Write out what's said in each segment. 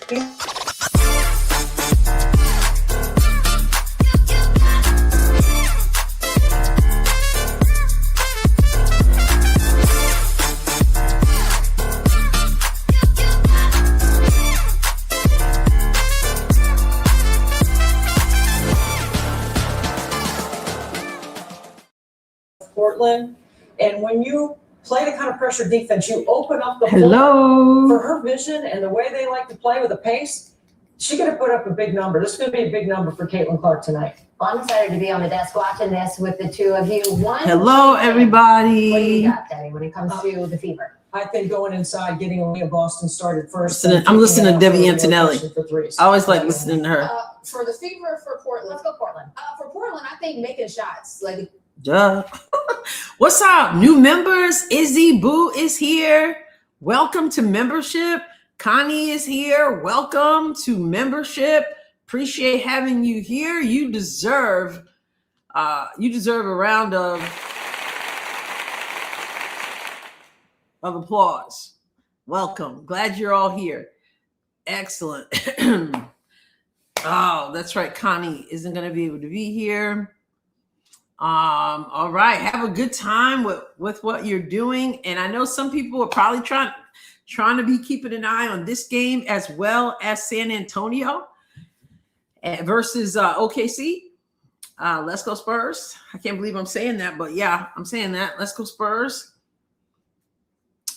Portland, and when you play the kind of pressure defense, you open up the Hello. For her vision and the way they like to play with the pace. She's going to put up a big number. This is going to be a big number for Caitlin Clark tonight. Well, I'm excited to be on the desk watching this with the two of you. Hello, everybody. What do you got, Debbie, when it comes to the Fever? I think going inside, getting Aaliyah Boston started first. I'm listening to Debbie Antonelli. I always like listening to her. For the Fever for Portland. Let's go Portland. For Portland, I think making shots. Like, duh. What's up? New members. Izzy Boo is here. Welcome to membership. Connie is here. Welcome to membership. Appreciate having you here. You deserve a round of applause. Welcome. Glad you're all here. Excellent. Oh, that's right. Connie isn't going to be able to be here. All right. Have a good time with what you're doing. And I know some people are probably trying to be keeping an eye on this game as well as San Antonio versus OKC. Let's go Spurs. I can't believe I'm saying that, but yeah, I'm saying that. Let's go Spurs.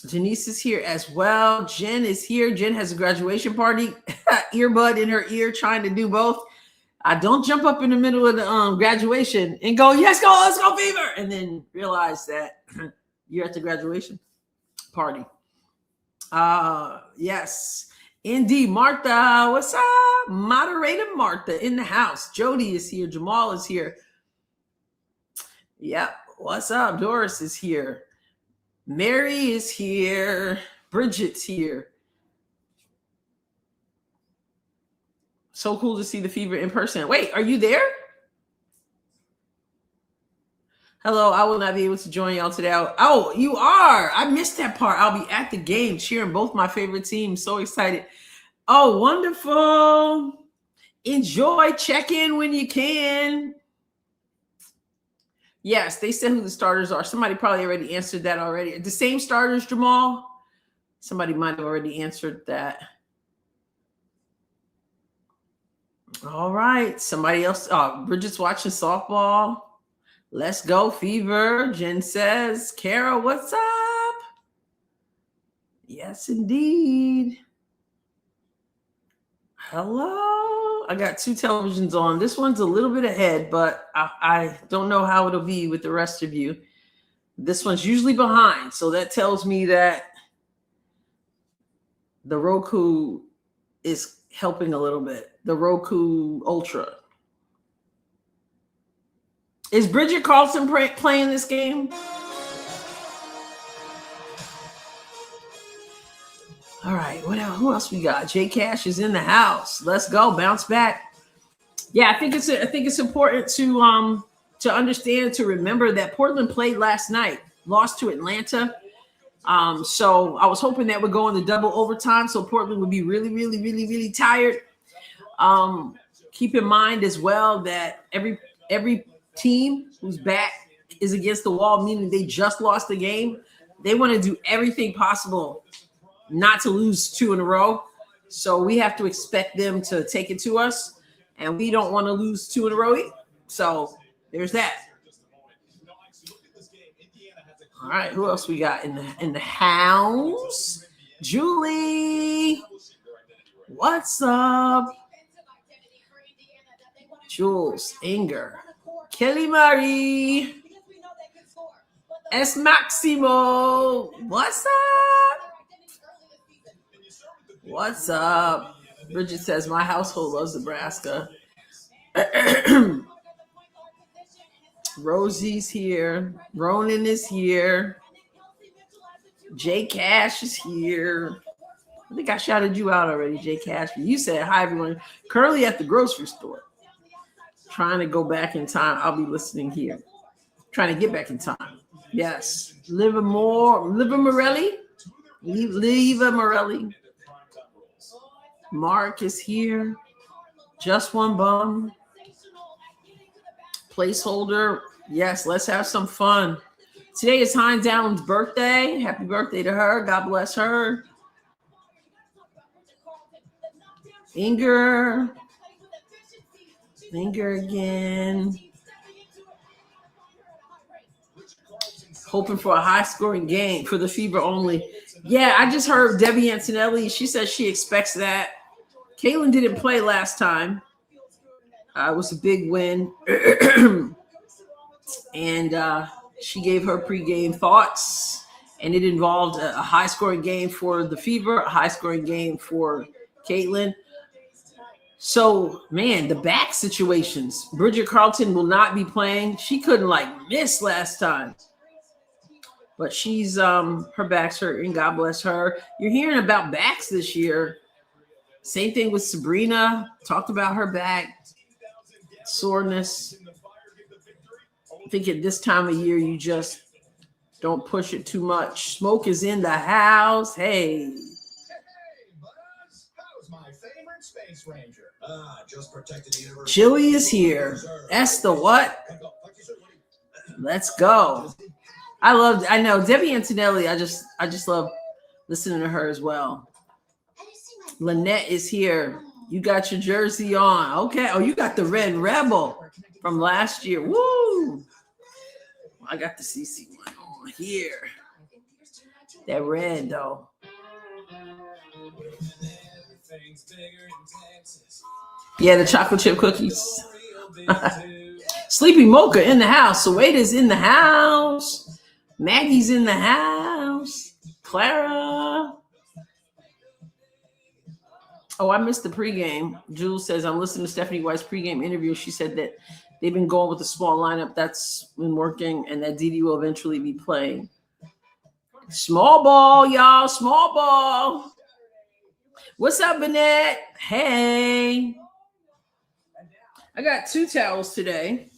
Janice is here as well. Jen is here. Jen has a graduation party, earbud in her ear, trying to do both. Don't jump up in the middle of the graduation and go, let's go Fever, and then realize that you're at the graduation party. Yes, indeed. Martha, what's up? Moderator Martha in the house. Jody is here. Jamal is here. Yep. What's up? Doris is here. Mary is here. Bridget's here. So cool to see the Fever in person. Wait, are you there? Hello, I will not be able to join y'all today. Oh, you are. I missed that part. I'll be at the game cheering both my favorite teams. So excited. Oh, wonderful. Enjoy. Check in when you can. Yes, they said who the starters are. Somebody probably already answered that already. The same starters, Jamal? Somebody might have already answered that. All right. Somebody else. Bridget's watching softball. Let's go, Fever. Jen says, Kara, what's up? Yes, indeed. Hello. I got two televisions on. This one's a little bit ahead, but I don't know how it'll be with the rest of you. This one's usually behind, so that tells me that the Roku is helping a little bit. The Roku Ultra. Is Bridget Carlson playing this game? All right, who else we got? Jay Cash is in the house. Let's go, bounce back. Yeah, I think it's important to understand, to remember that Portland played last night, lost to Atlanta. So I was hoping that would go into double overtime, so Portland would be really, really, really, really tired. Keep in mind as well that every team who's back is against the wall, meaning they just lost the game. They want to do everything possible not to lose two in a row. So we have to expect them to take it to us, and we don't want to lose two in a row either. So there's that. All right, who else we got in the house? Julie, what's up? Jules, Inger, Kelly Marie, S. Maximo, what's up? What's up? Bridget says, my household loves Nebraska. Rosie's here. Ronan is here. Jay Cash is here. I think I shouted you out already, Jay Cash. You said, hi, everyone. Currently at the grocery store. Trying to go back in time. I'll be listening here. Trying to get back in time. Yes. Liva Morelli. Mark is here. Just one bum. Placeholder. Yes, let's have some fun. Today is Hines Allen's birthday. Happy birthday to her. God bless her. Inger again. Hoping for a high-scoring game for the Fever only. Yeah, I just heard Debbie Antonelli. She says she expects that. Caitlin didn't play last time. It was a big win. And she gave her pregame thoughts. And it involved a high-scoring game for the Fever, a high-scoring game for Caitlin. So, man, the back situations. Bridget Carlton will not be playing. She couldn't, miss last time. But she's her back's hurting. God bless her. You're hearing about backs this year. Same thing with Sabrina. Talked about her back soreness. I think at this time of year, you just don't push it too much. Smoke is in the house. Hey. Space Ranger. Just protected the universe. Chili is here. That's the what? Let's go. I know Debbie Antonelli. I just love listening to her as well. Lynette is here. You got your jersey on. Okay. Oh, you got the Red Rebel from last year. Woo! I got the CC one on here. That red though. Yeah, the chocolate chip cookies. Sleepy Mocha in the house. Sueda's in the house. Maggie's in the house. Clara. Oh, I missed the pregame. Jules says, I'm listening to Stephanie White's pregame interview. She said that they've been going with a small lineup. That's been working, and that Didi will eventually be playing. Small ball, y'all. Small ball. What's up, Annette? Hey. I got 2 towels today.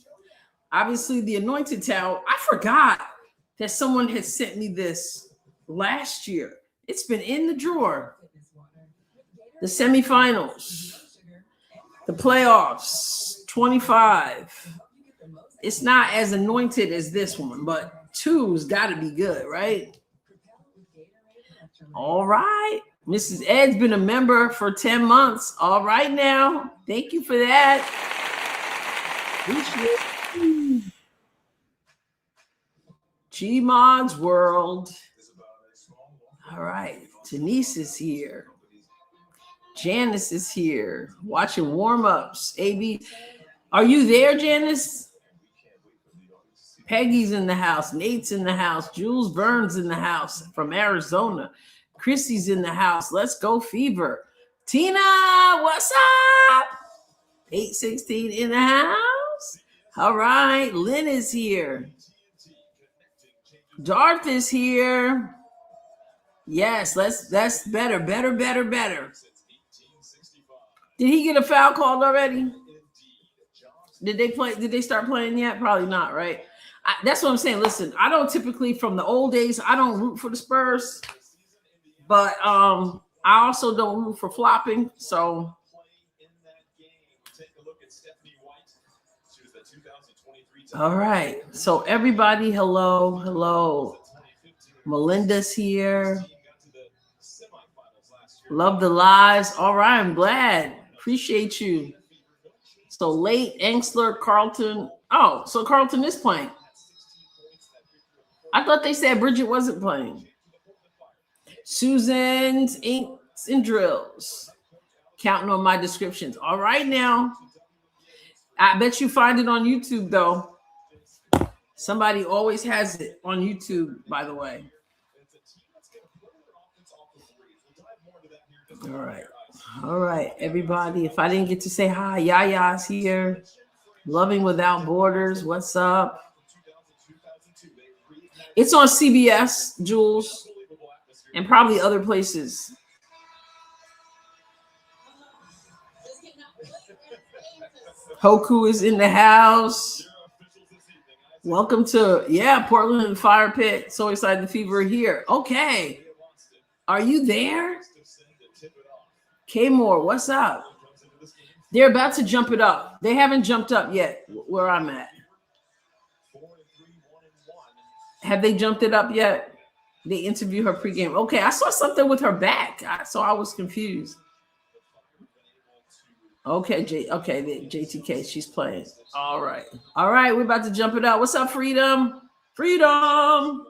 Obviously, the anointed towel. I forgot that someone had sent me this last year. It's been in the drawer. The semifinals, the playoffs, 25. It's not as anointed as this one, but 2's got to be good, right? All right. Mrs. Ed's been a member for 10 months. All right now. Thank you for that. Appreciate you. G-Mod's World. All right. Denise is here. Janice is here. Watching warm-ups. AB. Are you there, Janice? Peggy's in the house. Nate's in the house. Jules Burns in the house from Arizona. Chrissy's in the house. Let's go, Fever. Tina, what's up? 816 in the house. All right. Lynn is here. Darth is here. Yes, that's better. Did he get a foul called already? Did they start playing yet? Probably not, right? That's what I'm saying. Listen, I don't typically, from the old days, I don't root for the Spurs. But I also don't root for flopping. So all right. So everybody, hello. Melinda's here. Love the lives. All right, I'm glad. Appreciate you. So late, Engsler, Carlton. Oh, so Carlton is playing. I thought they said Bridget wasn't playing. Susan's Inks and Drills. Counting on my descriptions. All right now. I bet you find it on YouTube, though. Somebody always has it on YouTube, by the way. All right, everybody. If I didn't get to say hi, Yaya's here. Loving Without Borders. What's up? It's on CBS, Jules, and probably other places. Hoku is in the house. Welcome to, Portland Fire Pit. So excited the Fever here. Okay. Are you there? K Moore, what's up? They're about to jump it up. They haven't jumped up yet where I'm at. Have they jumped it up yet? They interview her pregame. Okay, I saw something with her back, so I was confused. Okay, JTK, she's playing. All right, we're about to jump it up. What's up, Freedom? Freedom!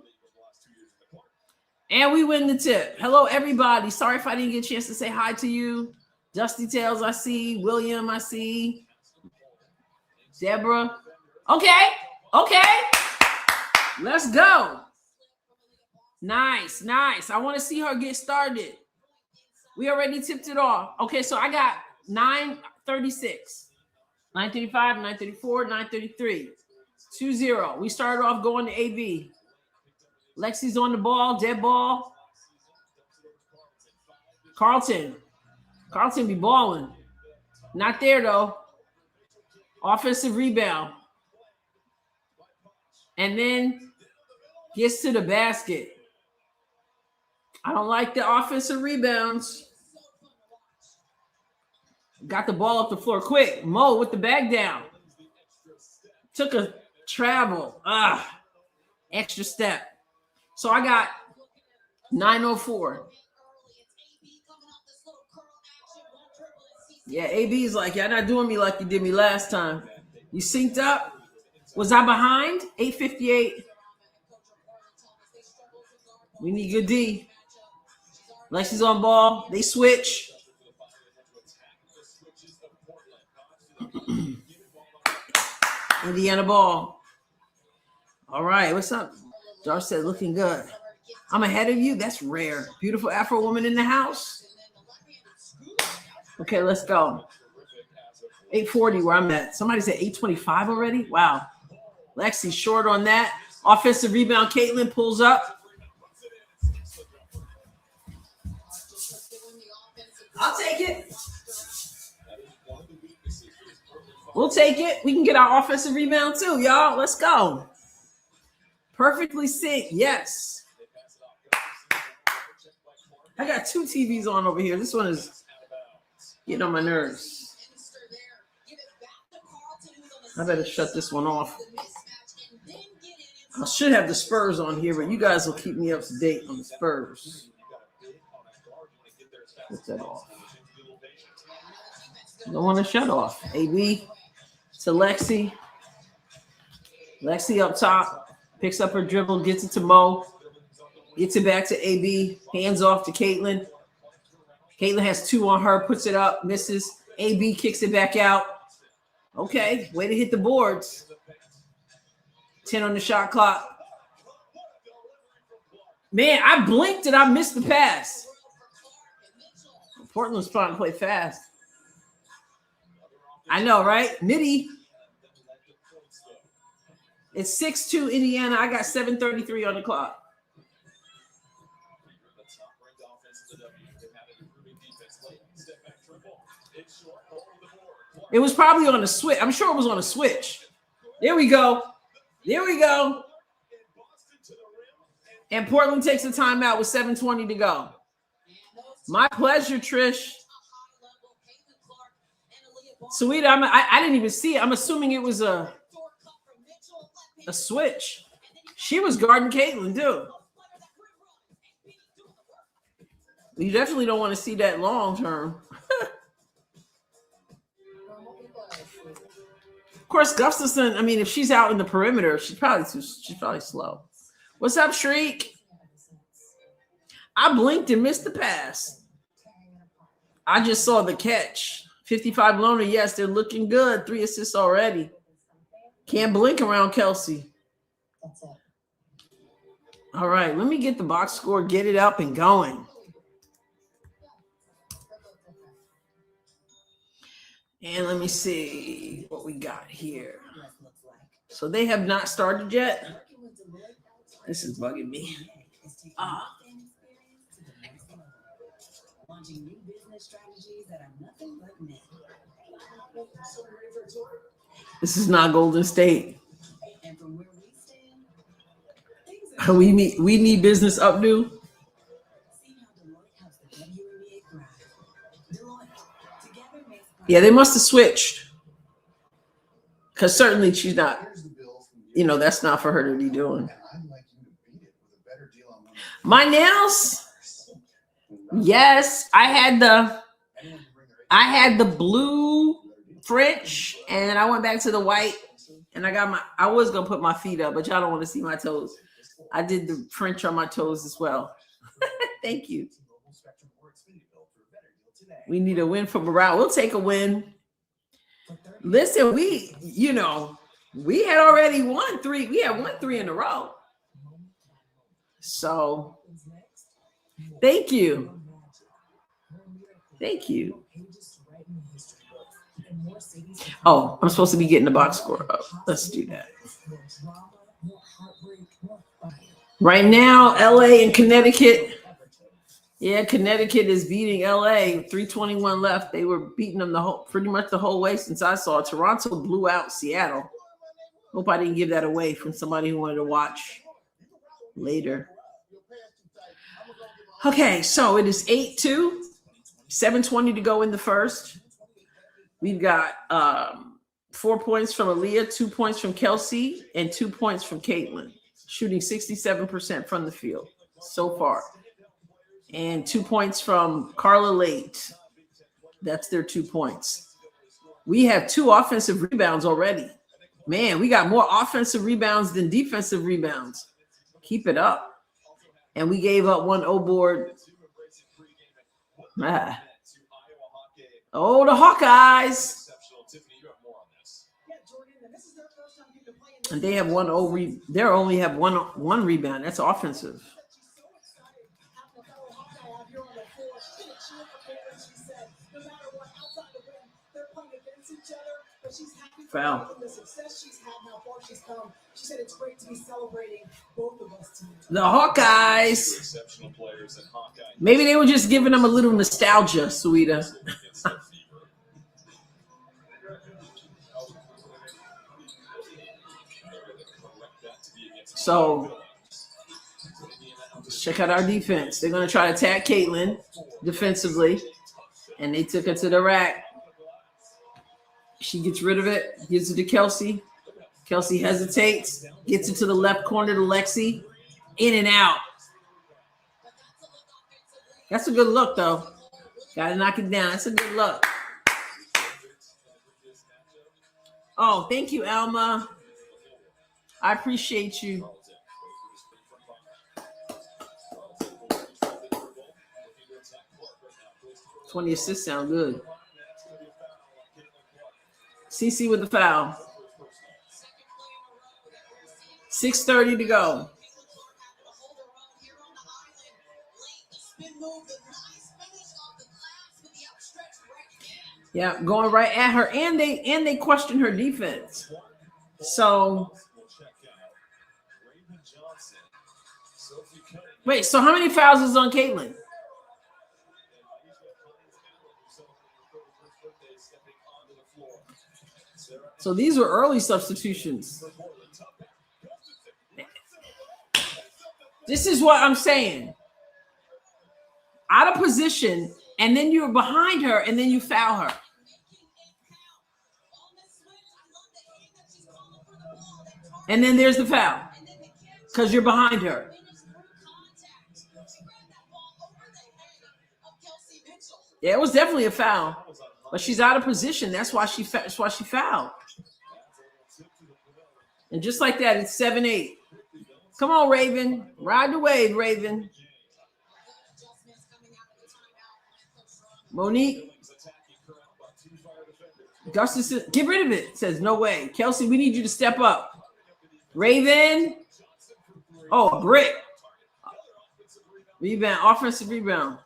And we win the tip. Hello, everybody. Sorry if I didn't get a chance to say hi to you. Dusty Tails, I see. William, I see. Deborah. Okay. Let's go. Nice. I want to see her get started. We already tipped it off. Okay, so I got 936, 935, 934, 933, 2-0. We started off going to AB. Lexi's on the ball, dead ball. Carlton be balling. Not there though. Offensive rebound. And then gets to the basket. I don't like the offensive rebounds. Got the ball up the floor quick. Mo with the bag down. Took a travel. Extra step. So I got 904. Yeah, AB's like, y'all not doing me like you did me last time. You synced up? Was I behind? 858. We need good D. Lexi's on ball. They switch. Indiana ball. All right, what's up? Josh said, looking good. I'm ahead of you. That's rare. Beautiful Afro woman in the house. Okay, let's go. 840 where I'm at. Somebody said 825 already? Wow. Lexi short on that. Offensive rebound. Caitlin pulls up. I'll take it. We'll take it. We can get our offensive rebound too, y'all. Let's go. Perfectly synced. Yes. I got two TVs on over here. This one is getting on my nerves. I better shut this one off. I should have the Spurs on here, but you guys will keep me up to date on the Spurs. Put that off. Don't want to shut off. AB to Lexi. Lexi up top. Picks up her dribble, gets it to Mo. Gets it back to AB. Hands off to Caitlin. Caitlin has two on her. Puts it up. Misses. AB kicks it back out. Okay. Way to hit the boards. 10 on the shot clock. Man, I blinked and I missed the pass. Portland's trying to play fast. I know, right? Midi. It's 6-2 Indiana. I got 7:33 on the clock. It was probably on a switch. I'm sure it was on a switch. There we go. And Portland takes a timeout with 7:20 to go. My pleasure, Trish. Sweet, I didn't even see it. I'm assuming it was a switch. She was guarding Caitlin, too. You definitely don't want to see that long term. Of course, Gustafson, I mean, if she's out in the perimeter, she's probably slow. What's up, Shriek? I blinked and missed the pass. I just saw the catch. 55 loner, yes, they're looking good. 3 assists already. Can't blink around Kelsey. That's it. All right, let me get the box score, get it up and going. And let me see what we got here. So they have not started yet. This is bugging me. Launching new business strategies that are nothing but net. This is not Golden State. And from where we stand, We need business updo. see how Deloitte helps the WNBA thrive. Deloitte Yeah, they must have switched. Because certainly she's not, that's not for her to be doing. My nails? Yes, I had the blue French and I went back to the white and I was gonna put my feet up, but y'all don't want to see my toes. I did the French on my toes as well. Thank you. We need a win for morale. We'll take a win. Listen, we had already won 3. We had won 3 in a row. So thank you. Thank you. Oh, I'm supposed to be getting the box score up. Let's do that. Right now, LA and Connecticut. Yeah, Connecticut is beating LA. 3:21 left. They were beating them pretty much the whole way since I saw it. Toronto blew out Seattle. Hope I didn't give that away from somebody who wanted to watch later. Okay, so it is 8-2, 7:20 to go in the first. We've got 4 points from Aaliyah, 2 points from Kelsey, and 2 points from Caitlin, shooting 67% from the field so far. And 2 points from Carla Late. That's their 2 points. We have 2 offensive rebounds already. Man, we got more offensive rebounds than defensive rebounds. Keep it up. And we gave up 1 O-board. Oh, the Hawkeyes. And they have they only have one rebound. That's offensive. Foul. She said it's great to be celebrating both of us teams. The Hawkeyes. Maybe they were just giving them a little nostalgia, Suida. So let's check out our defense. They're going to try to attack Caitlin defensively, and they took her to the rack. She gets rid of it, gives it to Kelsey. Kelsey hesitates, gets it to the left corner to Lexi. In and out. That's a good look, though. Got to knock it down. That's a good look. Oh, thank you, Alma. I appreciate you. "20 assists sound good." CC with the foul. 6:30 to go. Yeah, going right at her, and they question her defense. So wait, so how many fouls is on Caitlin? So these were early substitutions. This is what I'm saying. Out of position, and then you're behind her, and then you foul her. And then there's the foul because you're behind her. Yeah, it was definitely a foul, but she's out of position. That's why she fouled. And just like that, it's 7-8. Come on, Raven. Ride the wave, Raven. Monique. Gustafson, get rid of it. Says, no way. Kelsey, we need you to step up. Raven. Oh, a brick. Rebound, offensive rebound.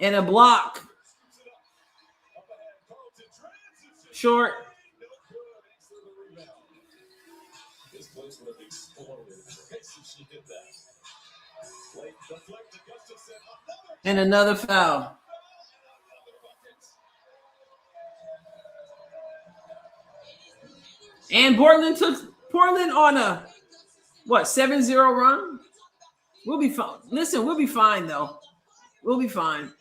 And a block. Short. And another foul. And Portland on a 7-0 run. We'll be fine. Listen, we'll be fine though. We'll be fine.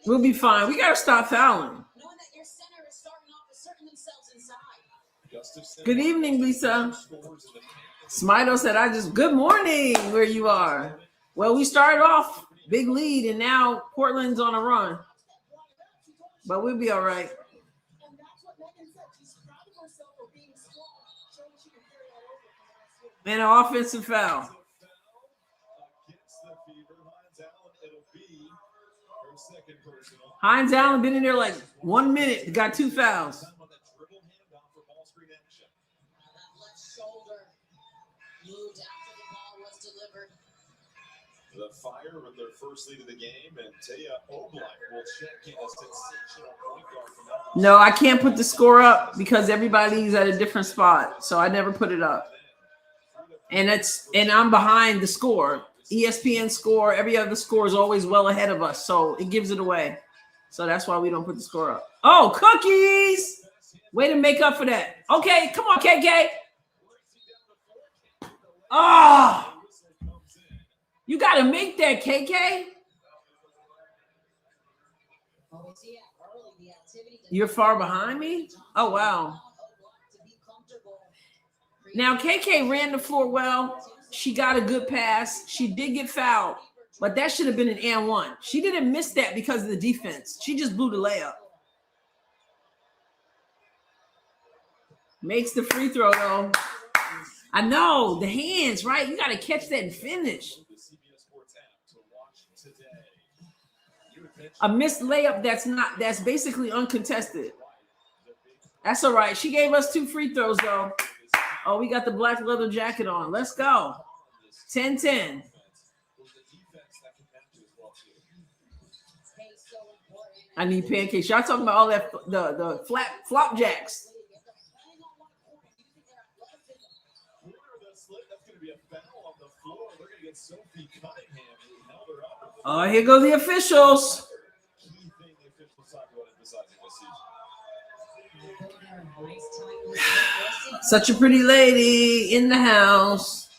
We'll be fine. We gotta stop fouling. Knowing that your center is starting off asserting themselves inside. Good evening, Lisa. Smito said, good morning where you are. Well, we started off big lead and now Portland's on a run. But we'll be all right. And that's what Megan said. She's proud of herself for being strong, showing she can carry that over for the rest of And an offensive foul. Hines Allen been in there like 1 minute, got 2 fouls. That left shoulder moved after the ball was delivered. The Fire with their first lead of the game, and Taya Oblak will check in a sensational point guard from that. No, I can't put the score up because everybody's at a different spot, so I never put it up. And I'm behind the score. ESPN score, every other score is always well ahead of us, so it gives it away. So that's why we don't put the score up. Oh, cookies! Way to make up for that. Okay, come on, KK. Oh, you got to make that, KK. You're far behind me? Oh, wow. Now, KK ran the floor well. She got a good pass. She did get fouled, but that should have been an and one. She didn't miss that because of the defense. She just blew the layup. Makes the free throw, though. I know, the hands, right? You got to catch that and finish. A missed layup that's basically uncontested. That's all right. She gave us 2 free throws, though. Oh, we got the black leather jacket on. Let's go. 10-10. I need pancakes. Y'all talking about all that the flopjacks. Oh, here go the officials. Such a pretty lady in the house.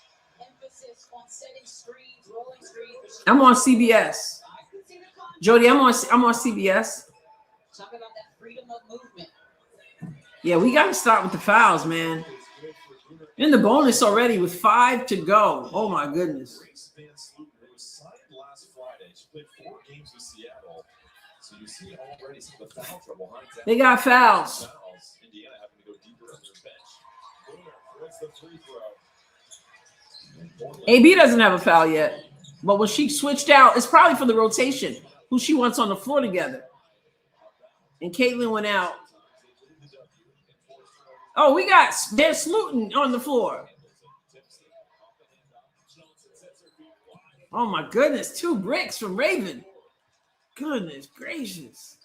I'm on CBS. Jody, I'm on CBS. Talk about that freedom of movement. Yeah, we got to start with the fouls, man. In the bonus already with 5 to go. Oh my goodness. They got fouls. AB doesn't have a foul yet, but when she switched out, it's probably for the rotation, who she wants on the floor together. And Caitlin went out. Oh, we got Dan Slutin on the floor. Oh my goodness, 2 bricks from Raven. Goodness gracious.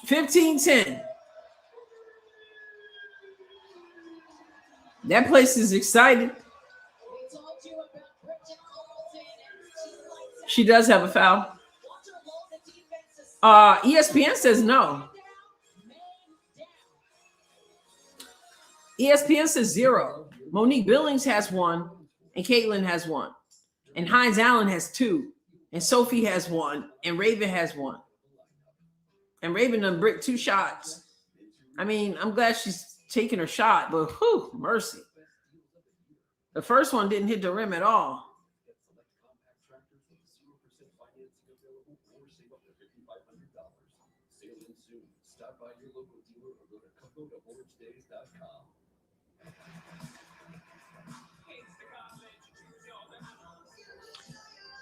15-10. That place is excited. She does have a foul. ESPN says no. ESPN says 0. Monique Billings has 1, and Caitlin has 1. And Hines Allen has 2. And Sophie has 1. And Raven has 1. And Raven done bricked 2 shots. I mean, I'm glad she's taking her shot, but whew, mercy. The first one didn't hit the rim at all.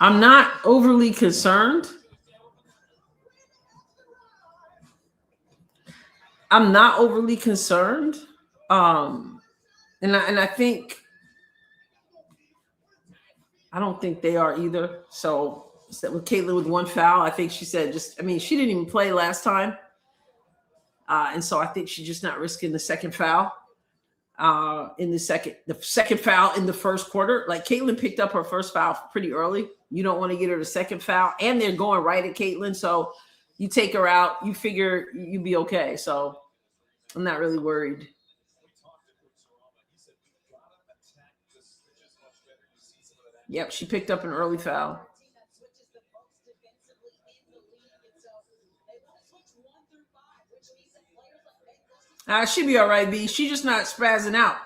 I'm not overly concerned. And I think I don't think they are either. So with Caitlin with 1 foul, I think she said she didn't even play last time. And so I think she's just not risking the second foul. The second foul in the first quarter. Like Caitlin picked up her first foul pretty early. You don't want to get her the second foul, and they're going right at Caitlin. So you take her out, you figure you'd be okay. So I'm not really worried. Yep, she picked up an early foul. Team that switches the most defensively in the league, and so they want to switch 1 through 5, which means that players like Ben Gustafson She'll be all right, B. She's just not spazzing out.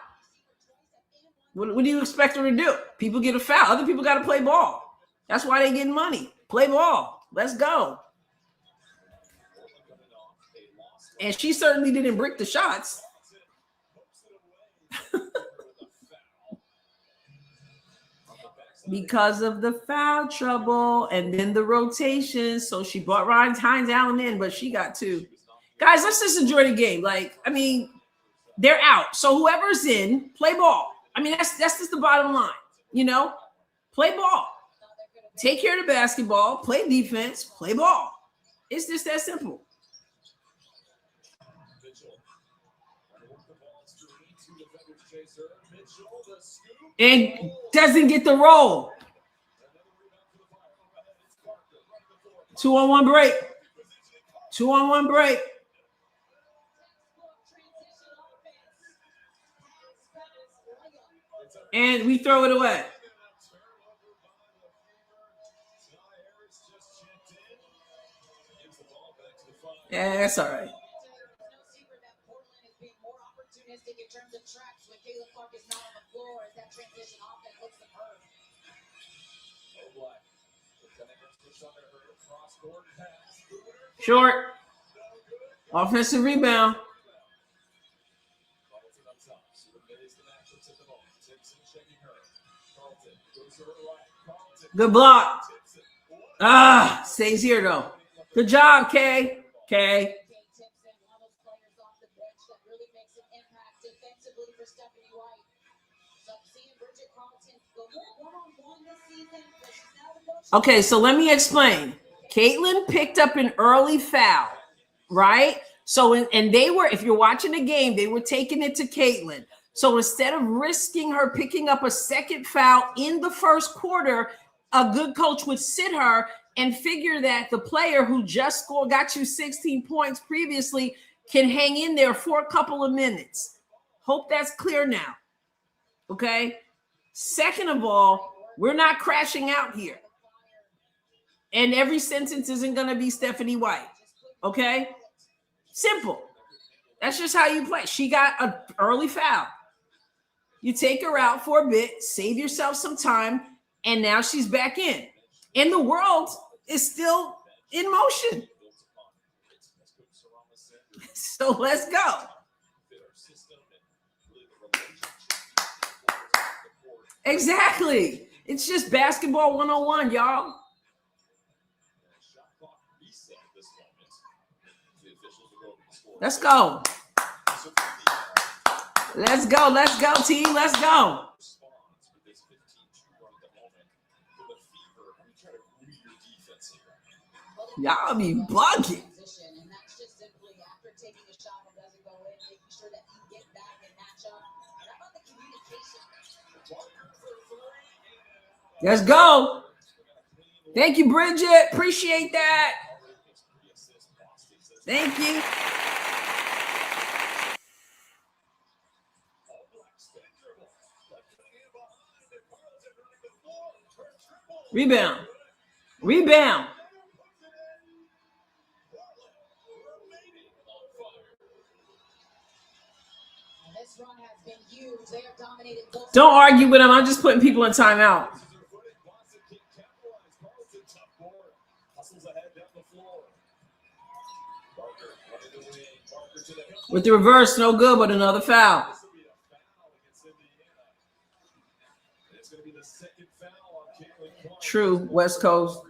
What do you expect her to do? People get a foul. Other people got to play ball. That's why they getting money. Play ball. Let's go. And she certainly didn't brick the shots. Because of the foul trouble and then the rotation. So she brought Ryan Hines Allen in, but she got 2. Guys, let's just enjoy the game. Like, I mean, they're out. So whoever's in, play ball. I mean, that's just the bottom line. You know, play ball. Take care of the basketball, play defense, play ball. It's just that simple. And doesn't get the roll. 2-on-1 break. 2-on-1 break. And we throw it away. Yeah, that's all right. in terms of tracks when Caitlin Clark is not on the floor as that transition offense looks superb. Short. Offensive rebound. Good block. Stays here though. Good job, Kay. Kay. Okay, so let me explain. Caitlin picked up an early foul, right? So, and they were, if you're watching the game, they were taking it to Caitlin. So instead of risking her picking up a second foul in the first quarter, a good coach would sit her and figure that the player who just scored, got you 16 points previously, can hang in there for a couple of minutes. Hope that's clear now. Okay? Second of all, we're not crashing out here. And every sentence isn't going to be Stephanie White. Okay? Simple. That's just how you play. She got an early foul. You take her out for a bit, save yourself some time, and now she's back in. And the world is still in motion. So let's go. Exactly. It's just basketball 101, y'all. Let's go. Let's go. Let's go, team. Let's go. Y'all be bugging. And that's just simply after taking a shot that doesn't go in, making sure that you get back and match up. How about the communication? Let's go. Thank you, Bridget. Appreciate that. Thank you. Rebound. Rebound. This run has been huge. They are dominated both. Don't argue with them. I'm just putting people in timeout. With the reverse, no good, but another foul. True, West Coast.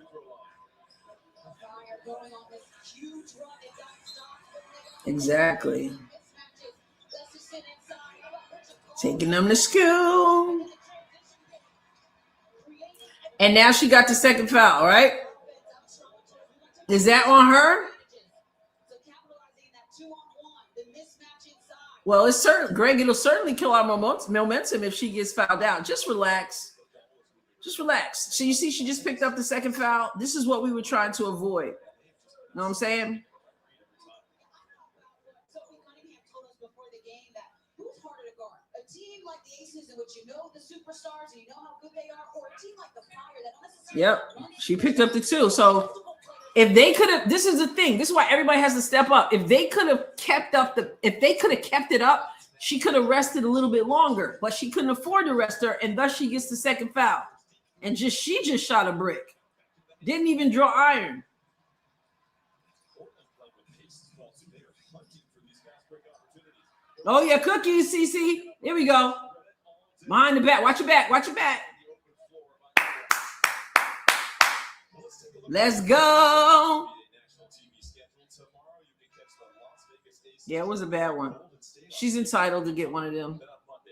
Exactly. Taking them to school. And now she got the second foul, right? Is that on her? Well, it's certain, Greg, it'll certainly kill our momentum if she gets fouled out. Just relax. Just relax. So you see, she just picked up the second foul. This is what we were trying to avoid. You know what I'm saying? team like the Aces, in which you know the superstars and you know how good they are, or a team like the Fire that don't necessarily Yep. run it, She picked up the 2. So if they could have, this is the thing. This is why everybody has to step up. If they could have kept it up, she could have rested a little bit longer, but she couldn't afford to rest her, and thus she gets the second foul. And she just shot a brick. Didn't even draw iron. Oh yeah, cookies, CC. Here we go. Behind the back. Watch your back. Watch your back. Let's go. Yeah, it was a bad one. She's entitled to get one of them.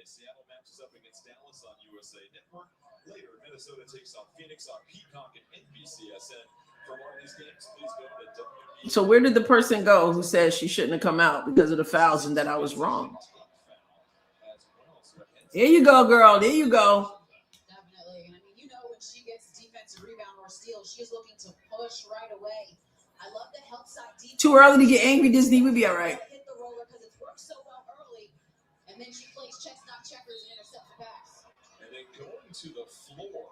Seattle matches up against Dallas on USA Network. Later, Minnesota takes on Phoenix on Peacock and NBCSN. For more of these games, please go to WB. So where did the person go who said she shouldn't have come out because of the fouls and that I was wrong? There you go, girl. There you go. Definitely. And I mean, you know, when she gets defensive rebound or steal, she's looking to push right away. I love the help side defense. Too early to get angry, Disney. We'll be all right. Hit the roller because it's worked so well early. And then she plays checks, not checkers, and intercepts the pass. And then going to the floor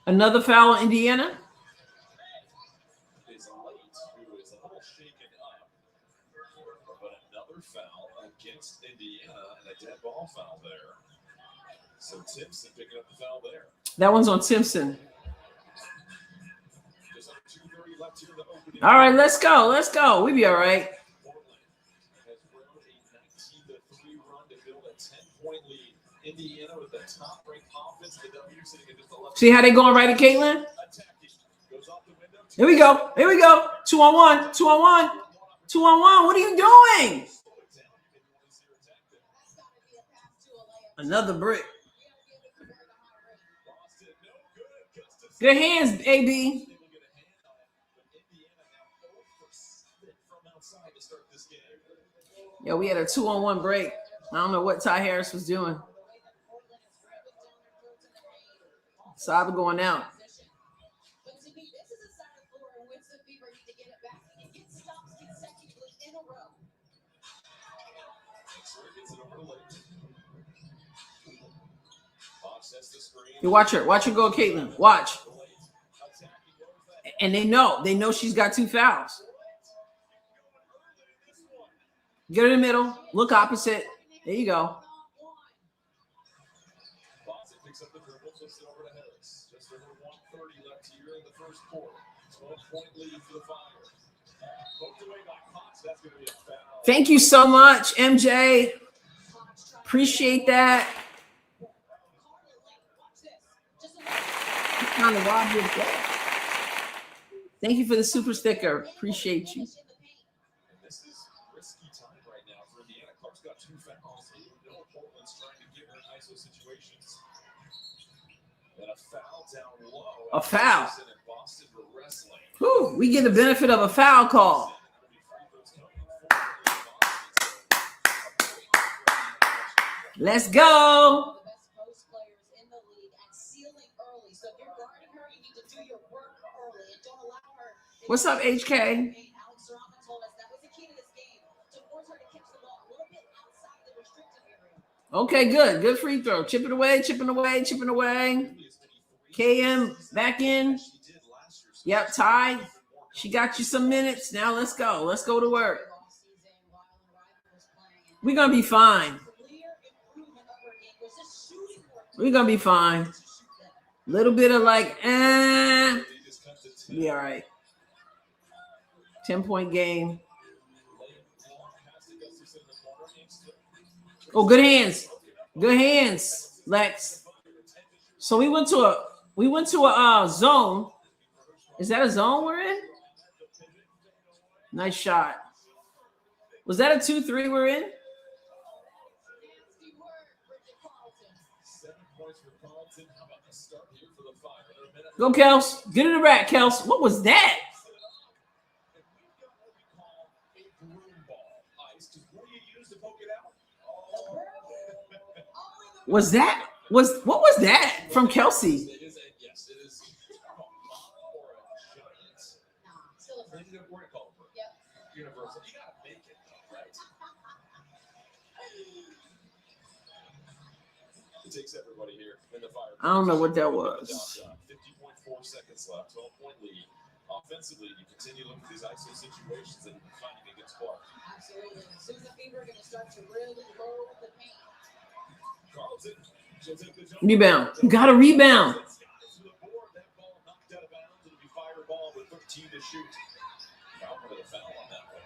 Another foul on Indiana. is Late, who is a little shaken up. But another foul against Indiana and a dead ball foul there. So Timpson picking up the foul there. That one's on Simpson. Just under 2:30 left here in the opening. All right, let's go. Let's go. We be all right. Portland has grown a 19-3 run to build a 10-point lead. Indiana with the top-ranked offense, the W sitting at just 11. See how they going right at Caitlin? Attacking. Goes off the window. Here we go. Here we go. 2-on-1. 2-on-1. 2-on-1. What are you doing? Another brick. Good hands, AB. Yeah, we had a 2-on-1 break. I don't know what Ty Harris was doing. Saba going out. But to me, this is a side of the floor in which the Fever need to get it back and get stops consecutively in a row. You watch her. Watch her go, Caitlin. Watch. And they know she's got 2 fouls. Get her in the middle. Look opposite. There you go. Boston picks up the dribble, flips it over to Harris. Just over 1:30 left here in the first quarter. 12-point lead for the Fire. Poked away by Potts. That's going to be a foul. Thank you so much, MJ. Appreciate that. Kind of robbed you. Thank you for the super sticker. Appreciate you. And this is risky time right now for Indiana. Clark's got 2 fouls. You know Portland's trying to get her in ISO situations. And a foul down low. A foul. And Boston were wrestling. Whew, we get the benefit of a foul call. Let's go. The best post players in the league at sealing early. So if you're guarding her, you need to do your work early and don't allow her. What's up, HK? Alex Serrano told us that was the key to this game, to force her to catch the ball a little bit outside the restricted area. Okay, good. Good free throw. Chipping away, chipping away, chipping away. KM back in. Yep, Ty. She got you some minutes. Now let's go. Let's go to work. We're going to be fine. We're going to be fine. Little bit of like, be all right. 10-point game. Oh, good hands. Good hands, Lex. So we went to a zone. Is that a zone we're in? Nice shot. Was that a 2-3 we're in? 7 points for Carlton. How about the start here for the Fire? Another minute. Go, Kels. Get in the rack, Kels. What was that? And we've got what we call a broom ball. Ice. What do you use to poke it out? What was that from Kelsey? It is a, yes, it is a mop or a giant. Still a first. What do you call it? Yep. Universal. You gotta make it though, right? It takes everybody here in the fire. I don't know what that was. 50.4 seconds left, 12-point lead. Offensively, you continue looking at these ISO situations and finding against Clark. Absolutely. As soon as the Fever are going to start to really load the paint. Carlton, she'll take the jump. Rebound. You got to rebound. It's got it to the board. That ball knocked out of bounds. It'll be fire ball with 13 to shoot. Foul for the foul on that one.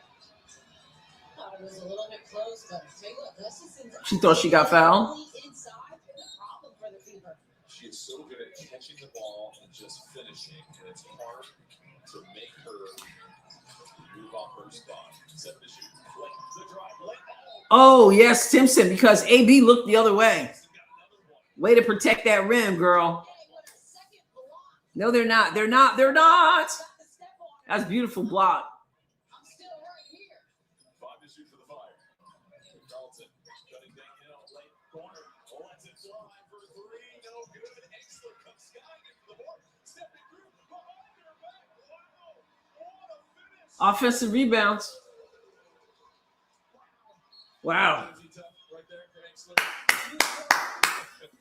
Thought it was a little bit close, but take a look. This is She thought she got fouled. inside. Been a problem for the Fever. She is so good at catching the ball and just finishing, and it's hard to make her move off her spot. 7 to shoot. Late the drive. Late ball. Oh, yes, Simpson, because AB looked the other way. Way to protect that rim, girl. Hey, what a second block. No, they're not. They're not. They're not. Got the step on it. That's a beautiful block. I'm still right here. 5 to shoot for the Fire. Carlton cutting downhill, late corner, lets it fly for 3, no good. Exler comes skying into the board, stepping through, behind her back. Wow, what a finish! Offensive rebounds. Wow. Easy tough right there for Exler.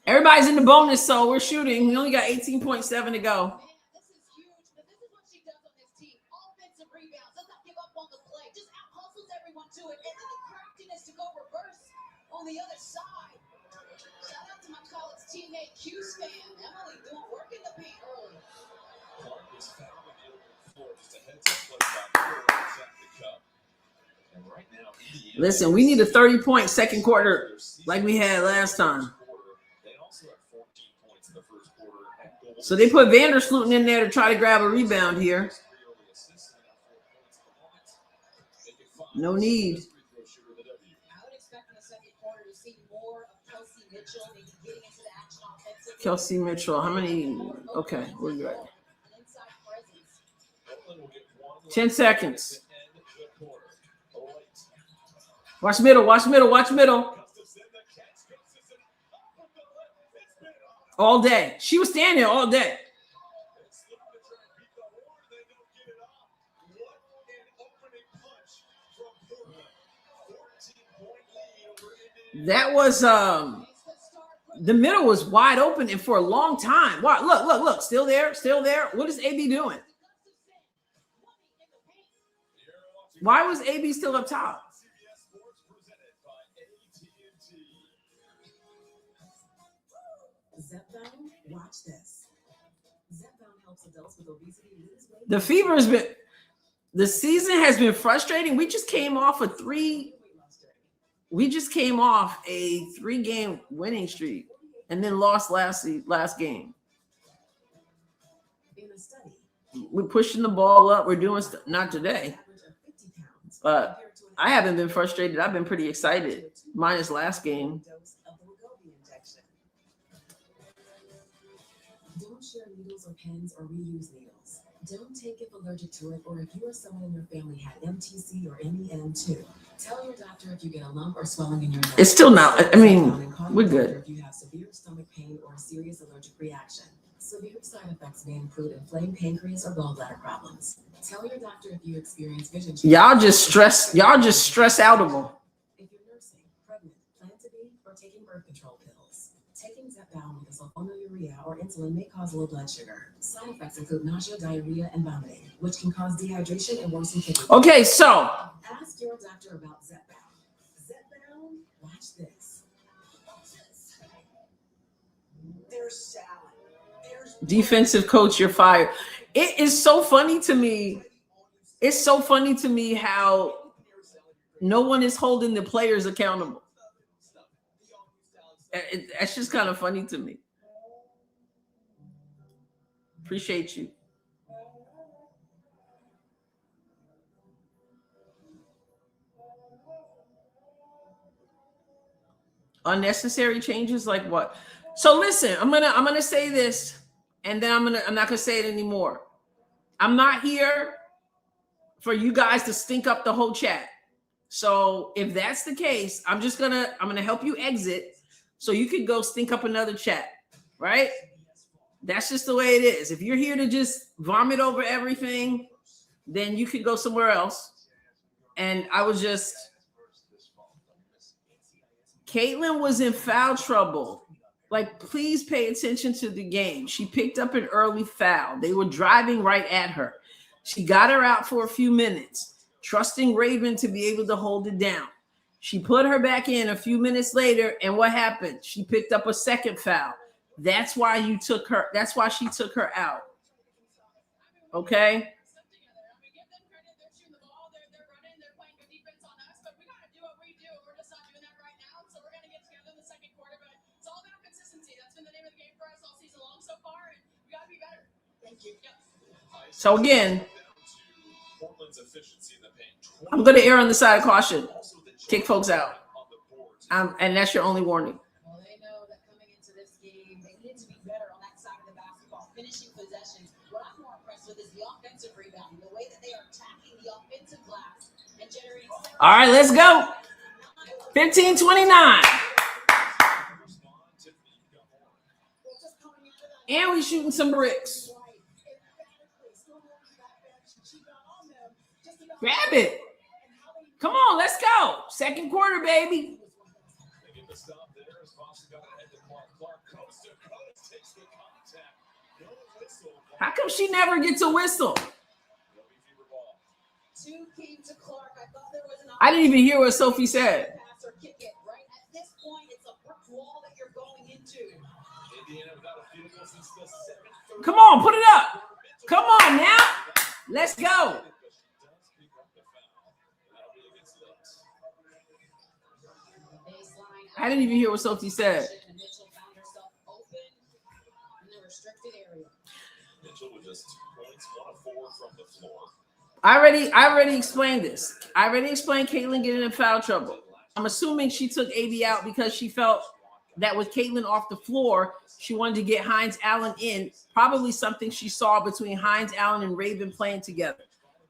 Everybody's in the bonus, so we're shooting. We only got 18.7 to go. Man, this is huge, but this is what she does on this team. Offensive rebounds. Does not give up on the play. Just out-hustles everyone to it. And then the craftiness to go reverse on the other side. Shout out to my college teammate, Q-Span. Emily doing work in the paint early. Clark was fouled on the open floor, just a heads-up play by her inside the cup. And right now, Indiana, Listen, we need a 30-point second quarter like we had last time. They also had 14 points in the first quarter at Golden So they put Vandersloot in there to try to grab a rebound here. No need. I would expect in the second quarter to see more of Kelsey Mitchell, maybe getting into the action offensively. Kelsey Mitchell, how many? Okay, we're good. An inside presence. 10 seconds. Watch middle, watch middle, watch middle. All day. She was standing there all day. That was the middle was wide open and for a long time. Wow, look, still there. What is AB doing? Why was AB still up top? Zepbound, watch this. Zepbound helps adults with obesity lose weight. The fever has been, the season has been frustrating. We just came off a 3-game winning streak and then lost last game. In a study, We're pushing the ball up. We're doing stuff. Not today. average of 50 pounds. But compared to an I haven't been frustrated. I've been pretty excited. Minus last game. dose of the Wegovy injection. Don't share needles or pens or reuse needles. Don't take if allergic to it or if you or someone in your family had MTC or MEN2. Tell your doctor if you get a lump or swelling in your nose. It's still not. I mean, And call we're your good. doctor if you have severe stomach pain or a serious allergic reaction. Severe side effects may include inflamed pancreas or gallbladder problems. Tell your doctor if you experience vision change. Y'all just stress outable. If you're nursing, pregnant, plan to be, or taking birth control pills, taking Zepbound with a sulfonylurea or insulin may cause low blood sugar. Side effects include nausea, diarrhea, and vomiting, which can cause dehydration and worsen kidney. Okay, so Ask your doctor about Zepbound. Zepbound, watch this. There's salad. There's defensive coach, you're fired. It is so funny to me. It's so funny to me how no one is holding the players accountable. That's just kind of funny to me. Appreciate you. Unnecessary changes like what? So listen, I'm gonna say this, and then I'm not gonna say it anymore. I'm not here for you guys to stink up the whole chat. So if that's the case, I'm gonna help you exit so you can go stink up another chat, right? That's just the way it is. If you're here to just vomit over everything, then you can go somewhere else. And Caitlin was in foul trouble. Like, please pay attention to the game. She picked up an early foul. They were driving right at her. She got her out for a few minutes, trusting Raven to be able to hold it down. She put her back in a few minutes later, and what happened? She picked up a second foul. That's why you took her. That's why she took her out. Okay? So again, I'm going to err on the side of caution. Kick folks out. And that's your only warning. Well, they know that coming into this game, they need to be better on that side of the basketball, finishing possessions. What I'm more impressed with is the offensive rebounding, the way that they are attacking the offensive glass and generating. All right, let's go. 15-29. And we shooting some bricks. Grab it. Come on, let's go. Second quarter, baby. How come she never gets a whistle? I didn't even hear what Sophie said. Come on, put it up. Come on now. Let's go. I didn't even hear what Sophie said. I already explained this. I already explained Caitlin getting in foul trouble. I'm assuming she took AB out because she felt that with Caitlin off the floor, she wanted to get Hines Allen in. Probably something she saw between Hines Allen and Raven playing together.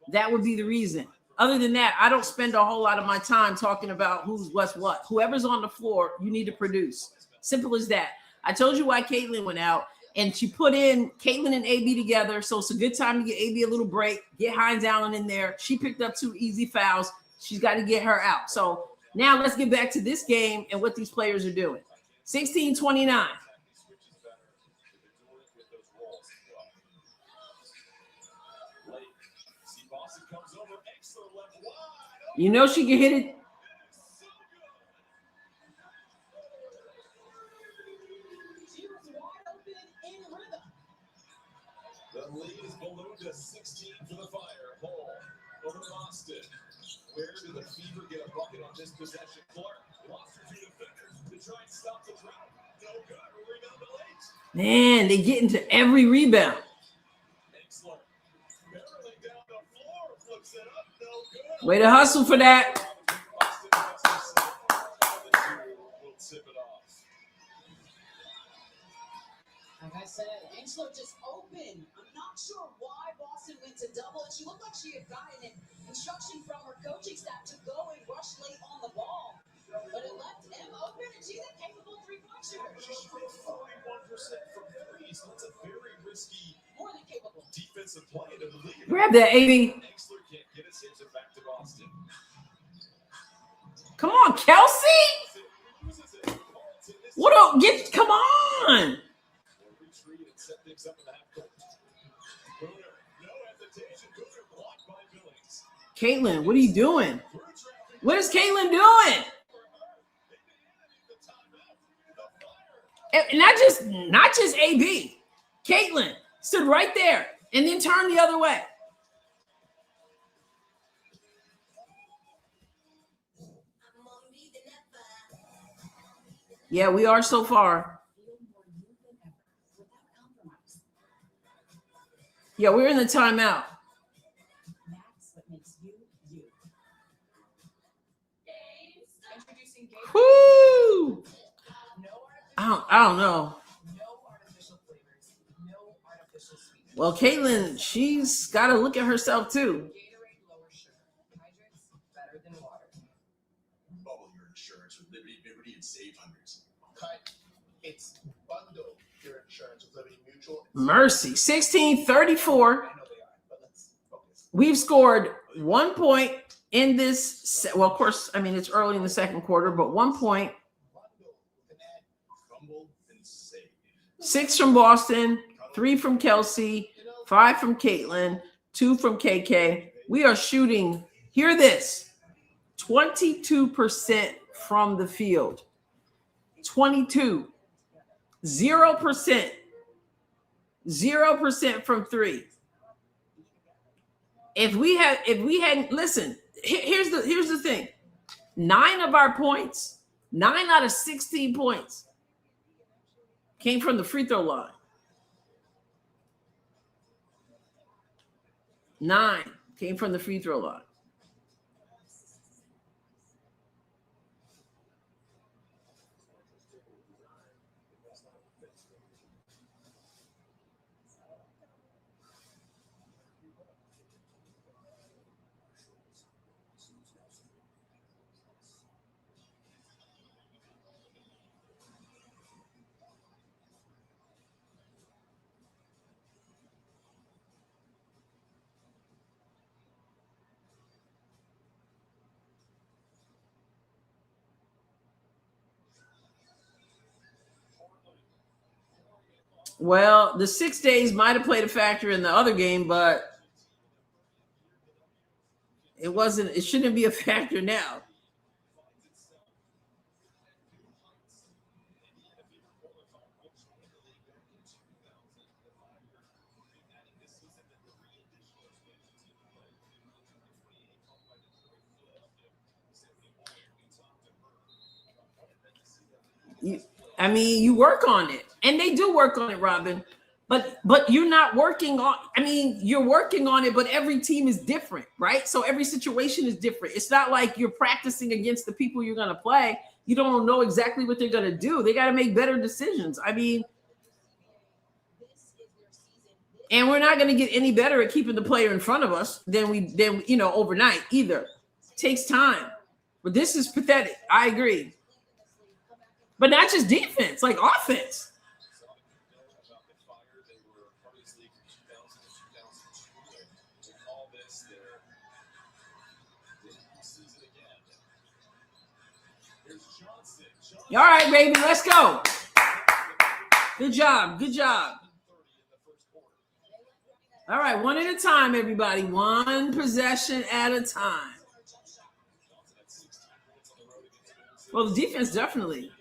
That would be the reason. Other than that, I don't spend a whole lot of my time talking about who's what's what. Whoever's on the floor, you need to produce. Simple as that. I told you why Caitlin went out, and she put in Caitlin and AB together, so it's a good time to get AB a little break, get Hines Allen in there. She picked up 2 easy fouls. She's got to get her out. So now let's get back to this game and what these players are doing. 16-29. You know she can hit it. The lead is ballooned to 16 for the Fire. Hall over Boston. Where did the Fever get a bucket on this possession? Clark lost her 2 defenders to try and stop the drought. No good. Rebound to late. Man, they get into every rebound. Excellent. Barreling down the floor, flips it up. No good. Way to hustle for that. Boston has to will tip it off. Like I said, Angela just open. I'm not sure why Boston went to double, and she looked like she had gotten an instruction from her coaching staff to go and rush late on the ball. But it left M open, and she's a capable three-point shooter. She shoots 41% from threes. That's a very risky, More than capable. defensive play to the league. Grab that, AB. Exler can't get his hits back to Boston. Come on, Kelsey. What up? Come on. Retreat and set things up in the half court. Booner, no hesitation. Booner blocked by Billings. Caitlin, what are you doing? What is Caitlin doing? And not just AB. Caitlin stood right there and then turned the other way. Yeah, we are so far. Yeah, we're in the timeout. That's what makes you, you. Introducing Gatorade. Woo! No I don't know. artificial flavors. No artificial sweeteners. Well, Caitlin, she's got to look at herself too. Gatorade lower sugar. Hydrates better than water. Bubble your insurance with Liberty and save hundreds. Cut. It's bundle your insurance with Liberty Mutual. Mercy. 16-34. I know they are, but let's focus. We've scored 1 point in this. Well, of course, I mean, it's early in the second quarter, but 1 point. Bundle with an ad. Crumble and 6 from Boston, 3 from Kelsey, 5 from Caitlin, 2 from KK. We are shooting, hear this, 22% from the field. 22. 0%. 0% from 3. If we hadn't listen, here's the thing. 9 of our points, 9 out of 16 points came from the free throw line. 9 came from the free throw line. Well, the 6 days might have played a factor in the other game, but it shouldn't be a factor now. You work on it, and they do work on it, Robin. But you're not working on. You're working on it, but every team is different, right? So every situation is different. It's not like you're practicing against the people you're going to play. You don't know exactly what they're going to do. They got to make better decisions. And we're not going to get any better at keeping the player in front of us than overnight either. It takes time. But this is pathetic. I agree. But not just defense, like offense. All right, baby, let's go. Good job. Good job. All right, one at a time, everybody. One possession at a time. Well, the defense definitely.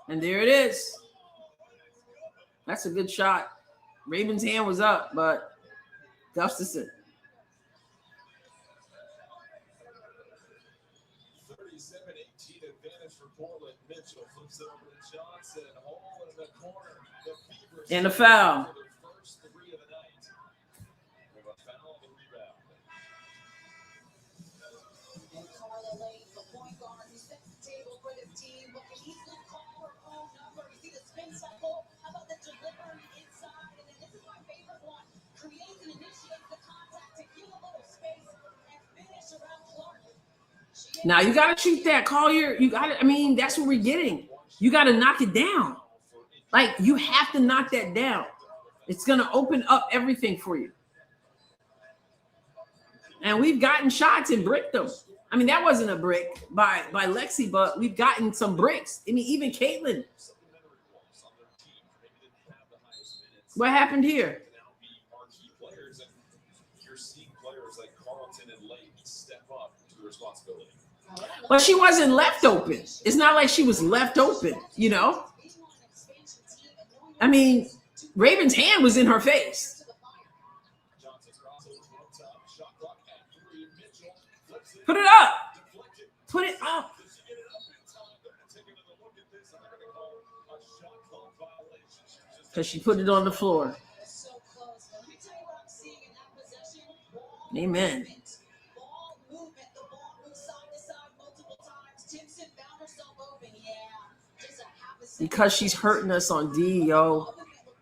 And there it is. That's a good shot. Raven's hand was up, but Gustafson. 37-18 advantage for Portland. Mitchell flips it over to Johnson. Hole in the corner. The Fever And a foul. their first 3 of the night. With a foul and a rebound. And Carla Lane, the point guard who sets the table for this team, but can easily call her own number. You see the spin cycle, how about the delivery inside? And then this is my favorite one. Creates and initiates the contact to give a little space and finish around Clark. Now you got to shoot that. That's what we're getting. You got to knock it down. Like, you have to knock that down. It's going to open up everything for you. And we've gotten shots and bricked them. That wasn't a brick by Lexi, but we've gotten some bricks. Even Caitlin. What happened here? You're seeing players like Carlton and Lake step up to the responsibility. But she wasn't left open. It's not like she was left open, Raven's hand was in her face. Put it up. Put it up. Because she put it on the floor. Amen. Because she's hurting us on D, yo.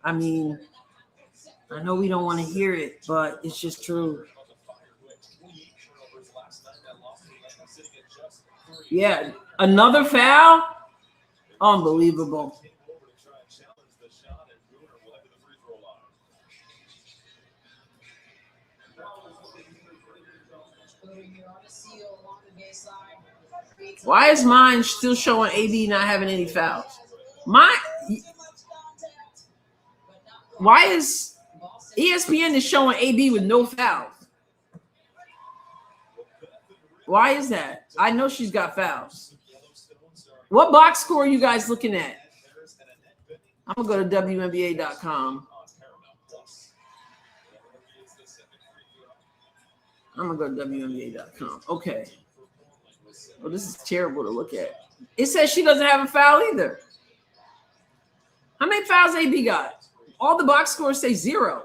I know we don't want to hear it, but it's just true. Yeah, another foul? Unbelievable. Why is mine still showing AD not having any fouls? Why is ESPN is showing AB with no fouls? Why is that? I know she's got fouls. What box score are you guys looking at? I'm gonna go to WNBA.com. I'm gonna go to WNBA.com. Okay. Well, this is terrible to look at. It says she doesn't have a foul either. How many fouls AB got? All the box scores say 0.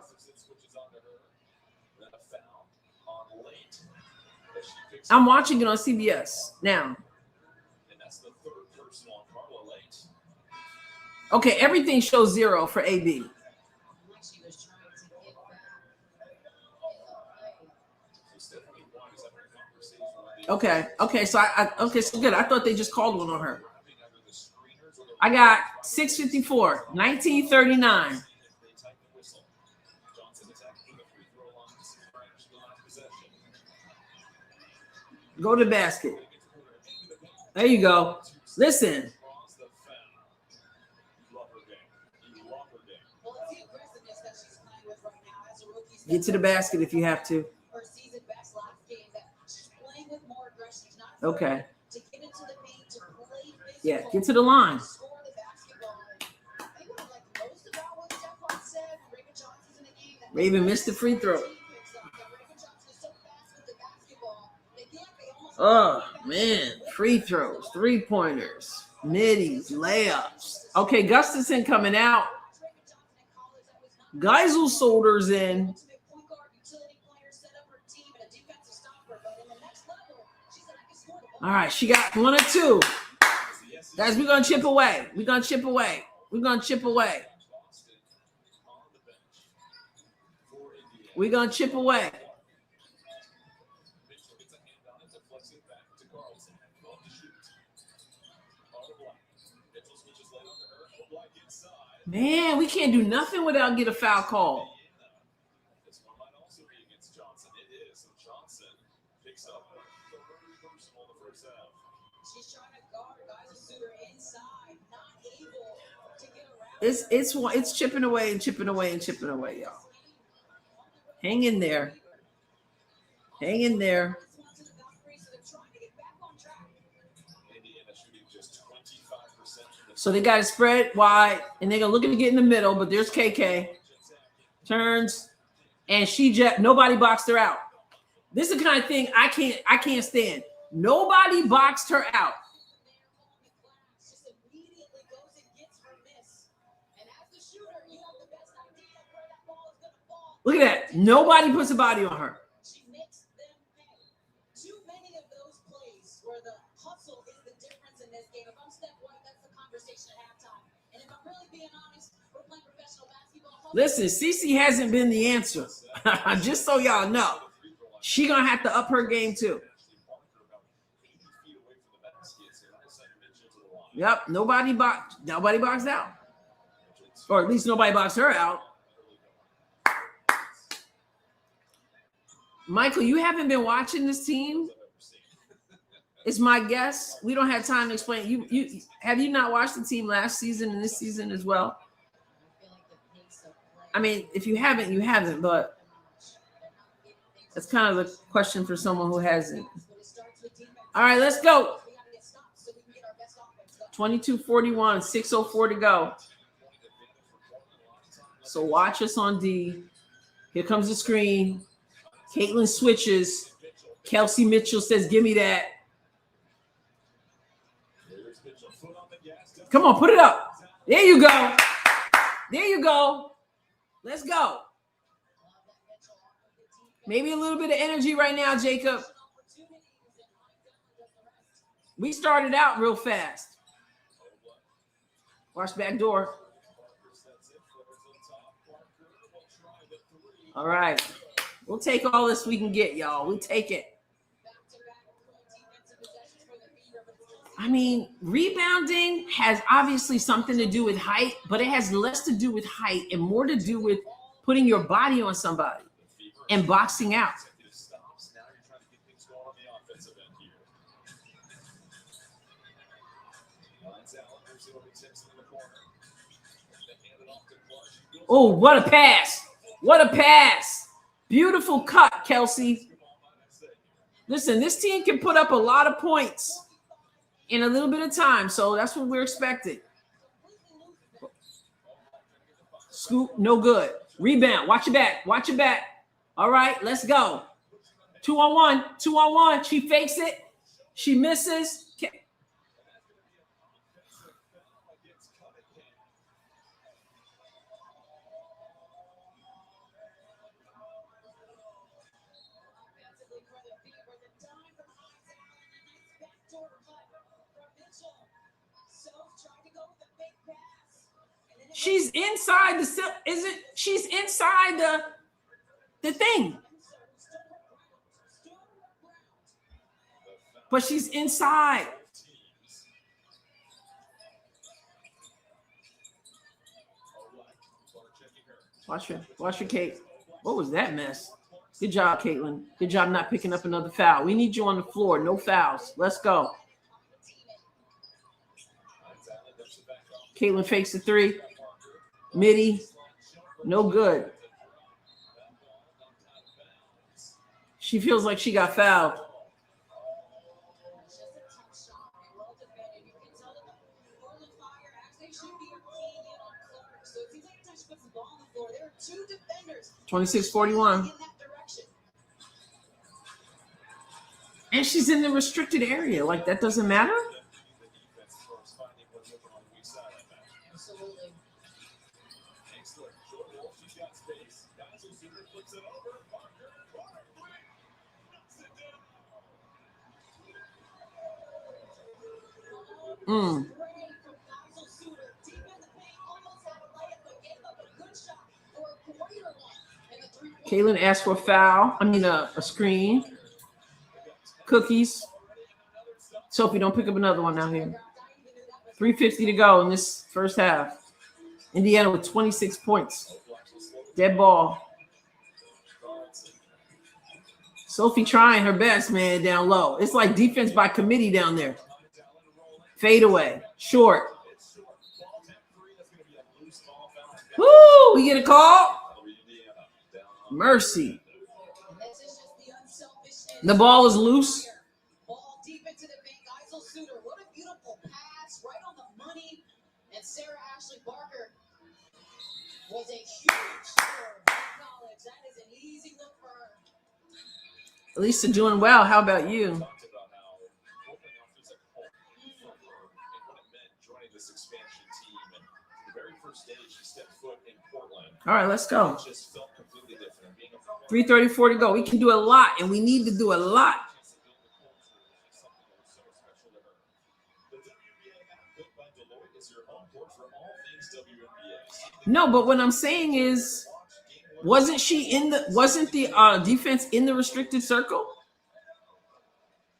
I'm watching it on CBS now. Okay, everything shows 0 for AB. Okay, so so good. I thought they just called one on her. I got 654, 1939. Go to the basket. There you go. Listen. Get to the basket if you have to. Okay. Yeah, get to the line. Raven missed the free throw. Oh, man. Free throws, three-pointers, middies, layups. Okay, Gustafson coming out. Geisel Solder's in. All right, she got 1 or 2. Guys, we're going to chip away. We're going to chip away. We're going to chip away. We're going to chip away. Man, we can't do nothing without get a foul call. This one might also be against Johnson. It is. So Johnson picks up a personal in the first half. She's trying to guard Geisel Suter inside, not able to get around. It's chipping away and chipping away and chipping away, y'all. Hang in there. Hang in there. So they got it spread wide, and they're gonna look to get in the middle, but there's KK. Turns, and nobody boxed her out. This is the kind of thing I can't stand. Nobody boxed her out. Look at that. Nobody puts a body on her. She makes them pay. Too many of those plays where the hustle is the difference in this game. If I'm Steph White, that's the conversation at halftime. And if I'm really being honest, we're playing professional basketball. Listen, Cece hasn't been the answer. Just so y'all know. She gonna have to up her game too. Yep, nobody boxed out. Or at least nobody boxed her out. Michael, you haven't been watching this team? It's my guess. We don't have time to explain. You have you not watched the team last season and this season as well? I mean, if you haven't, you haven't, but that's kind of the question for someone who hasn't. All right, let's go. 22-41, 6:04 to go. So watch us on D. Here comes the screen. Caitlin switches. Kelsey Mitchell says, give me that. Come on, put it up. There you go. There you go. Let's go. Maybe a little bit of energy right now, Jacob. We started out real fast. Watch back door. All right. We'll take all this we can get, y'all. We'll take it. I mean, rebounding has obviously something to do with height, but it has less to do with height and more to do with putting your body on somebody and boxing out. Oh, what a pass. What a pass. Beautiful cut, Kelsey. Listen, this team can put up a lot of points in a little bit of time, so that's what we're expecting. Scoop, no good. Rebound. Watch your back. Watch your back. All right, let's go. 2-on-1. 2-on-1. She fakes it. She misses. She's inside the isn't she's inside the thing. But she's inside. Watch her, Kate. What was that mess? Good job, Caitlin. Good job not picking up another foul. We need you on the floor. No fouls. Let's go. Caitlin fakes the three. Midi. No good. She feels like she got fouled. Two defenders 26-41. And she's in the restricted area. Like, that doesn't matter? Absolutely. Kaylin asked for a foul. I mean, a screen. Cookies. Sophie, don't pick up another one out here. 3:50 to go in this first half. Indiana with 26 points. Dead ball. Sophie trying her best, man, down low. It's like defense by committee down there. Fade away. Short. Woo! We get a call. Mercy. The ball is loose. Ball deep into the paint. Isel Suter. What a beautiful pass. Right on the money. And Sarah Ashley Barker was a huge scorer. College. That is an easy look for her. Lisa doing well. How about you? All right, let's go. 3:34 to go. We can do a lot, and we need to do a lot. No, but what I'm saying is, wasn't the defense in the restricted circle?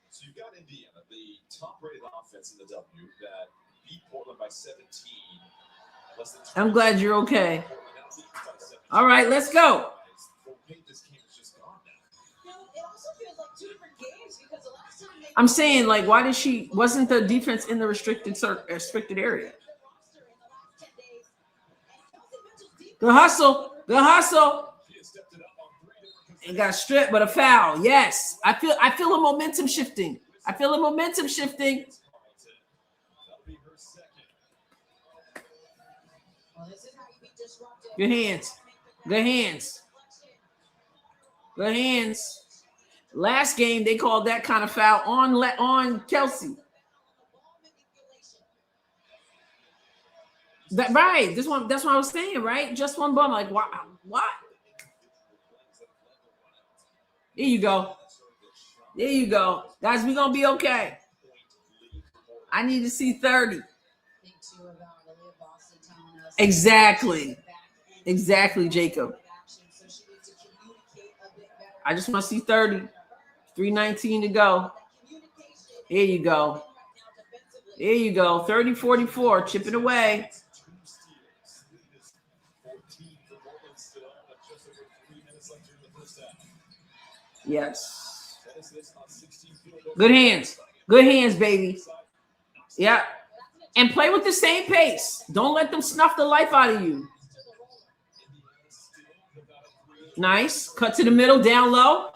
So you've got Indiana, the top-rated offense in the W that beat Portland by 17. I'm glad you're okay. All right, let's go. I'm saying, like, why did wasn't the defense in the restricted area? Good hustle. Good hustle. And got stripped, but a foul. Yes. I feel a momentum shifting. Good hands. Good hands. Good hands. Last game, they called that kind of foul on Kelsey. Right. That's what I was saying, right? Just one bum. Like, what? There you go. There you go. Guys, we're going to be okay. I need to see 30. Exactly. Exactly, Jacob. I just want to see 30. 3:19 to go. There you go. There you go. 30-44. Chip it away. Yes. Good hands. Good hands, baby. Yeah. And play with the same pace. Don't let them snuff the life out of you. Nice. Cut to the middle, down low.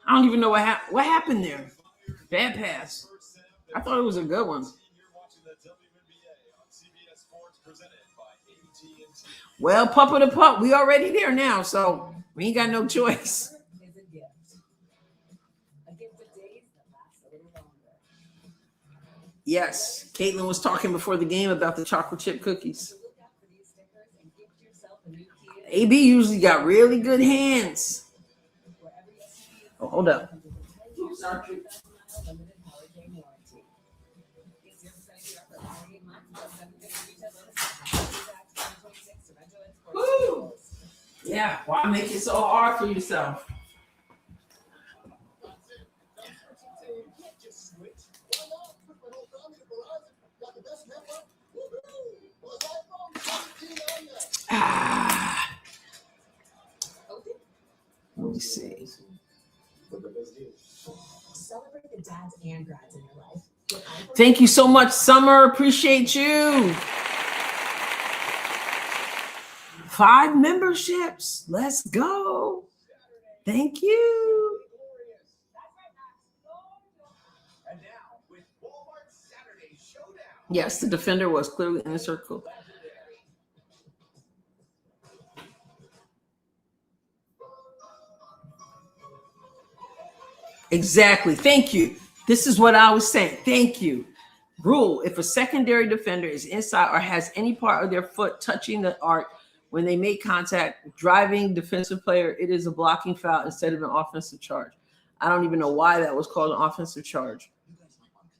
I don't even know what happened there. Bad pass. I thought it was a good one. Well, Puppa the Pup, we already there now, so we ain't got no choice. Is a gift. A gift of days that last a little longer. Yes, Caitlin was talking before the game about the chocolate chip cookies. So look out for these stickers and gift yourself a new key. AB usually got really good hands. Wherever you see it, Oh, hold up. limited holiday warranty. It's your percentage off for 48 months, plus 750 retail bonus. Back 2026 to Metro and Sports Woo! Staples. Yeah, why make it so hard for yourself? Ah. Let me see. Celebrate the dads and grads in your life. With iPhone Thank you so much, Summer. Appreciate you. 5 memberships. Let's go. Thank you. And now with Walmart Saturday Showdown. Yes, the defender was clearly in the circle. Exactly. Thank you. This is what I was saying. Thank you. Rule: if a secondary defender is inside or has any part of their foot touching the arc when they make contact, driving defensive player, it is a blocking foul instead of an offensive charge. I don't even know why that was called an offensive charge.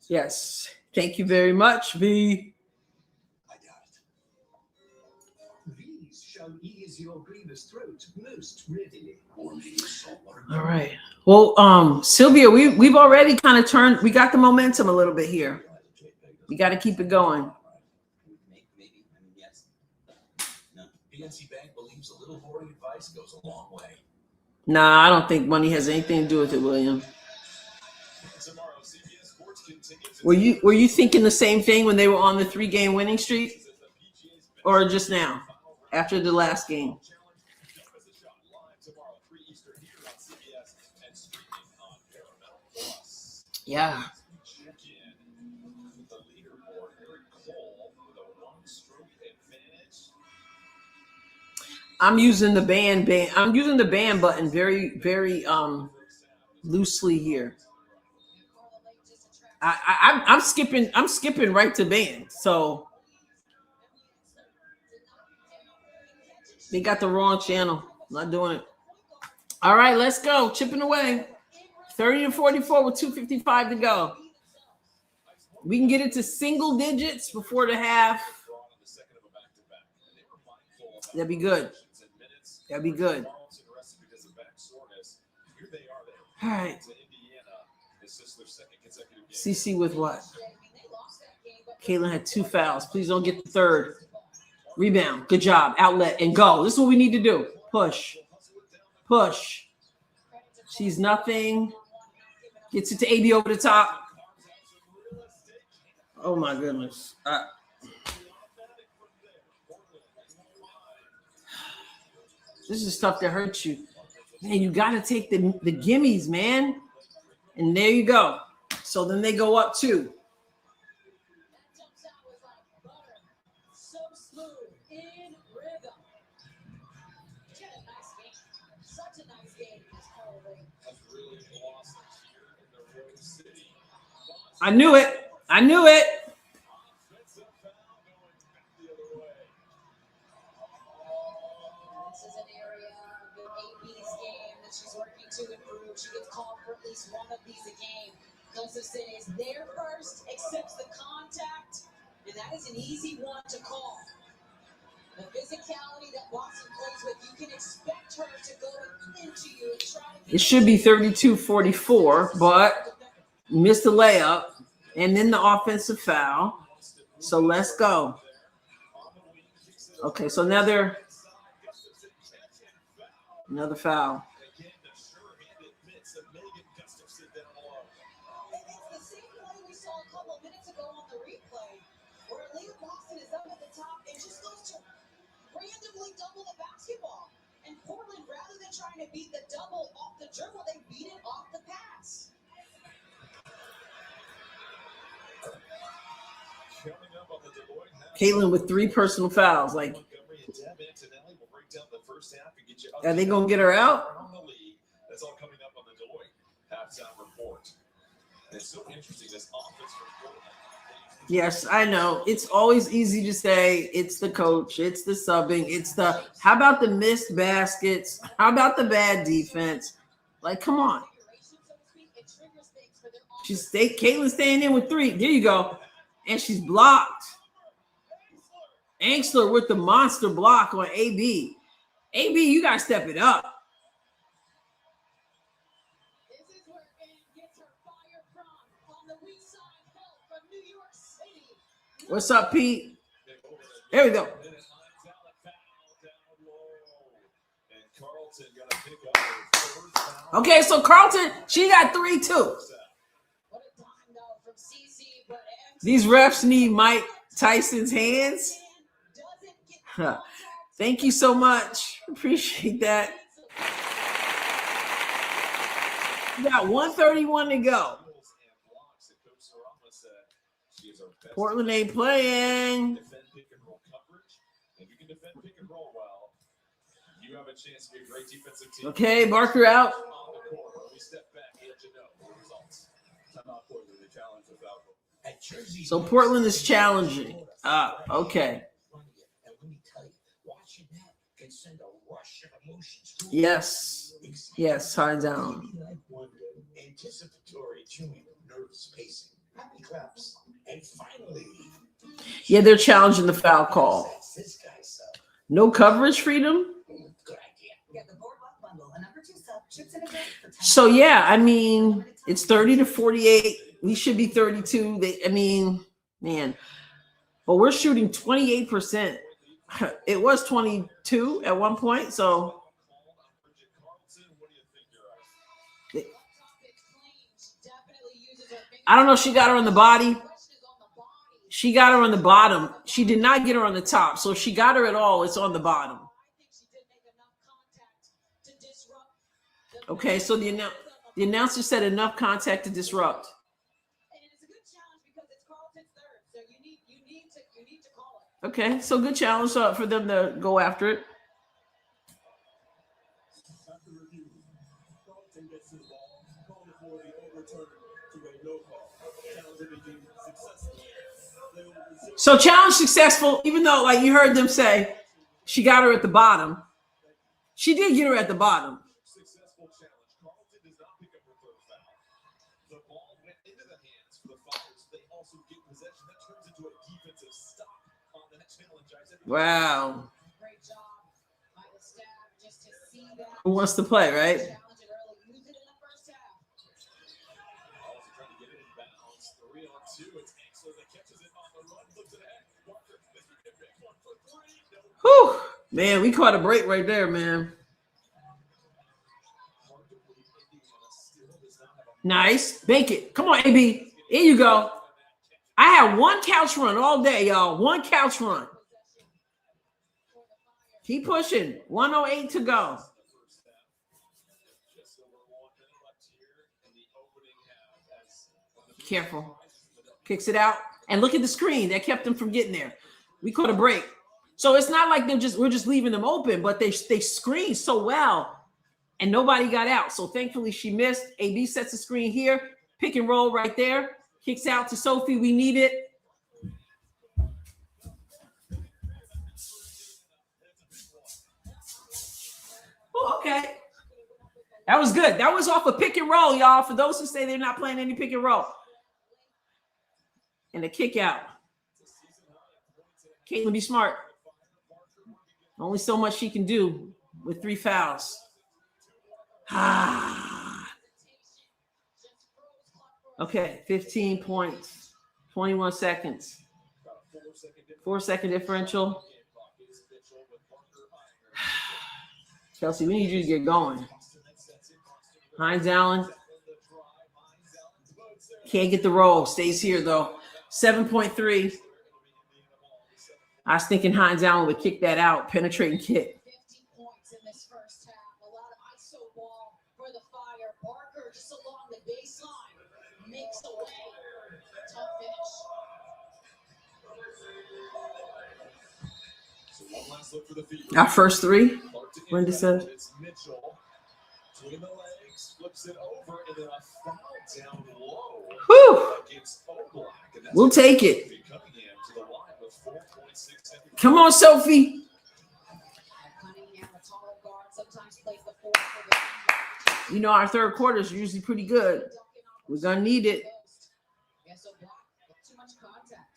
Yes. Thank you very much, V. I doubt it. These shall ease your grievous throat most readily. All right. Well, Sylvia, we've already kind of turned. We got the momentum a little bit here. We got to keep it going. Maybe. I mean, yes. No. PNC Bank believes a little boring advice goes a long way. Nah, I don't think money has anything to do with it, William. Tomorrow, CBS Sports continues. Were you thinking the same thing when they were on the 3-game winning streak, or just now after the last game? Yeah. I'm using the band. I'm using the band button very, very loosely here. I'm skipping. I'm skipping right to band. So they got the wrong channel. Not doing it. All right, let's go. Chipping away. 30-44 with 2:55 to go. We can get it to single digits before the half. That'd be good. That'd be good. All right. CC with what? Caitlin had 2 fouls. Please don't get the third. Rebound. Good job. Outlet and go. This is what we need to do. Push. Push. She's nothing. Gets it to AB over the top. Oh my goodness. This is stuff that hurts you. Man, you got to take the gimmies, man. And there you go. So then they go up 2. So smooth, in rhythm. She had a nice game. Such a nice game. I knew it. I knew it. This is an area of AB's game that she's working to improve. She gets called for at least one of these a game. Joseph City is there first, accepts the contact, and that is an easy one to call. The physicality that Boston plays with, you can expect her to go into you and try to. It should be 32-44, but missed the layup and then the offensive foul. So let's go. Okay, so another foul. go on the replay where Aaliyah Boston is up at the top and just goes to randomly double the basketball. And Portland, rather than trying to beat the double off the dribble, they beat it off the pass. Coming up on the Deloitte half. Caitlin with 3 personal fouls. Like, Montgomery and Deb Antonelli will break down the first half and get you up are they to gonna get her out? around the league. That's all coming up on the Deloitte halftime report. And it's so interesting, this offense from Portland. Yes, I know. It's always easy to say it's the coach, it's the subbing, it's the how about the missed baskets? How about the bad defense? Like, come on. Caitlin's staying in with 3. There you go. And she's blocked. Angstler with the monster block on AB. AB, you gotta step it up. This is where Ann gets her fire from on the weak side help from New York City. What's up, Pete? There we go. Okay, so Carlton, she got 3 too. What a dime though from CC, but These refs need Mike Tyson's hands. Huh. Thank you so much. Appreciate that. We got 1:31 to go. Portland ain't playing. Defend pick and roll coverage. If you can defend pick and roll well, you have a chance to be a great defensive team. Okay, Barker out. On the court, when we step back, you let you know the results. Portland, the challenge without So Portland is challenging. Okay. And let me tell you, watching that can send a rush of emotions through. Yes. Yes, hands down. Like wonder, anticipatory tuning, nerves pacing, happy claps, and finally, Yeah, they're challenging the foul call. that's this guy's stuff. No coverage freedom. Good idea. Get the boardwalk bundle, a number 2 sub, chips in a drink for 10. So yeah, I mean, it's 30-48. We should be 32. Man. But we're shooting 28%. It was 22 at one point. So I don't know if she got her on the body. She got her on the bottom. She did not get her on the top. So if she got her at all, it's on the bottom. Okay, so the announcer said enough contact to disrupt. And it's a good challenge because it's Carlton's third, so you need to call it. Okay, so good challenge for them to go after it. After review, Carlton gets to the ball, calling for the overturn to a no call. Challenge being successful. They will resume. So challenge successful, even though, like you heard them say, she got her at the bottom. She did get her at the bottom. Successful challenge. Carlton does not pick up her third foul. The ball went into the hands for the Flyers. They also get possession. That turns into a defensive stop on the next challenge. Wow. Great job by the staff just to see that. Who wants to play, right? Challenge it early, use it in the first half. Also trying to get it in bounds. 3-on-2. It's Axler that catches it on the run. Looks ahead. Walker, this would be a big one for 3. No. Whew. Man, we caught a break right there, man. Hard to believe Indiana still does not have a Nice. Bake it. Come on, AB. Here you go. I had one couch run all day, y'all. One couch run. Keep pushing. 1:08 to go. just over 1 minute left here in the opening half. As Careful. Kicks it out. And look at the screen. That kept them from getting there. We caught a break. So it's not like we're just leaving them open, but they screened so well and nobody got out. So thankfully she missed. AB sets the screen here. Pick and roll right there. Kicks out to Sophie. We need it. Oh, okay. That was good. That was off a pick and roll, y'all. For those who say they're not playing any pick and roll. And a kick out. Caitlin, be smart. Only so much she can do with 3 fouls. Okay, 15 points, 21 seconds. 4-second differential. Chelsea, we need you to get going. Hines Allen. Can't get the roll. Stays here, though. 7.3. I was thinking Hines Allen would kick that out, penetrating kick. 50 points in this first half. A lot of ISO ball for the Fire. Parker just along the baseline makes a way. Tough finish. So one last look for the Fever. Our first three. Clark to Wendy inbound. said. It's Mitchell. Twin the legs, flips it over, and then a foul down low Whew. against Oblak. And that's We'll take it. Sophie Cunningham to the line with 4.6 seconds. Come on, Sophie. Cunningham, a tall guard, sometimes plays the four for the You know, our third quarter is usually pretty good. We're going to need it. Yeah, so block, too much contact.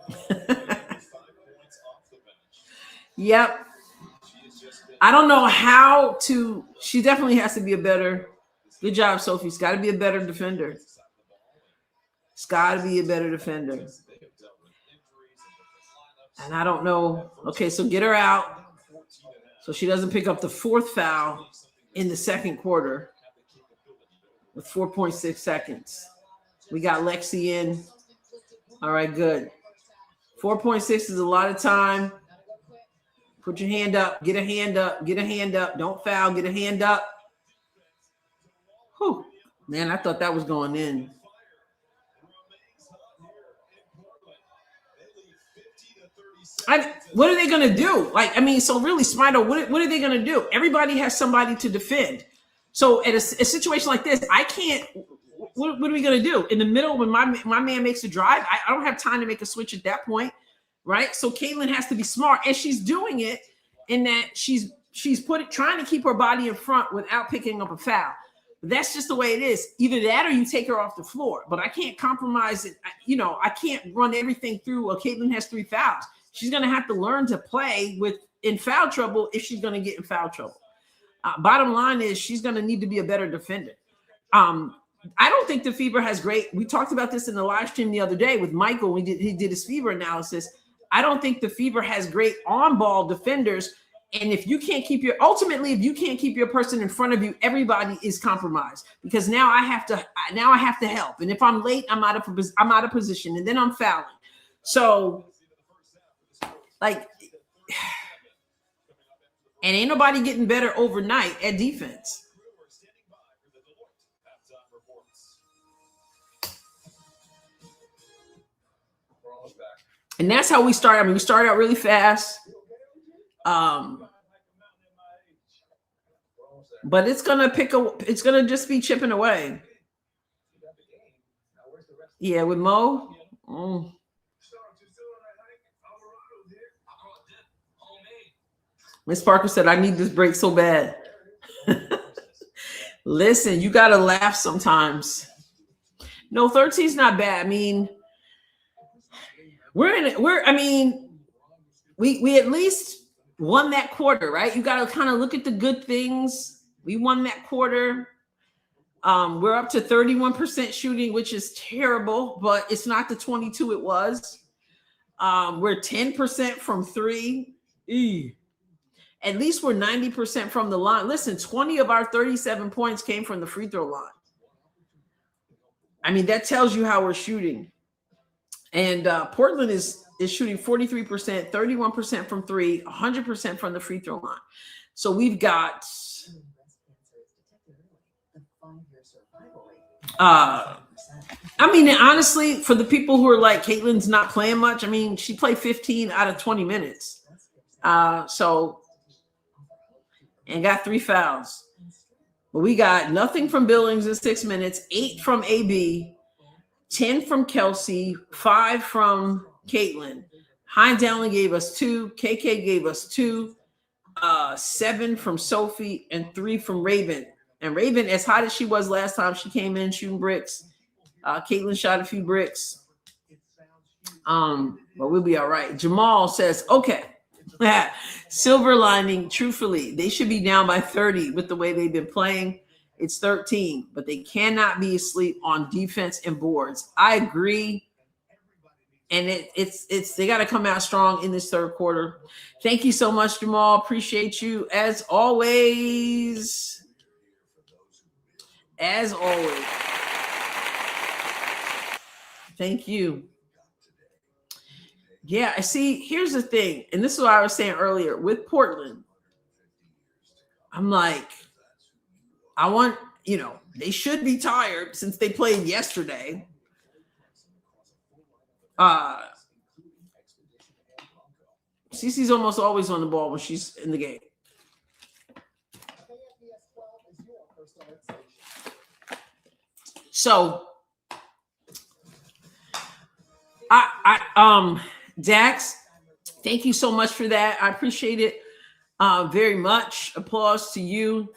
5 points off the bench. Yep. She has just been I don't know how to. She definitely has to be a better. Good job, Sophie. She's got to be a better defender. It's got to be a better defender. they have dealt with injuries and different lineups. And I don't know. Okay, so get her out so she doesn't pick up the fourth foul in the second quarter with 4.6 seconds. We got Lexi in. All right, good. 4.6 is a lot of time. Put your hand up. Get a hand up. Get a hand up. Don't foul. Get a hand up. Whew. Man, I thought that was going in. What are they going to do? Like, I mean, so really, Smido, what are they going to do? Everybody has somebody to defend. So at a situation like this, I can't. What are we going to do? In the middle, when my man makes a drive, I don't have time to make a switch at that point, right? So Caitlin has to be smart, and she's doing it in that she's trying to keep her body in front without picking up a foul. That's just the way it is. Either that or you take her off the floor. But I can't compromise it. I can't run everything through. Well, Caitlin has 3 fouls. She's going to have to learn to play in foul trouble if she's going to get in foul trouble. Bottom line is she's going to need to be a better defender. I don't think the Fever has great. We talked about this in the live stream the other day with Michael. He did his Fever analysis. I don't think the Fever has great on-ball defenders. And if you can't keep your person in front of you, everybody is compromised because now I have to help. And if I'm late, I'm out of position, and then I'm fouling. So, like, and ain't nobody getting better overnight at defense. And that's how we start. I mean, we start out really fast. But it's gonna just be chipping away. Yeah, with Mo. Miss Parker said, I need this break so bad. Listen, you gotta laugh sometimes. No, 13's not bad. I mean, we at least won that quarter, right? You got to kind of look at the good things. We won that quarter. We're up to 31% shooting, which is terrible, but it's not the 22 it was. We're 10% from 3. At least we're 90% from the line. Listen, 20 of our 37 points came from the free throw line. I mean, that tells you how we're shooting. And Portland is shooting 43%, 31% from 3, 100% from the free throw line. So we've got I mean, honestly, for the people who are like, Caitlin's not playing much, I mean, she played 15 out of 20 minutes. So, and got 3 fouls. But we got nothing from Billings in 6 minutes, 8 from AB, 10 from Kelsey, 5 from Caitlin. Hines Allen gave us 2. KK gave us 2. 7 from Sophie and 3 from Raven. And Raven, as hot as she was last time, she came in shooting bricks. Caitlin shot a few bricks. But we'll be all right. Jamal says, okay. Silver lining, truthfully, they should be down by 30 with the way they've been playing. It's 13, but they cannot be asleep on defense and boards. I agree. And it's they got to come out strong in this third quarter. Thank you so much, Jamal. Appreciate you as always. As always. Thank you. Yeah, I see. Here's the thing, and this is what I was saying earlier with Portland. I'm like, I want, they should be tired since they played yesterday. Cece's almost always on the ball when she's in the game. So Dax, thank you so much for that. I appreciate it very much. Applause to you.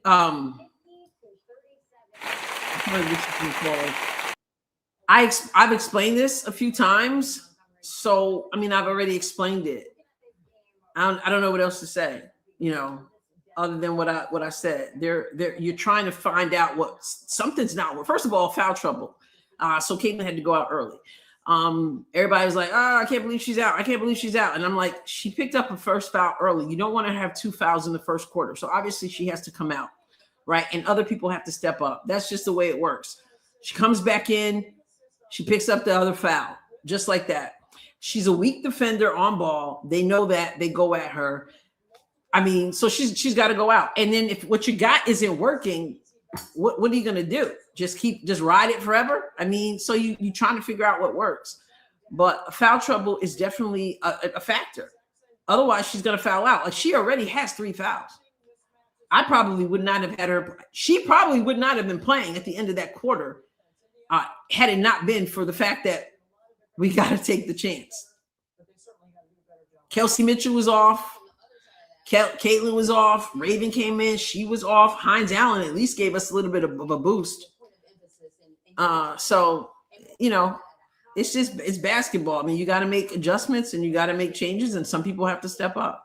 I've explained this a few times, so I mean I've already explained it. I don't know what else to say, other than what I said. You're trying to find out what something's not working. First of all, foul trouble. So Caitlin had to go out early. Everybody was like, I can't believe she's out. I can't believe she's out. And I'm like, she picked up a first foul early. You don't want to have 2 fouls in the first quarter. So obviously she has to come out, right? And other people have to step up. That's just the way it works. She comes back in. She picks up the other foul, just like that. She's a weak defender on ball. They know that. They go at her. I mean, so she's got to go out. And then if what you got isn't working, what are you going to do? Just ride it forever? I mean, so you trying to figure out what works. But foul trouble is definitely a factor. Otherwise, she's going to foul out. Like, she already has 3 fouls. I probably would not have had her. She probably would not have been playing at the end of that quarter had it not been for the fact that we got to take the chance. Kelsey Mitchell was off. Caitlin was off. Raven came in. She was off. Hines Allen at least gave us a little bit of a boost. So, it's basketball. I mean, you got to make adjustments and you got to make changes, and some people have to step up.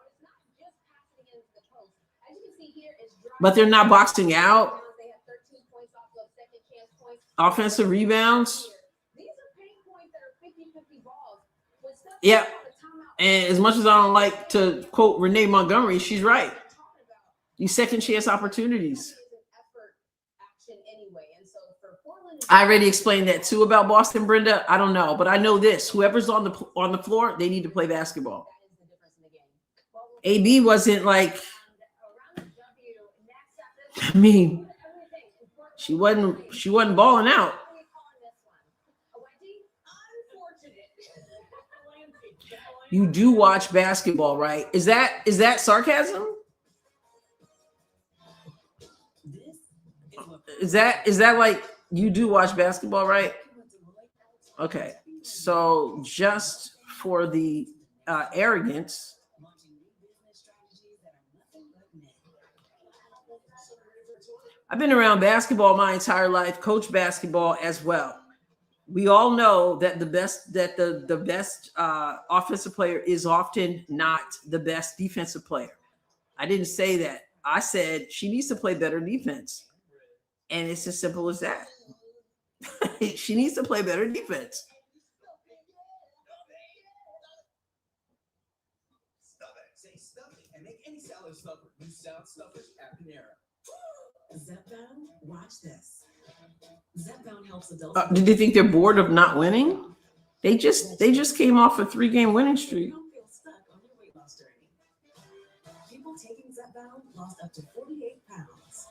But they're not boxing out. Offensive rebounds. Yeah. And as much as I don't like to quote Renee Montgomery, she's right. These second chance opportunities. I already explained that too about Boston, Brenda. I don't know, but I know this: whoever's on the floor, they need to play basketball. AB wasn't like, I mean, she wasn't balling out. You do watch basketball, right? Is that sarcasm? Is that like you do watch basketball, right? Okay. So just for the arrogance. I've been around basketball my entire life, coached basketball as well. We all know that the best offensive player is often not the best defensive player. I didn't say that. I said she needs to play better defense. And it's as simple as that. She needs to play better defense. Stuff it. Say stuff it and make any salad stuffer. You sound stuffers at Panera. Zepbound, watch this. Zepbound helps adults. Did you think they're bored of not winning? They just came off a 3-game winning streak. Don't feel stuck on your weight loss journey. People taking Zepbound lost up to 48 pounds.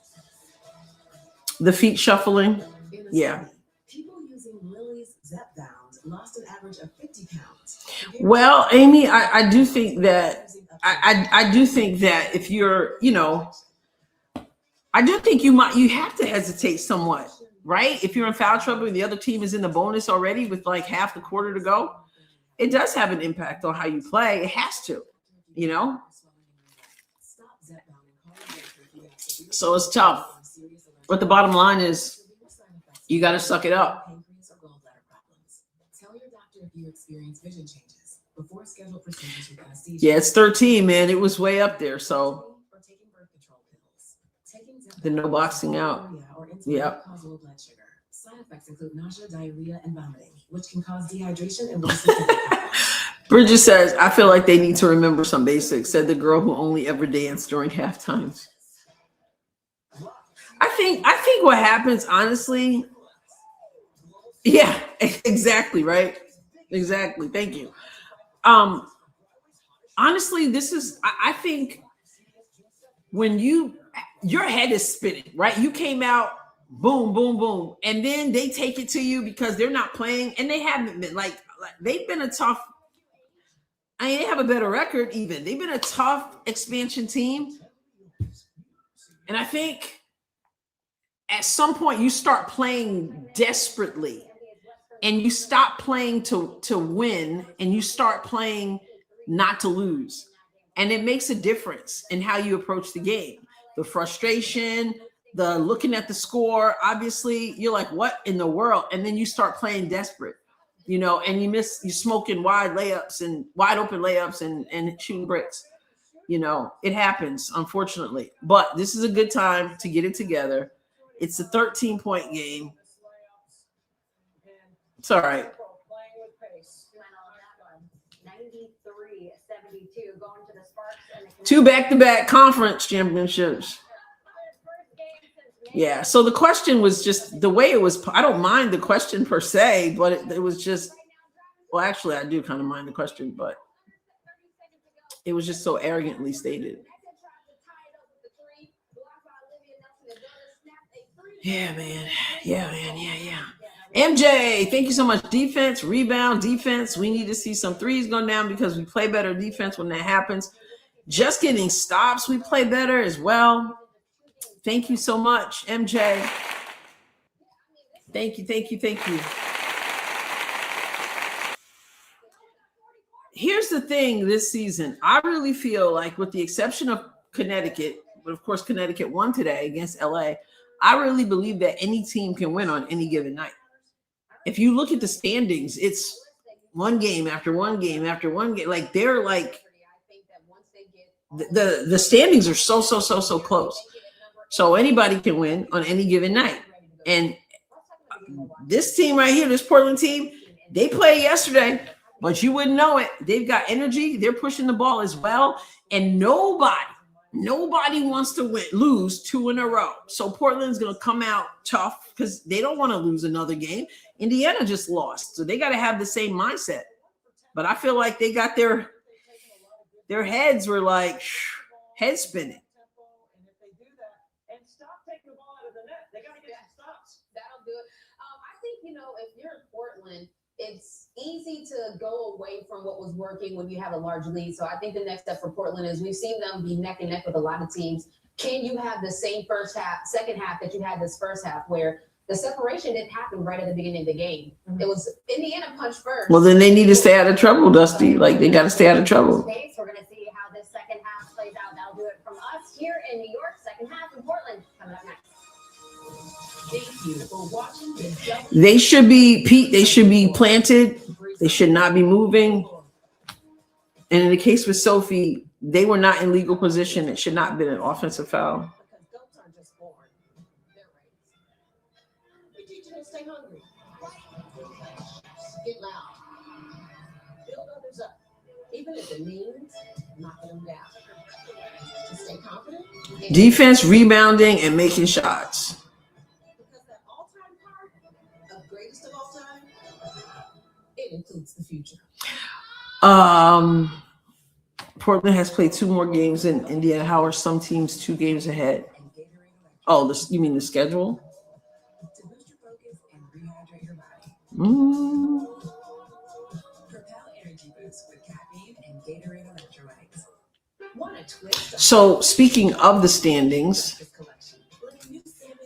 The feet shuffling. Yeah. People using Lily's Zepbound lost an average of 50 pounds. Well, Amy, I do think that I do think that if you're, I do think you have to hesitate somewhat, right? If you're in foul trouble and the other team is in the bonus already with like half the quarter to go, it does have an impact on how you play. It has to, So it's tough. But the bottom line is you got to suck it up. Tell your doctor if you experience vision changes before scheduled procedures with anesthesia. Yeah, it's 13, man. It was way up there. So the no boxing out. Yeah. Side effects include nausea, diarrhea, and vomiting, which can cause dehydration and Bridget says, I feel like they need to remember some basics, said the girl who only ever danced during half times. I think what happens, honestly, Yeah, exactly, right? Exactly. Thank you. Honestly, this is I think when your head is spinning, right? You came out, boom, boom, boom, and then they take it to you because they're not playing, and they haven't been like they've been a tough. I mean, they have a better record. Even they've been a tough expansion team, and I think at some point you start playing desperately, and you stop playing to win, and you start playing not to lose, and it makes a difference in how you approach the game. The frustration, the looking at the score, obviously you're like, what in the world? And then you start playing desperate, and you're smoking wide open layups and shooting bricks. It happens, unfortunately, but this is a good time to get it together. It's a 13-point game. It's all right. 93-72 going to the Sparks. And 2 back-to-back conference championships. Yeah, so the question was just the way it was. I don't mind the question per se, but it was just, well, actually, I do kind of mind the question, but it was just so arrogantly stated. Yeah, man. Yeah. MJ, thank you so much. Defense, rebound, defense. We need to see some threes going down because we play better defense when that happens. Just getting stops, we play better as well. Thank you so much, MJ. Thank you. Here's the thing this season. I really feel like, with the exception of Connecticut, but of course Connecticut won today against LA, I really believe that any team can win on any given night. If you look at the standings, it's one game after one game after one game. Like, they're like, the standings are so close. So anybody can win on any given night. And this team right here, this Portland team, they played yesterday, but you wouldn't know it. They've got energy. They're pushing the ball as well. And nobody wants to lose 2 in a row. So Portland's going to come out tough because they don't want to lose another game. Indiana just lost, so they got to have the same mindset. But I feel like they got their heads were like head spinning. That'll do it. I think, if you're in Portland, it's easy to go away from what was working when you have a large lead. So I think the next step for Portland is we've seen them be neck and neck with a lot of teams. Can you have the same second half that you had this first half, where the separation didn't happen right at the beginning of the game? It was Indiana punched first. Well, then they need to stay out of trouble, Dusty. Like, they got to stay out of trouble. We're going to see how this second half plays out. That'll do it from us here in New York. Second half in Portland coming up next. Thank you for watching the They should be planted. They should not be moving. And in the case with Sophie, they were not in legal position. It should not have been an offensive foul. Because goats aren't just born. They're raised. We teach you to stay hungry. Get loud. Build others up. Even if it means knocking them down. To stay confident. Defense, rebounding, and making shots. Because that all-time part of greatest of all time, it includes the future. Portland has played 2 more games than Indiana. How are some teams 2 games ahead? Oh, you mean the schedule? To boost your focus and rehydrate your body. Propel Energy Boost with caffeine and Gatorade electrolytes. Want a twist? So, speaking of the standings,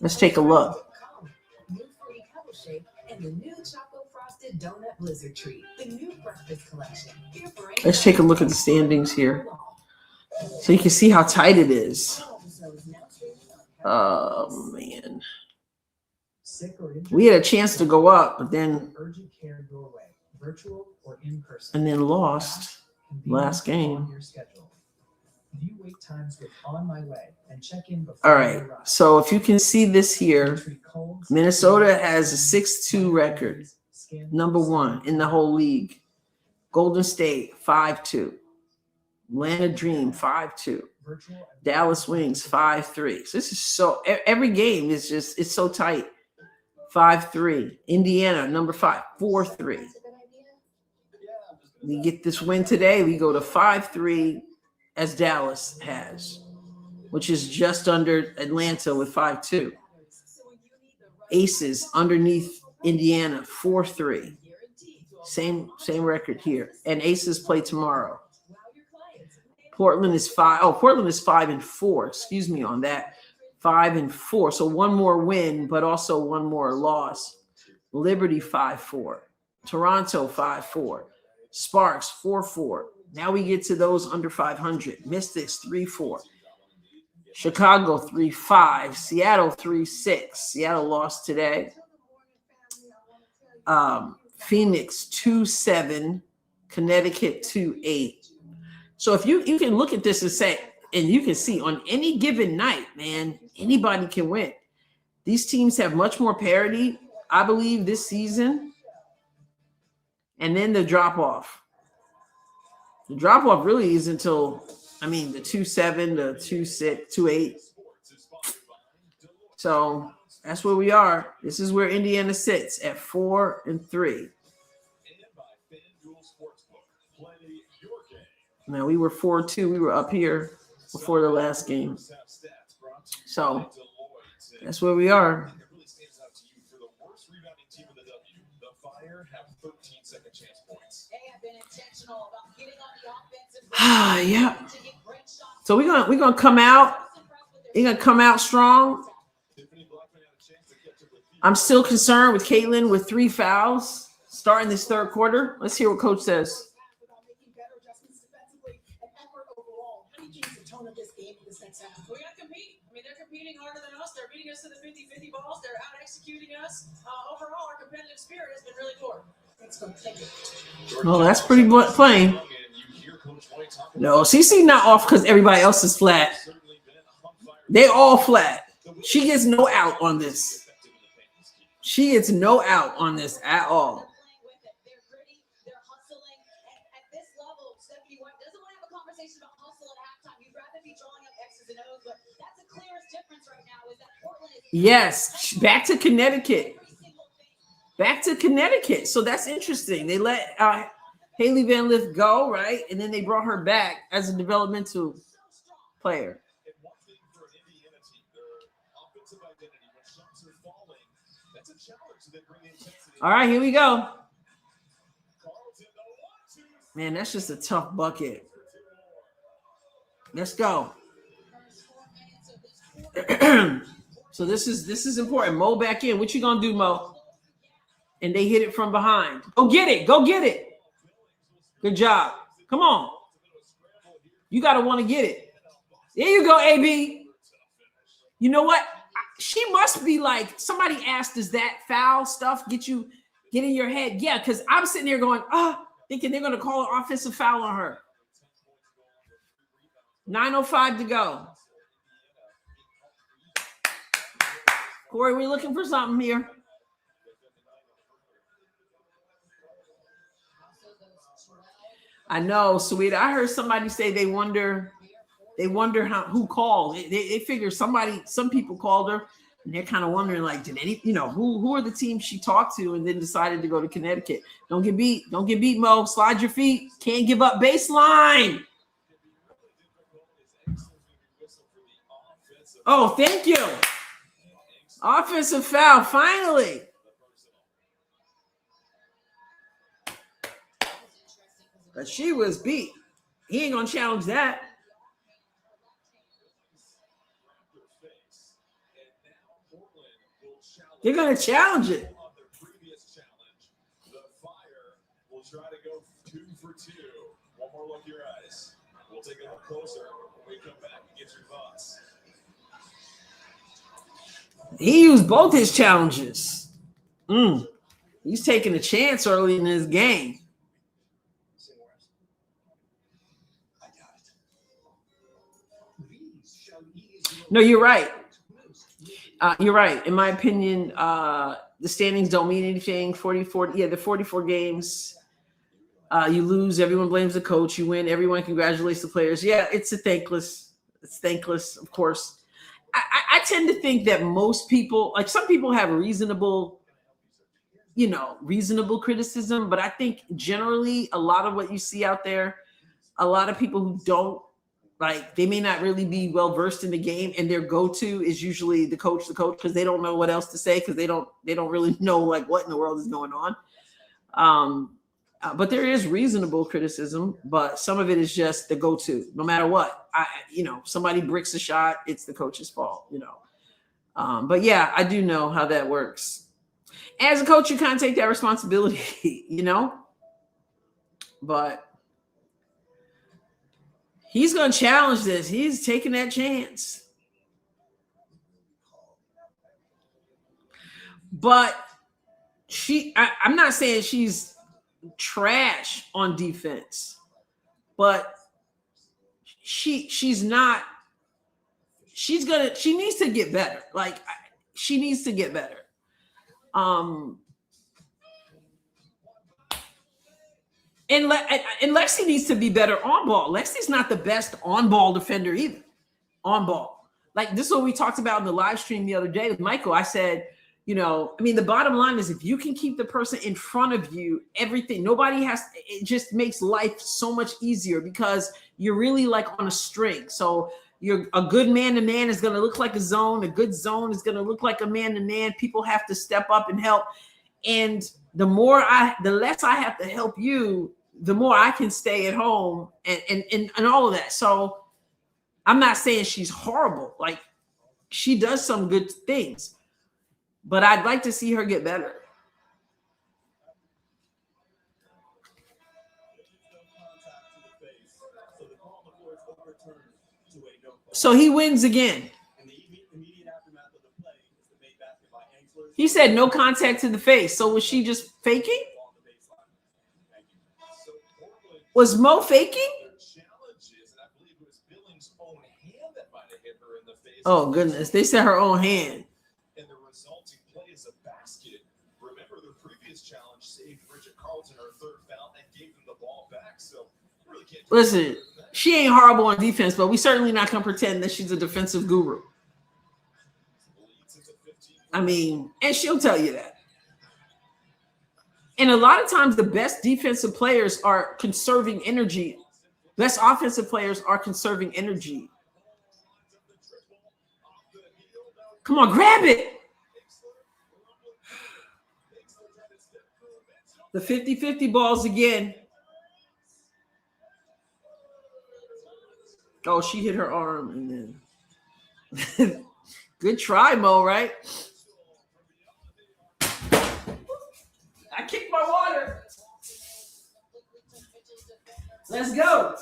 let's take a look. New fruity pebble shake and the new chocolate frosted donut blizzard treat. The new breakfast collection. Let's take a look at the standings here, so you can see how tight it is. Oh man, we had a chance to go up, but then and then lost last game. All right, so if you can see this here, Minnesota has a 6-2 record, number 1 in the whole league. Golden State 5-2, Atlanta Dream 5-2, Dallas Wings 5-3. So this is every game is it's so tight. 5-3. Indiana, number 5, 4-3. That's a good idea. We get this win today. We go to 5-3 as Dallas has, which is just under Atlanta with 5-2. Aces underneath Indiana, 4-3. Same record here. And Aces play tomorrow. Portland is 5. Oh, Portland is 5-4. Excuse me on that. 5-4. So one more win, but also one more loss. Liberty 5-4. Toronto 5-4. Sparks 4-4. Now we get to those under 500. Mystics 3-4. Chicago 3-5. Seattle 3-6. Seattle lost today. Phoenix 2-7. Connecticut 2-8. So if you can look at this and say, and you can see on any given night, man, anybody can win. These teams have much more parity, I believe, this season. And then the drop off. The drop off really is until, the 2-7, the 2-6, 2-8. So that's where we are. This is where Indiana sits at 4-3. Now we were 4-2. We were up here before the last game. So that's where we are. Yeah. So we're gonna come out. You're gonna come out strong. I'm still concerned with Caitlin with 3 fouls starting this third quarter. Let's hear what Coach says. We're going to compete. They're competing harder than us. They're beating us to the 50-50 balls. They're out executing us. Overall, our competitive spirit has been really poor. Let's go. Thank you. Well, that's pretty plain. No, CC not off because everybody else is flat. They all flat. She gets no out on this. She gets no out on this at all. They're gritty. They're hustling. And at this level, Stephanie White doesn't want to have a conversation about hustle at halftime. You'd rather be drawing up X's and O's, but that's the clearest difference right now is that Portland is Yes, back to Connecticut. Back to Connecticut. So that's interesting. They let Haley Van Lith go, right? And then they brought her back as a developmental player. All right, here we go. Man, that's just a tough bucket. Let's go. So this is important. Mo back in. What you gonna do, Mo? And they hit it from behind. Go get it. Go get it. Good job. Come on. You gotta want to get it. There you go, AB. You know what? She must be like, somebody asked, does that foul stuff get in your head? Yeah, because I'm sitting there going, thinking they're going to call an offensive foul on her. 9:05 to go. Corey, we're looking for something here. I know, sweet. I heard somebody say they wonder who called. They figure some people called her, and they're kind of wondering, like, did any, who are the teams she talked to and then decided to go to Connecticut? Don't get beat, Mo. Slide your feet. Can't give up baseline. Oh, thank you. Offensive foul, finally. But she was beat. He ain't gonna challenge that. They're going to challenge it. The Fire will try to go 2 for 2. One more look at your eyes. We'll take a look closer when we come back and get your thoughts. He used both his challenges. He's taking a chance early in this game. No, you're right. You're right. In my opinion, the standings don't mean anything. 44, the 44 games. You lose, everyone blames the coach. You win, everyone congratulates the players. Yeah, it's thankless, of course. I tend to think that most people, like some people have reasonable reasonable criticism, but I think generally a lot of what you see out there, a lot of people who don't they may not really be well versed in the game, and their go-to is usually the coach, because they don't know what else to say, because they don't really know what in the world is going on. But there is reasonable criticism, but some of it is just the go-to. No matter what, somebody bricks a shot, it's the coach's fault. But yeah, I do know how that works. As a coach, you kind of take that responsibility, But he's going to challenge this. He's taking that chance. But I'm not saying she's trash on defense, but she needs to get better. She needs to get better. And Lexi needs to be better on ball. Lexi's not the best on ball defender either. On ball. This is what we talked about in the live stream the other day with Michael. I said, the bottom line is if you can keep the person in front of you, everything, it just makes life so much easier because you're really on a string. So a good man-to-man is going to look like a zone. A good zone is going to look like a man-to-man. People have to step up and help. And the less I have to help you, the more I can stay at home and all of that. So I'm not saying she's horrible. She does some good things, but I'd like to see her get better. So he wins again. He said no contact to the face. So was she just faking? Was Mo faking? Oh, goodness. They said her own hand. And the resulting play is a basket. Remember, the previous challenge saved Bridget Carlton her third foul and gave them the ball back. So, really can't. Listen, she ain't horrible on defense, but we certainly not going to pretend that she's a defensive guru. And she'll tell you that. And a lot of times the best defensive players are conserving energy. Best offensive players are conserving energy. Come on, grab it. The 50-50 balls again. Oh, she hit her arm and then. Good try, Mo, right? I kicked my water. Let's go.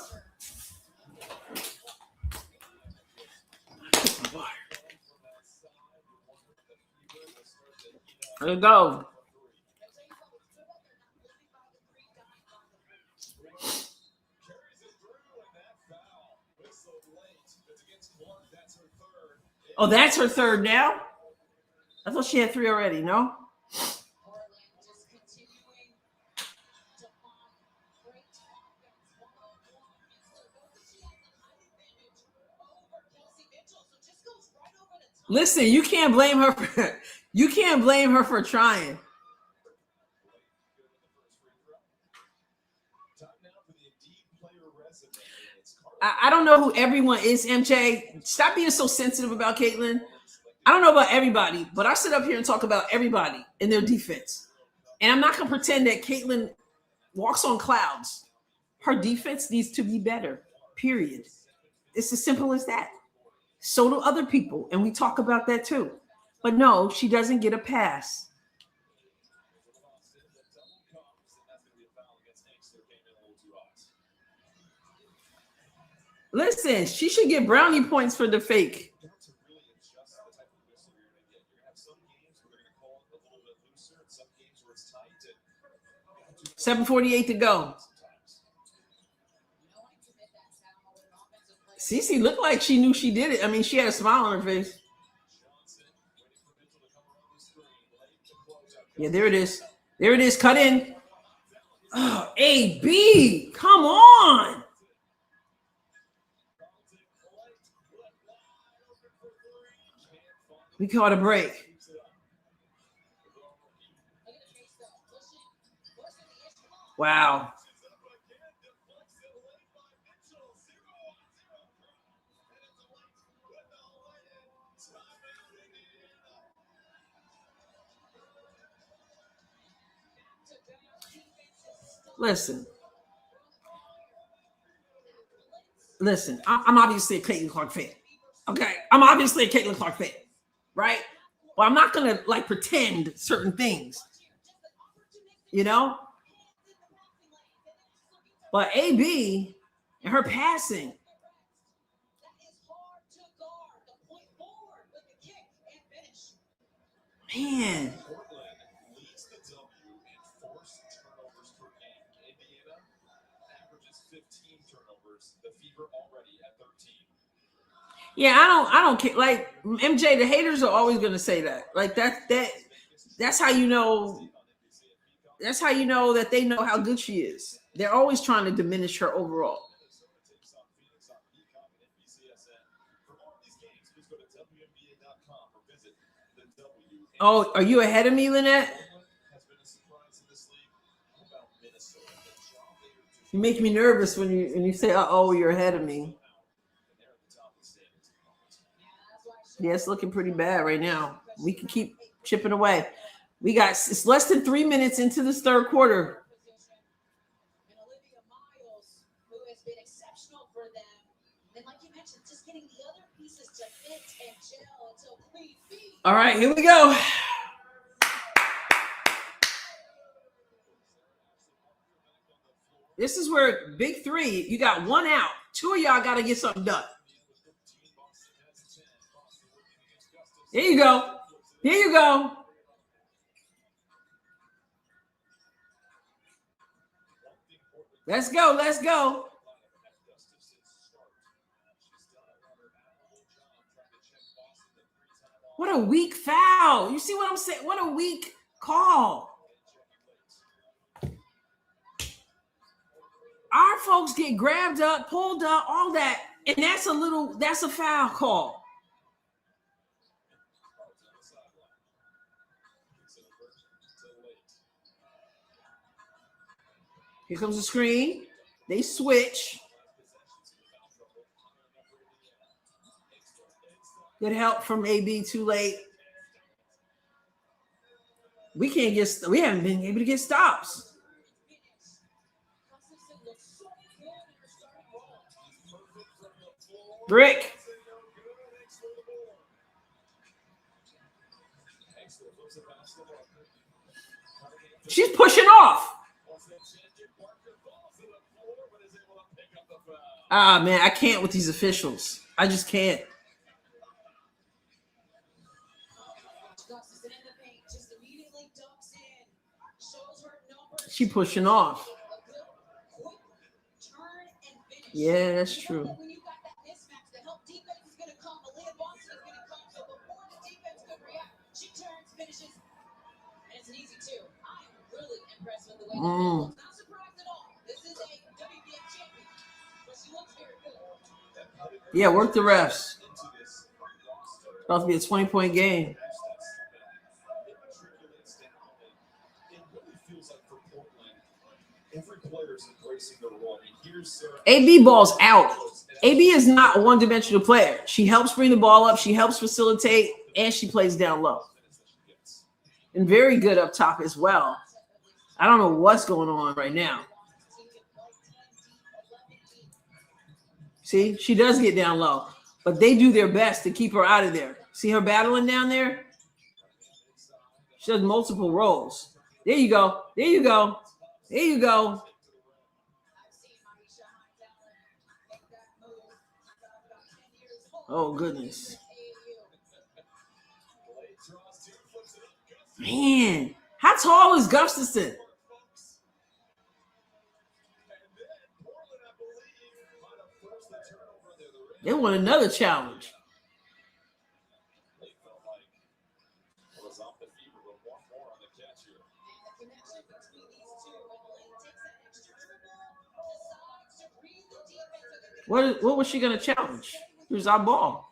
Let's go. Oh, that's her third now? I thought she had 3 already, no? Listen, you can't blame her for trying. I don't know who everyone is, MJ. Stop being so sensitive about Caitlin. I don't know about everybody, but I sit up here and talk about everybody in their defense. And I'm not going to pretend that Caitlin walks on clouds. Her defense needs to be better, period. It's as simple as that. So do other people, and we talk about that too. But no, she doesn't get a pass. Listen, she should get brownie points for the fake. 7:48 to go. Cece looked like she knew she did it. I mean, she had a smile on her face. Yeah, there it is. There it is. Cut in. Oh, AB, come on. We caught a break. Wow. Listen. I'm obviously a Caitlin Clark fan. Okay, I'm obviously a Caitlin Clark fan, right? But I'm not gonna like pretend certain things, you know. But AB and her passing, man. Portland leads the W in forced turnovers per game. Indiana averages 15 turnovers. The Fever already at 13. Yeah, I don't care. Like MJ, the haters are always gonna say that. Like that's how you know. That's how you know that they know how good she is. They're always trying to diminish her overall. Oh, are you ahead of me, Lynette? You make me nervous when you say, "Oh, you're ahead of me." Yeah, it's looking pretty bad right now. We can keep chipping away. It's less than 3 minutes into this third quarter. And Olivia Miles, who has been exceptional for them. And like you mentioned, just getting the other pieces to fit and gel until Queen B. All right, here we go. This is where big three, you got one out. Two of y'all got to get something done. There you go. Here you go. Let's go. Let's go. What a weak foul. You see what I'm saying? What a weak call. Our folks get grabbed up, pulled up, all that. And that's a foul call. Here comes the screen. They switch. Good help from AB, too late. We haven't been able to get stops. Brick. She's pushing off. Ah, man, I can't with these officials. I just can't. She pushing off. Yeah, that's true. Not surprised at all. This is a WBF champion, but she looks very good. Yeah, work the refs. About to be a 20-point game. AB ball's out. AB is not a one-dimensional player. She helps bring the ball up. She helps facilitate, and she plays down low. And very good up top as well. I don't know what's going on right now. See, she does get down low, but they do their best to keep her out of there. See her battling down there? She does multiple roles. There you go. There you go. There you go. Oh, goodness. Man, how tall is Gustafson? They want another challenge. What was she going to challenge? It was our ball.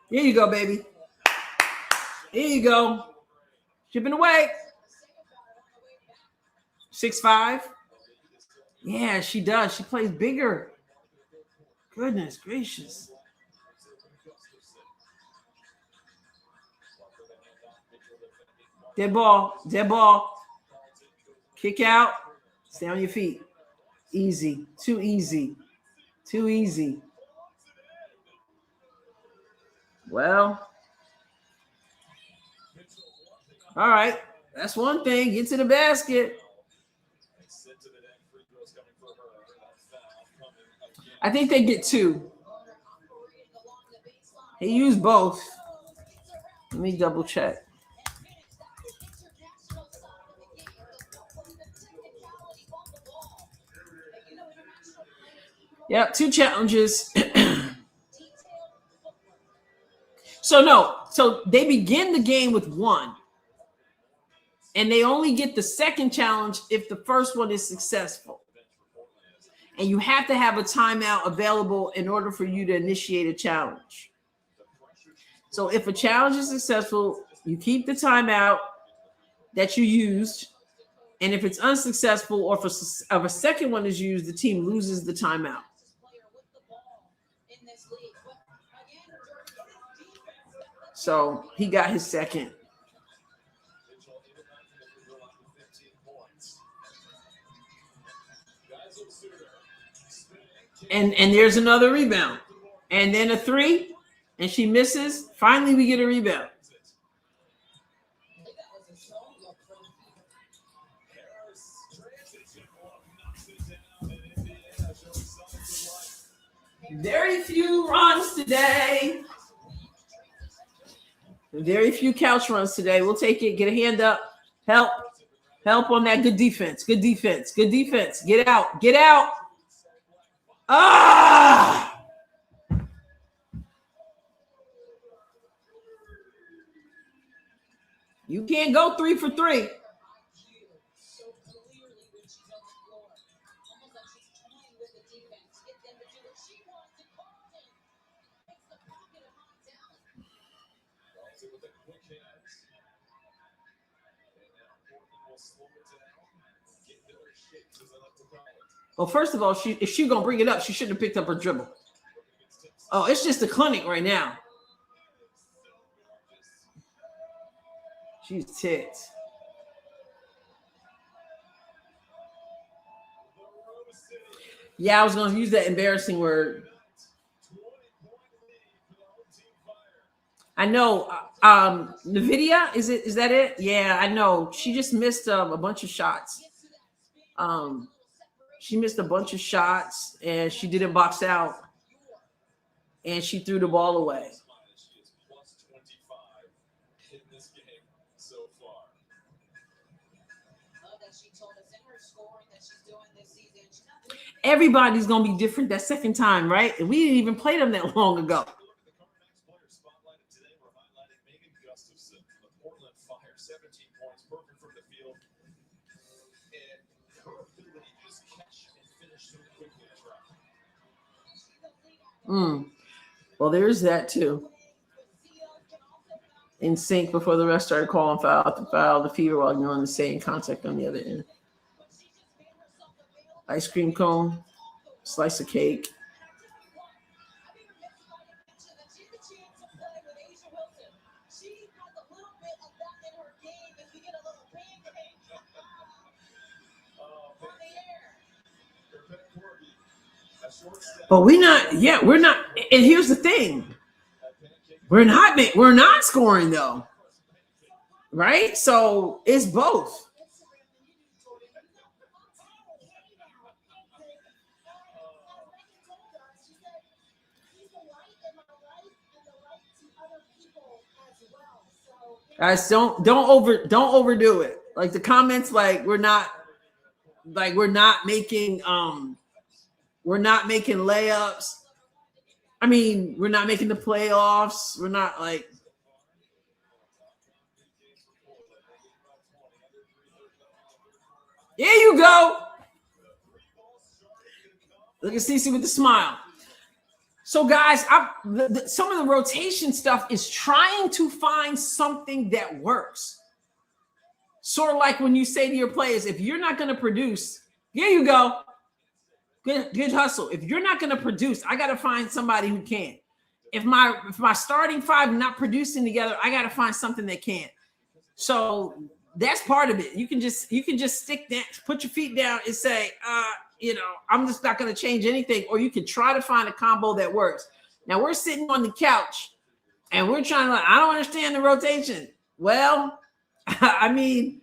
Here you go, baby. Here you go. Chipping away. 6'5". Yeah, she does. She plays bigger. Goodness gracious. Dead ball. Dead ball. Kick out. Stay on your feet. Easy. Too easy. Too easy. Well. All right. That's one thing. Get to the basket. I think they get 2. He used both. Let me double check. Yep, 2 challenges. So they begin the game with 1. And they only get the second challenge if the first one is successful. And you have to have a timeout available in order for you to initiate a challenge. So if a challenge is successful, you keep the timeout that you used. And if it's unsuccessful or if a second one is used, the team loses the timeout. So he got his second. And there's another rebound. And then a 3. And she misses. Finally, we get a rebound. Very few runs today. Very few couch runs today. We'll take it. Get a hand up. Help. Help on that. Good defense. Good defense. Good defense. Get out. Get out. Ah! You can't go 3 for 3. Well, first of all, if she gonna bring it up, she shouldn't have picked up her dribble. Oh, it's just a clinic right now. She's ticked. Yeah, I was gonna use that embarrassing word. I know. Nvidia, is that it? Yeah, I know. She just missed a bunch of shots. She missed a bunch of shots and she didn't box out and she threw the ball away. Everybody's going to be different that second time, right? And we didn't even play them that long ago. Well, there's that too. In sync before the rest started calling foul after foul, the Fever while ignoring the same contact on the other end. Ice cream cone, slice of cake. But we're not. And here's the thing: we're not scoring though, right? So it's both. Guys, don't overdo it. Like the comments, we're not making layups. I mean, we're not making the playoffs. We're not like. There you go. Look at Cece with the smile. So, guys, some of the rotation stuff is trying to find something that works. Sort of like when you say to your players, if you're not going to produce, here you go. Good hustle. If you're not going to produce, I got to find somebody who can. If my starting five not producing together, I got to find something that can. So that's part of it. You can just stick that, put your feet down and say, I'm just not going to change anything. Or you can try to find a combo that works. Now we're sitting on the couch and we're trying to, I don't understand the rotation. Well, I mean,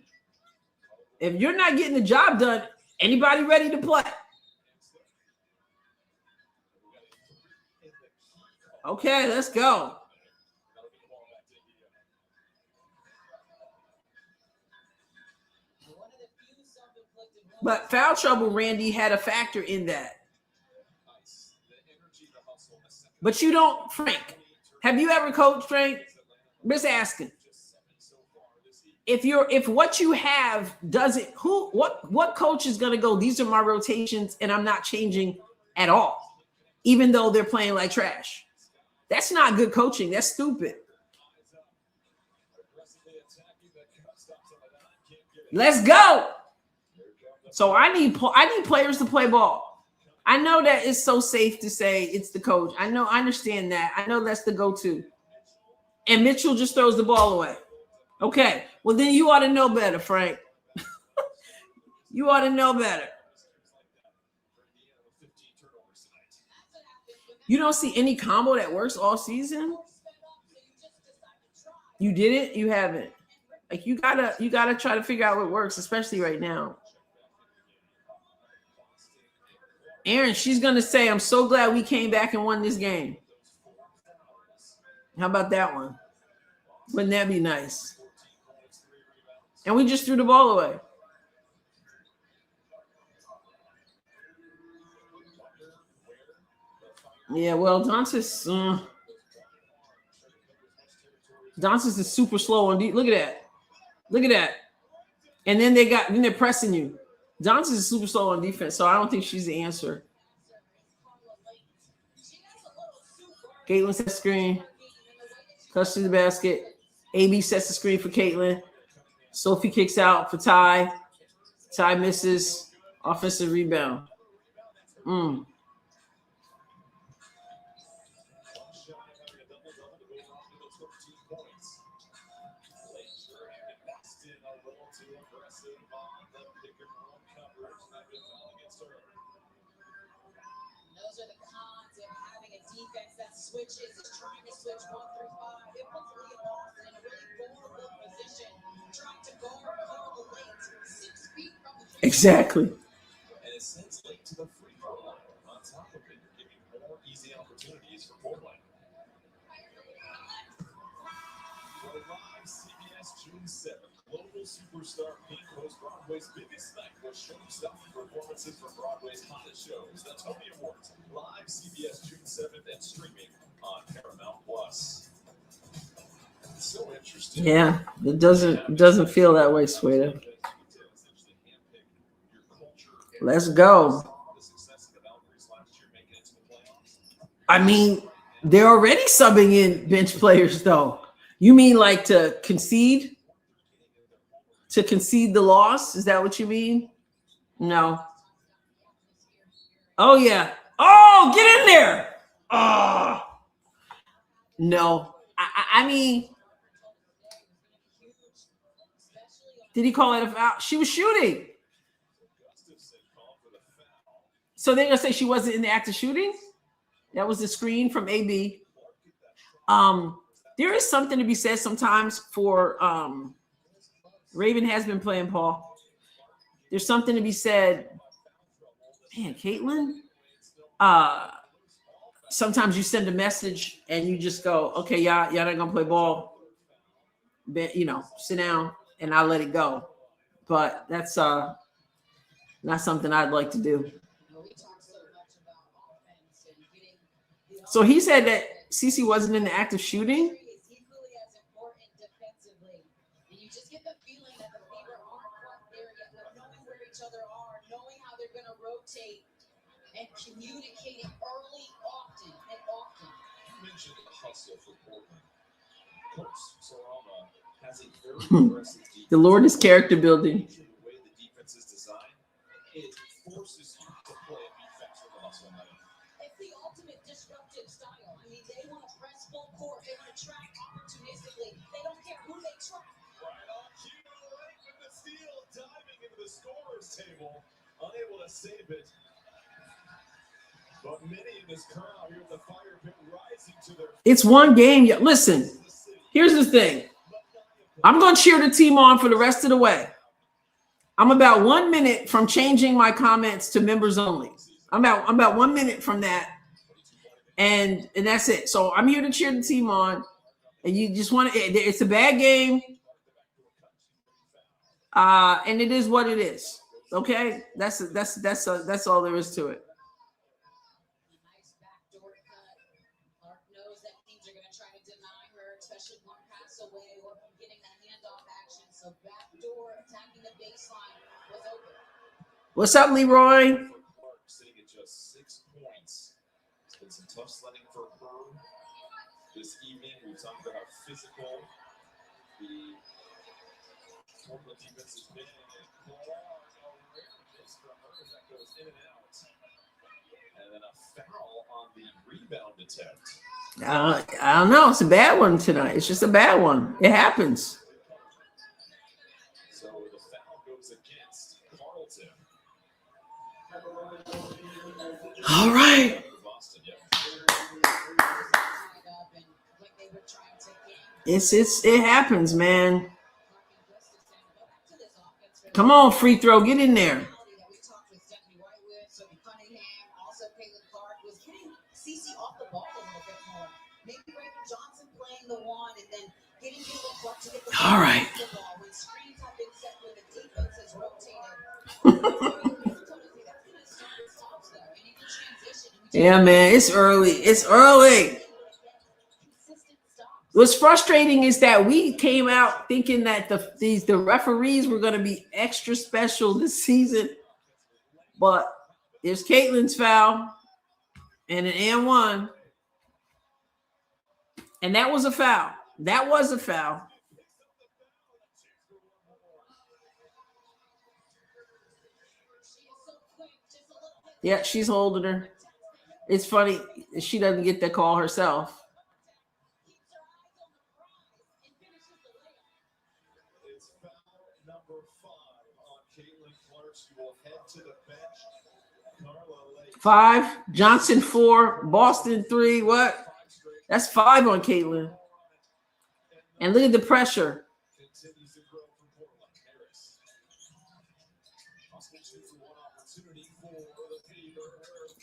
if you're not getting the job done, anybody ready to play? Okay, let's go. But foul trouble, Randy, had a factor in that. But you don't, Frank. Have you ever coached, Frank? Just asking. If what you have doesn't, what coach is gonna go, these are my rotations and I'm not changing at all, even though they're playing like trash? That's not good coaching. That's stupid. Let's go. So I need players to play ball. I know that it's so safe to say it's the coach. I understand that. I know that's the go-to. And Mitchell just throws the ball away. Okay. Well, then you ought to know better, Frank. You ought to know better. You don't see any combo that works all season? You did it? You haven't. Like you gotta try to figure out what works, especially right now. Aaron, she's gonna say, I'm so glad we came back and won this game. How about that one? Wouldn't that be nice? And we just threw the ball away. Yeah, well, Doncic is super slow on D. Look at that. And then they're pressing you. Doncic is super slow on defense, so I don't think she's the answer. Caitlin sets the screen. Cuts to the basket. AB sets the screen for Caitlin. Sophie kicks out for Ty. Ty misses. Offensive rebound. Those are the cons of having a defense that switches, trying to switch 1 through 5. It puts Leah Boston in a really vulnerable position, trying to guard the lane 6 feet from the free throw. Exactly. And it sends Lake to the free throw line. On top of it, you're giving more easy opportunities for Portland. For live CBS June 7th, global superstar Pink hosts Broadway's biggest night with show-stopping performances from Broadway's hottest shows, the Tony Awards, live CBS June 7th and streaming on Paramount Plus. So interesting. Yeah, it doesn't feel that way, Sweta. Let's go. I mean, they're already subbing in bench players, though. You mean like to concede? To concede the loss? Is that what you mean? No. Oh, yeah. Oh, get in there. Oh. No. I mean, did he call it a foul? She was shooting. So they're going to say she wasn't in the act of shooting? That was the screen from AB. There is something to be said sometimes for Raven has been playing, Paul. There's something to be said. Man, Caitlin, sometimes you send a message and you just go, okay, y'all not going to play ball. Sit down and I'll let it go. But that's not something I'd like to do. So he said that Cece wasn't in the act of shooting. and communicating early, often, and often. You mentioned the hustle for Portland. Coach Sorama has a very aggressive defense. The Lord is character building. The way the defense is designed, it forces you to play and be fast with the hustle. It's the ultimate disruptive style. I mean, they want to press full court. They want to track opportunistically. They don't care who they track. Right on cue, right with the steal, diving into the scorer's table, unable to save it. But many in this crowd here at the fire pit rising to their It's one game. Listen, here's the thing. I'm going to cheer the team on for the rest of the way. I'm about 1 minute from changing my comments to members only. I'm about 1 minute from that. And that's it. So I'm here to cheer the team on. And you just want to, it's a bad game. And it is what it is. Okay? That's all there is to it. Nice backdoor cut. Clark knows that teams are going to try to deny her, especially one pass away or from getting that handoff action. So backdoor attacking the baseline was open. What's up, Leroy? Clark sitting at just 6 points. It's been some tough sledding for her this evening. We talked about how physical the Portland defense has been. And a rare miss from her as that goes in and out. And then a foul on the rebound attempt. I don't know. It's a bad one tonight. It's just a bad one. It happens. So the foul goes against Carlton. All right. Boston, yeah. Tied up and when they were trying to gain. It happens, man. Clark and Gustafson. Go back to this offense. Come on, free throw. Get in there. That we talked with Stephanie Whitewood, Sophie Cunningham, also Caitlin Clark was getting Cece off the ball a little bit more. Maybe Raymond Johnson playing the one and then getting Caitlin Clark to get the All right. off the ball when screens have been set when the defense has rotated. Yeah, man. It's early. It's early. What's frustrating is that we came out thinking that the referees were going to be extra special this season, but there's Caitlin's foul and an and-one, and that was a foul. That was a foul. Yeah, she's holding her. It's funny she doesn't get the call herself. It's foul number 5 on Caitlin Clark. She will head to the bench. Carla Lake. 5, Johnson 4, Boston 3. What? That's 5 on Caitlin. And look at the pressure. Continues to grow from Portland. Harris. Austin 2-for-1 opportunity for the Fever.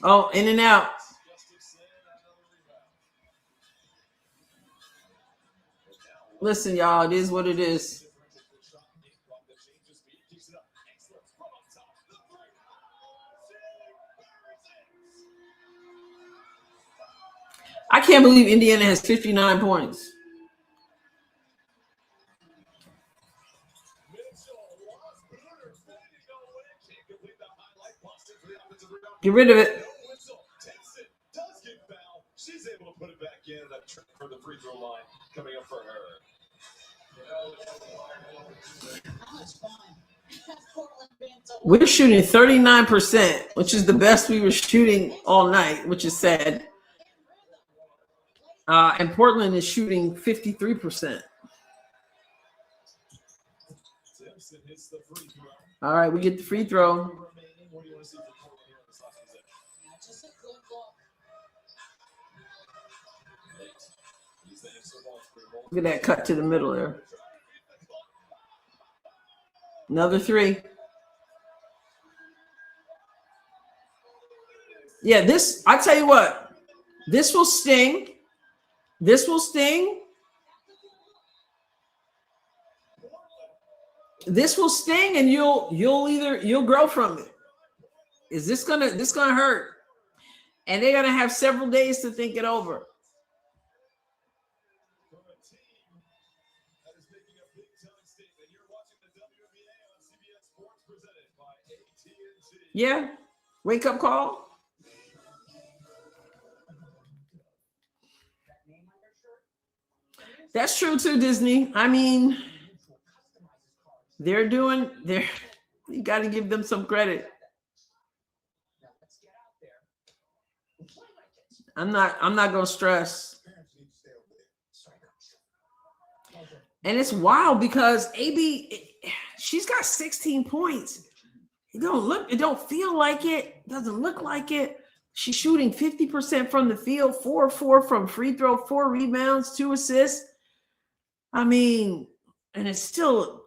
Oh, in and out. Gustafson, another rebound. Listen, y'all, it is what it is. I can't believe Indiana has 59 points. Get rid of it. Does get fouled. She's able to put it back in for the free throw line coming up for her. How much fun has Portland been to We're shooting 39%, which is the best we were shooting all night, which is sad. And Portland is shooting 53%. Simpson hits the free throw. All right, we get the free throw. Remaining. What do you want to see for Portland here in this last possession? just a good look. He's the extra ball screen. Look at that cut to the middle there. Another 3. Yeah, this, I tell you what, this will sting. This will sting. This will sting, and you'll grow from it. Is this gonna hurt? And they're gonna have several days to think it over. From a team that is making a big time statement. You're watching the WNBA on CBS Sports presented by AT&T. Yeah, wake up call. That's true too, Disney. I mean, you got to give them some credit. I'm not going to stress. And it's wild because AB, she's got 16 points. It don't feel like it. Doesn't look like it. She's shooting 50% from the field, 4-4 from free throw, 4 rebounds, 2 assists. I mean, and it's still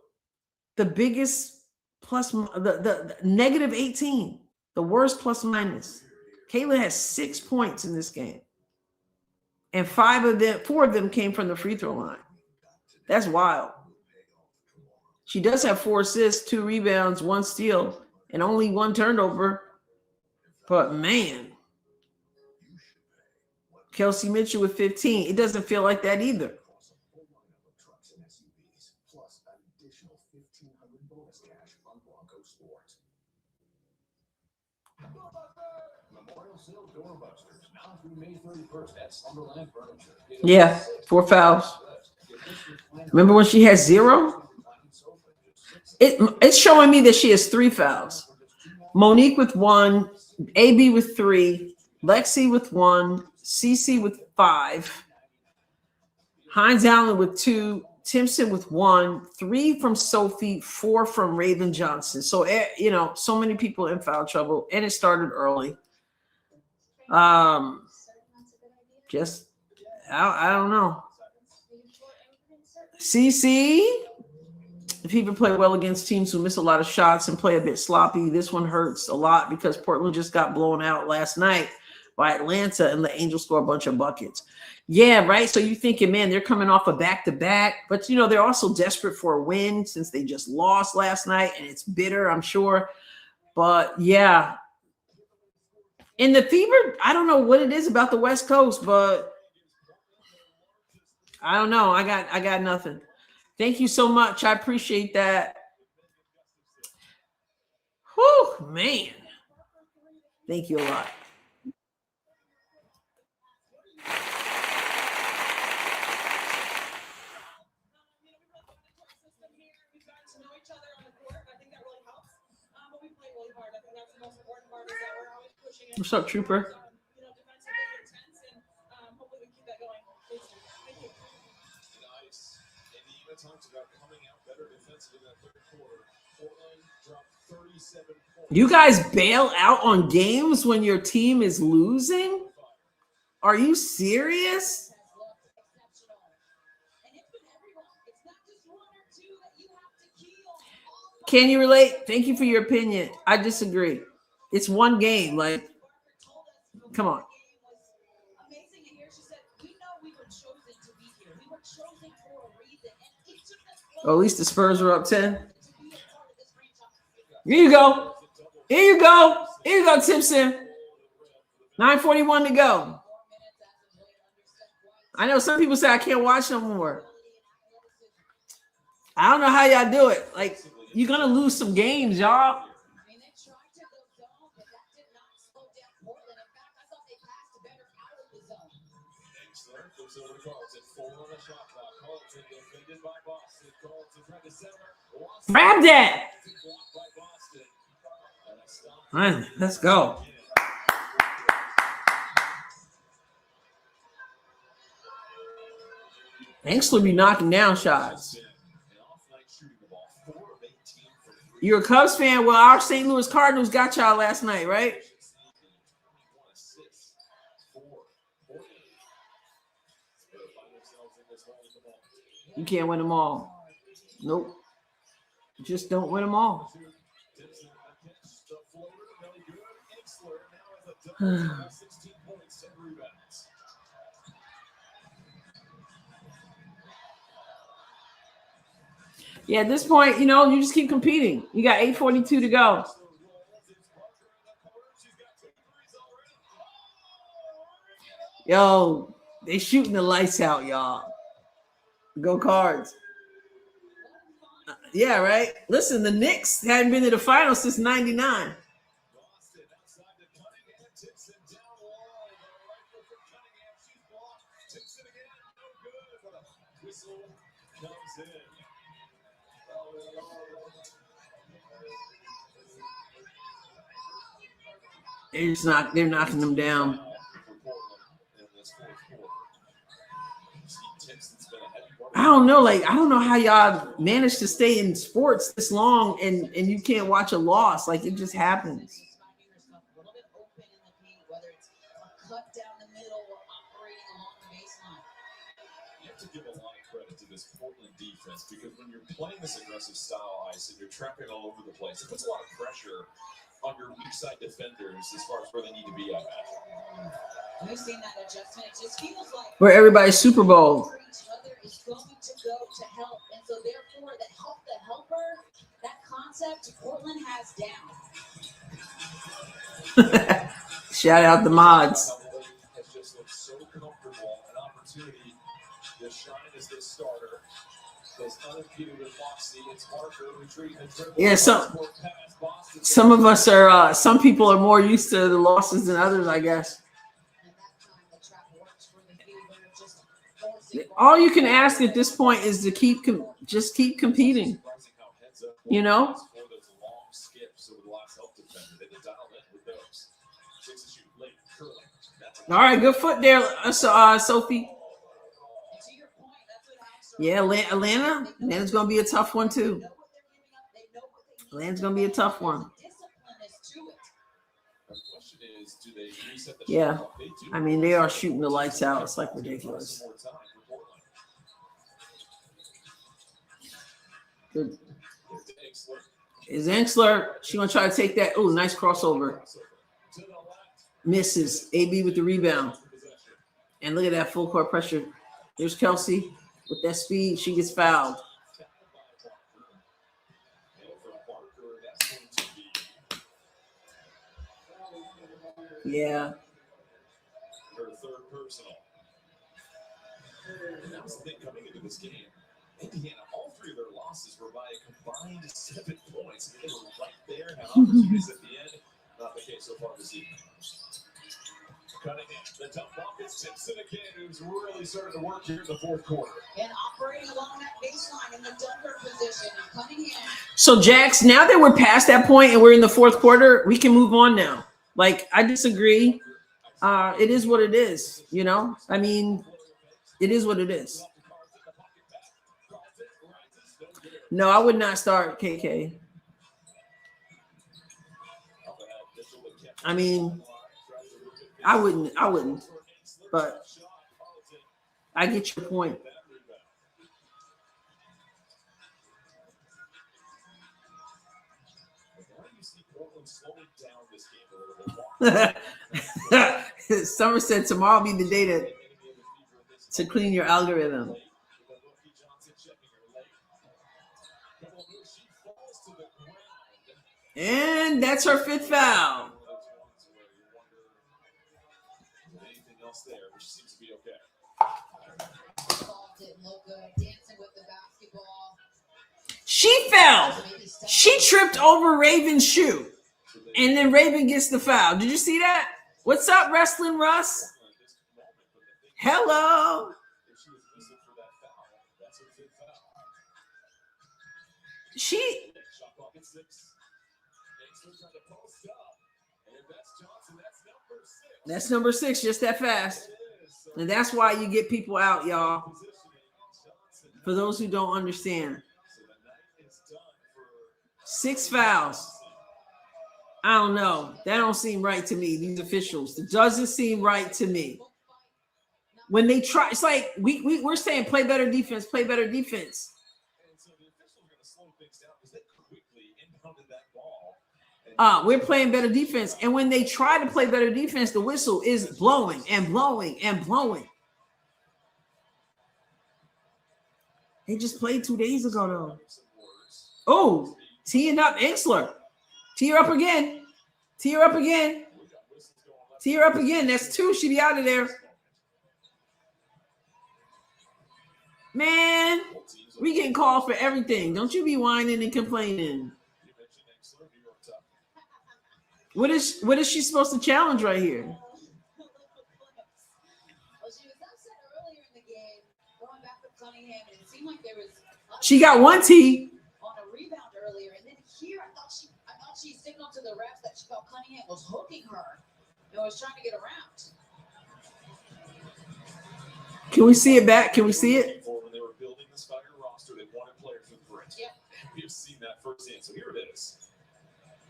the biggest plus, the negative 18, the worst plus minus. Caitlin has 6 points in this game. And 4 of them came from the free throw line. That's wild. She does have 4 assists, 2 rebounds, 1 steal, and only 1 turnover. But man, Kelsey Mitchell with 15. It doesn't feel like that either. Yeah, 4 fouls. Remember when she has 0? It's showing me that she has 3 fouls. Monique with 1, AB with 3, Lexi with 1, Cece with 5, Hines Allen with 2, Timpson with 1, 3 from Sophie, 4 from Raven Johnson. So, so many people in foul trouble, and it started early. I don't know. CC, if he can play well against teams who miss a lot of shots and play a bit sloppy, this one hurts a lot because Portland just got blown out last night by Atlanta and the Angels score a bunch of buckets. Yeah, right. So you're thinking, man, they're coming off a back-to-back, but they're also desperate for a win since they just lost last night, and it's bitter, I'm sure. But yeah. In the Fever, I don't know what it is about the West Coast, but I don't know. I got nothing. Thank you so much. I appreciate that. Whew, man. Thank you a lot. What's up, Trooper? You guys bail out on games when your team is losing? Are you serious? Can you relate? Thank you for your opinion. I disagree. It's one game. Like, come on. Oh, at least the Spurs were up 10. Here you go. Here you go. Here you go, Timpson. 9:41 to go. I know some people say I can't watch no more. I don't know how y'all do it. Like, you're going to lose some games, y'all. Grab that. All right, let's go. Angstler be knocking down shots. You're a Cubs fan? Well, our St. Louis Cardinals got y'all last night, right? You can't win them all. Nope. You just don't win them all. Yeah, at this point, you just keep competing. You got 8:42 to go. Yo, they shooting the lights out, y'all. Go Cards. Yeah, right? Listen, the Knicks hadn't been to the finals since 99. whistle comes in. They're knocking them down. I don't know. Like, I don't know how y'all manage to stay in sports this long and you can't watch a loss. Like, it just happens. A little bit open in the paint, whether it's a cut down the middle or operating along the baseline. You have to give a lot of credit to this Portland defense because when you're playing this aggressive style ice and you're trapping all over the place, it puts a lot of pressure on your weak side defenders as far as where they need to be at. We've seen that adjustment. It just feels like Where everybody's Super Bowl. each other is going to go to help, and so therefore, the help the helper, that concept, Portland has down. Shout out the mods. Has just looked so comfortable, an opportunity to shine as the starter. Goes unimpeded with Moxie. It's Parker retreating the dribble. Yeah, some of us are. Some people are more used to the losses than others, I guess. And that time, the trap works for the fielder, just forcing All you can ask at this point is to keep competing. You know. All right, good foot there, Sophie. Yeah, Atlanta's going to be a tough one too. Atlanta's going to be a tough one. Yeah, I mean, they are shooting the lights out. It's like ridiculous. Good. Is Ensler? She going to try to take that. Oh, nice crossover. Misses. AB with the rebound. And look at that full court pressure. There's Kelsey. With that speed, she gets fouled. Yeah. Her third personal. And that was the thing coming into this game. Indiana, all three of their losses were by a combined 7 points. I mean, they were right there. Had opportunities at the end. Not the case so far this evening. Cutting in the dump off is Simpson again, who's really starting to work here in the fourth quarter. and operating along that baseline in the dunker position and coming in. So, Jax, now that we're past that point and we're in the fourth quarter, we can move on now. Like, I disagree. It is what it is, you know? I mean, it is what it is. No, I would not start KK. I mean, I wouldn't. But I get your point. Summer said tomorrow will be the day to clean your algorithm. And that's her fifth foul. Anything else there, which seems to be okay. Ball didn't look good. Dancing with the basketball. She fell. She tripped over Raven's shoe. And then Raven gets the foul. Did you see that? What's up, Wrestling Russ? Hello. She. That's number 6, just that fast. And that's why you get people out, y'all. For those who don't understand. 6 fouls. I don't know. That don't seem right to me, these officials. It doesn't seem right to me. When they try, it's like we're saying play better defense, play better defense. We're playing better defense. And when they try to play better defense, the whistle is blowing and blowing and blowing. They just played 2 days ago, though. Oh, teeing up Ensler. Tee her up again. Tee her up again. Tee her up again. That's 2. She be out of there. Man, we getting called for everything. Don't you be whining and complaining. What is she supposed to challenge right here? Well, she was upset earlier in the game, going back to Cunningham and it seemed like there was She got one T. on a rebound earlier, and then here I thought she signaled to the refs that she felt Cunningham was hooking her and was trying to get around. Can we see it back? Can we see it? When they were building this Tiger roster, they wanted players with grit. Yep. We've seen that firsthand. So here it is.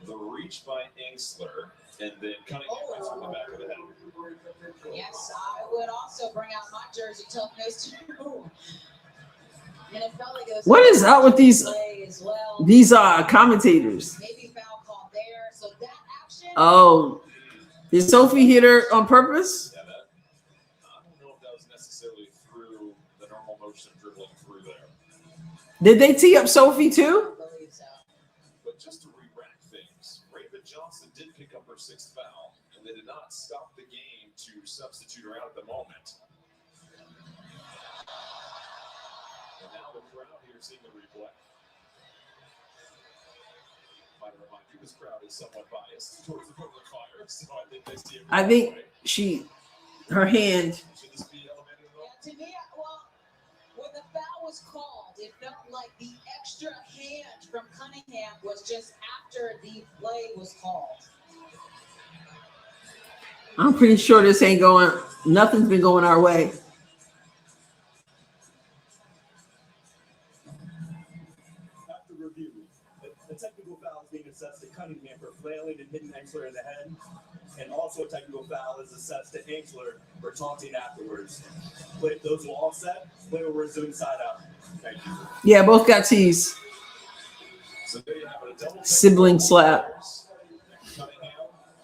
The reach by Engsler, and then Cunningham right from the back of the head. Yes, I would also bring out my jersey toughness too. And it felt like it was What is up with these play as well. commentators? Maybe foul call there. So that action. Oh, did Sophie hit her on purpose? Yeah, that, I don't know if that was necessarily through the normal motion of dribbling through there. Did they tee up Sophie too? I believe so. But just to re-rack things, Raven Johnson did pick up her 6th foul, and they did not stop the game to substitute her out at the moment. And now the crowd here seeing the replay. Might remind you, this crowd is somewhat biased towards the Portland Fire, so I think they see it. I think her hand. Should this be elevated at all? Yeah, to me, well, when the foul was called, it felt like the extra hand from Cunningham was just after the play was called. I'm pretty sure this ain't going. Nothing's been going our way. After review, the technical foul is being assessed to Cunningham for flailing and hitting Engsler in the head, and also a technical foul is assessed to Engsler for taunting afterwards. But those will all set. Play will resume side out. Thank you. Yeah, both got tees. So there you have it, a double Sibling slap. Cunningham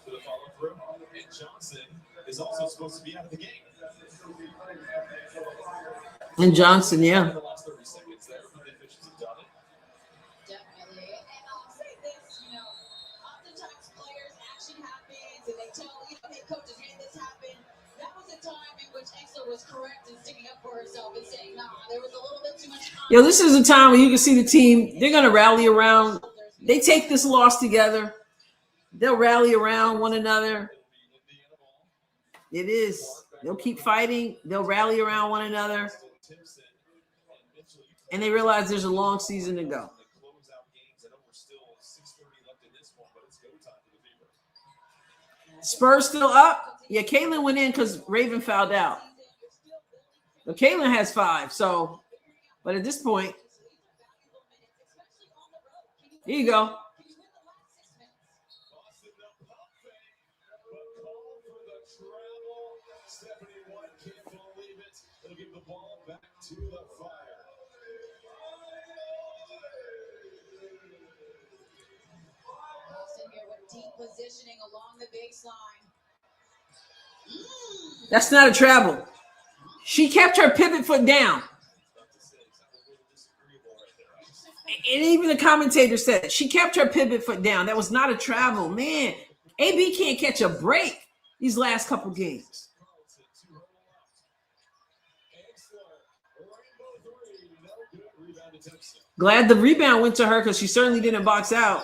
for the follow through, and Johnson is also supposed to be out of the game. And Johnson, yeah. In the last 30 seconds there, the officials have done it. Definitely. And I'll say this, oftentimes players, action happens, and they tell, hey, coaches, made this happen. That was a time in which Engsler was correct in sticking up for herself and saying, nah, there was a little bit too much time. Yo, this is a time when you can see the team. They're gonna rally around. They take this loss together. They'll rally around one another. It is. They'll keep fighting. They'll rally around one another. And they realize there's a long season to go. Spurs still up? Yeah, Caitlin went in because Raven fouled out. But Caitlin has 5. So, but at this point, here you go. Give the ball back to the Fire. Boston here with deep positioning along the baseline. That's not a travel. She kept her pivot foot down. And even the commentator said it. She kept her pivot foot down. That was not a travel. Man, AB can't catch a break these last couple games. Glad the rebound went to her because she certainly didn't box out.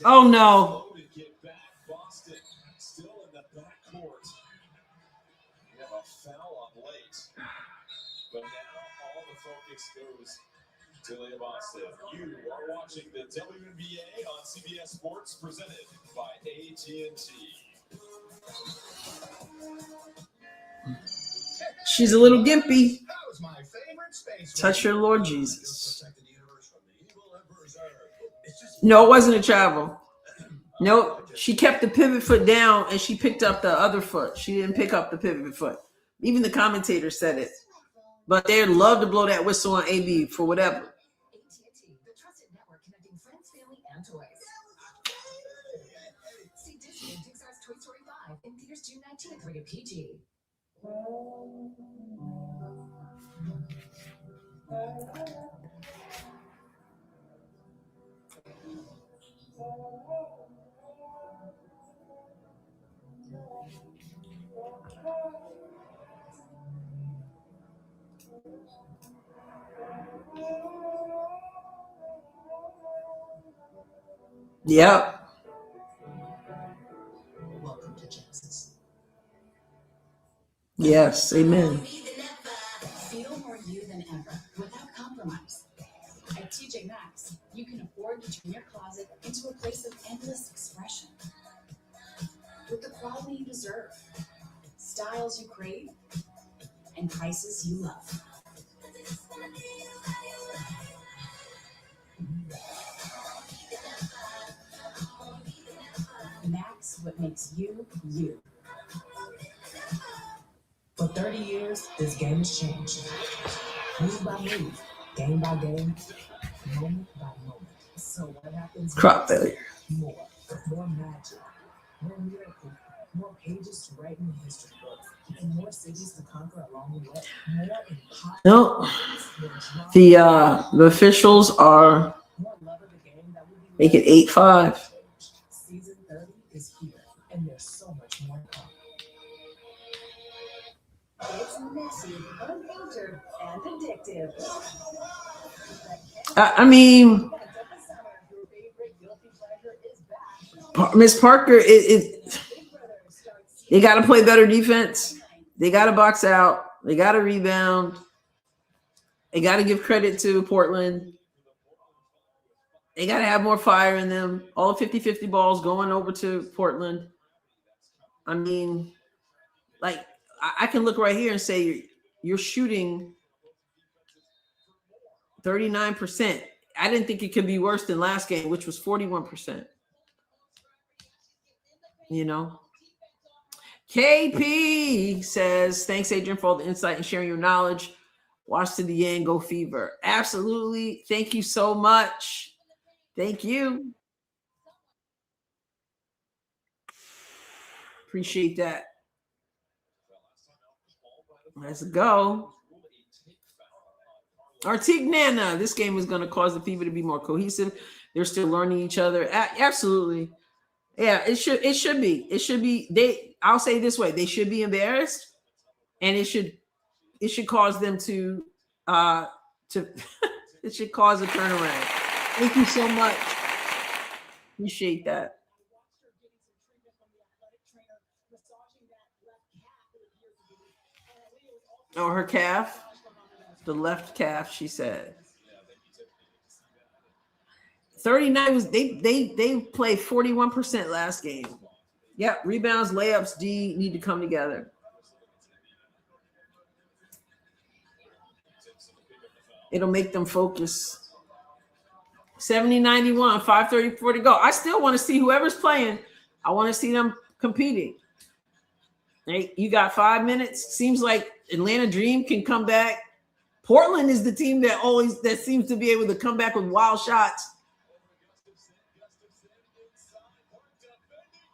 Oh, no. Boston still in the backcourt. We have a foul on late. But now all the focus goes to Leah Boston. You are watching the WNBA on CBS Sports presented by AT&T. She's a little gimpy. That was my favorite space. Touch her, Lord Jesus. No, it wasn't a travel. Nope. She kept the pivot foot down and she picked up the other foot. She didn't pick up the pivot foot. Even the commentator said it. But they'd love to blow that whistle on AB for whatever. AT&T, the trusted network connecting friends, family, and toys. See Disney and Pixar's Toy Story 5 in theaters June 19th, rated PG. Yep. Welcome to Genesis. Yes, amen. Feel more you than ever without compromise. At TJ Maxx, you can afford to turn your closet into a place of endless expression. With the quality you deserve, styles you crave, and prices you love. Max, what makes you, you. For 30 years, this game has changed. Move by move, game by game, moment by moment. So what happens? Crop failure. More magic, more miracle, more pages to write in the history books, and more cities to conquer along the way. More impossible. No, the officials are make it 8-5. Season 30 is here, and there's so much more to come. It's messy, unfiltered, and addictive. I mean, Miss Parker, they got to play better defense. They got to box out. They got to rebound. They got to give credit to Portland. They got to have more fire in them. All 50-50 balls going over to Portland. I mean, like, I can look right here and say you're shooting 39%. I didn't think it could be worse than last game, which was 41%. You know? KP says, thanks, Adrian, for all the insight and sharing your knowledge. Watch to the end, go Fever. Absolutely. Thank you so much. Thank you. Appreciate that. Let's go. Artignana. This game is going to cause the Fever to be more cohesive. They're still learning each other. Absolutely. Yeah, it should be. It should be. I'll say it this way. They should be embarrassed. And it should cause them to it should cause a turnaround. Thank you so much. Appreciate that. Oh, her calf, the left calf, she said. 39 was they played 41% last game. Yep, rebounds, layups, D need to come together. It'll make them focus. 70-91, 5:34 to go. I still want to see whoever's playing. I want to see them competing. Hey, you got 5 minutes. Seems like Atlanta Dream can come back. Portland is the team that seems to be able to come back with wild shots.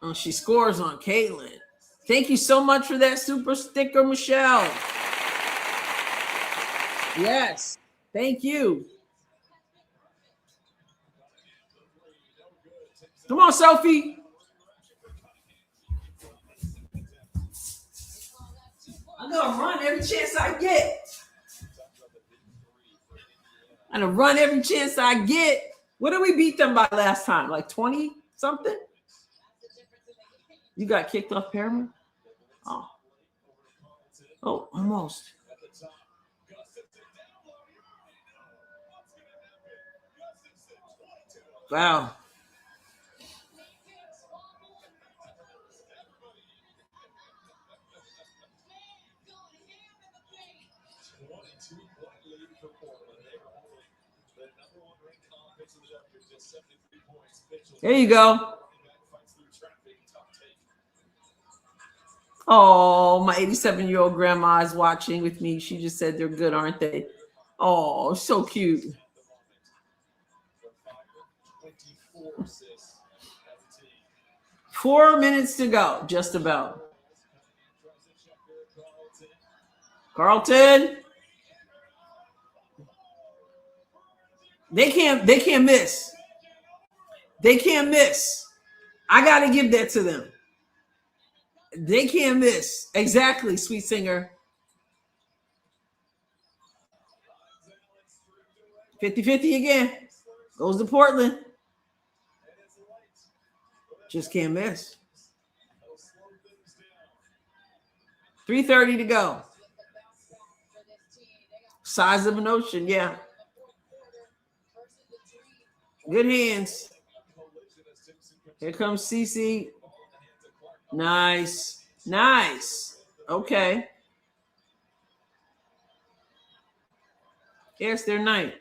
Oh, she scores on Caitlin. Thank you so much for that super sticker, Michelle. Yes. Thank you. Come on, Sophie. I'm going to run every chance I get. I'm going to run every chance I get. What did we beat them by last time? Like 20 something? You got kicked off Paramount? Oh, almost. Wow. There you go. Oh, my 87-year-old grandma is watching with me. She just said they're good, aren't they? Oh, so cute. 4 minutes to go, just about. Carlton. They can't miss. They can't miss. I got to give that to them. They can't miss. Exactly, Sweet Singer. 50-50 again. Goes to Portland. Just can't miss. 3:30 to go. Size of an ocean, yeah. Good hands. Here comes CC. Nice. Nice. Okay. Yes, their night.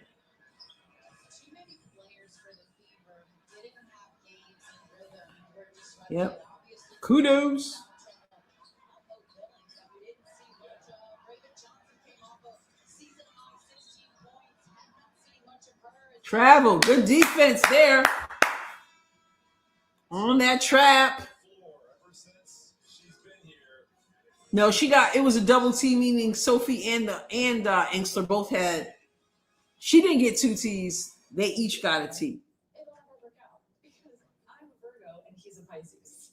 Yep. Kudos. Travel. Good defense there. On that trap. No, it was a double team, meaning Sophie and Engstler both had. She didn't get 2 T's. They each got a T. It'll never work out because I'm a Virgo and he's a Pisces,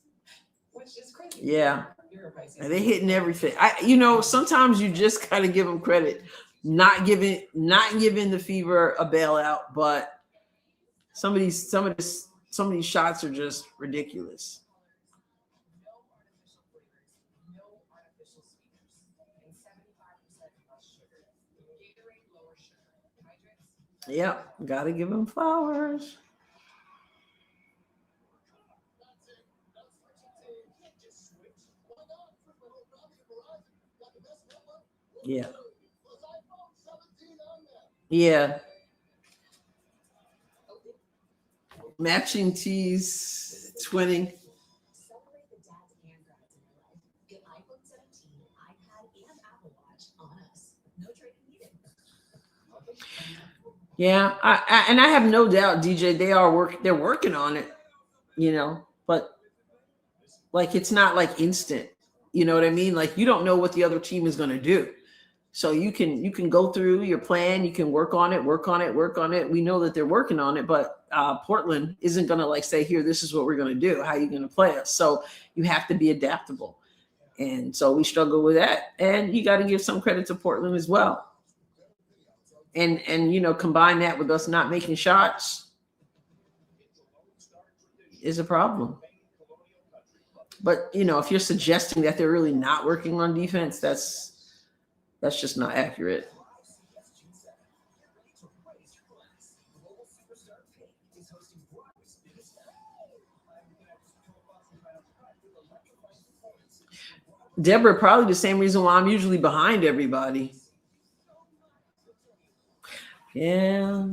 which is crazy. Yeah. You're a Pisces. And they're hitting everything. Sometimes you just gotta give them credit. Not giving the Fever a bailout, but some of these shots are just ridiculous. No artificial flavors, no artificial sweeteners, and 75% less sugar. Gatorade, lower sugar. Hydrates. Yep, gotta give them flowers. Yeah. Yeah. Matching tees, twinning. Celebrate the dads and grads in your life. Get iPhone 17, iPad, and Apple Watch on us. No trading needed. Yeah, I have no doubt, DJ, they're working on it, but like it's not like instant. You know what I mean? Like you don't know what the other team is going to do. So you can go through your plan, you can work on it. We know that they're working on it, but Portland isn't going to like say, here, this is what we're going to do. How are you going to play us? So you have to be adaptable. And so we struggle with that. And you got to give some credit to Portland as well. And combine that with us not making shots is a problem. But, if you're suggesting that they're really not working on defense, that's just not accurate. Deborah, probably the same reason why I'm usually behind everybody. Yeah.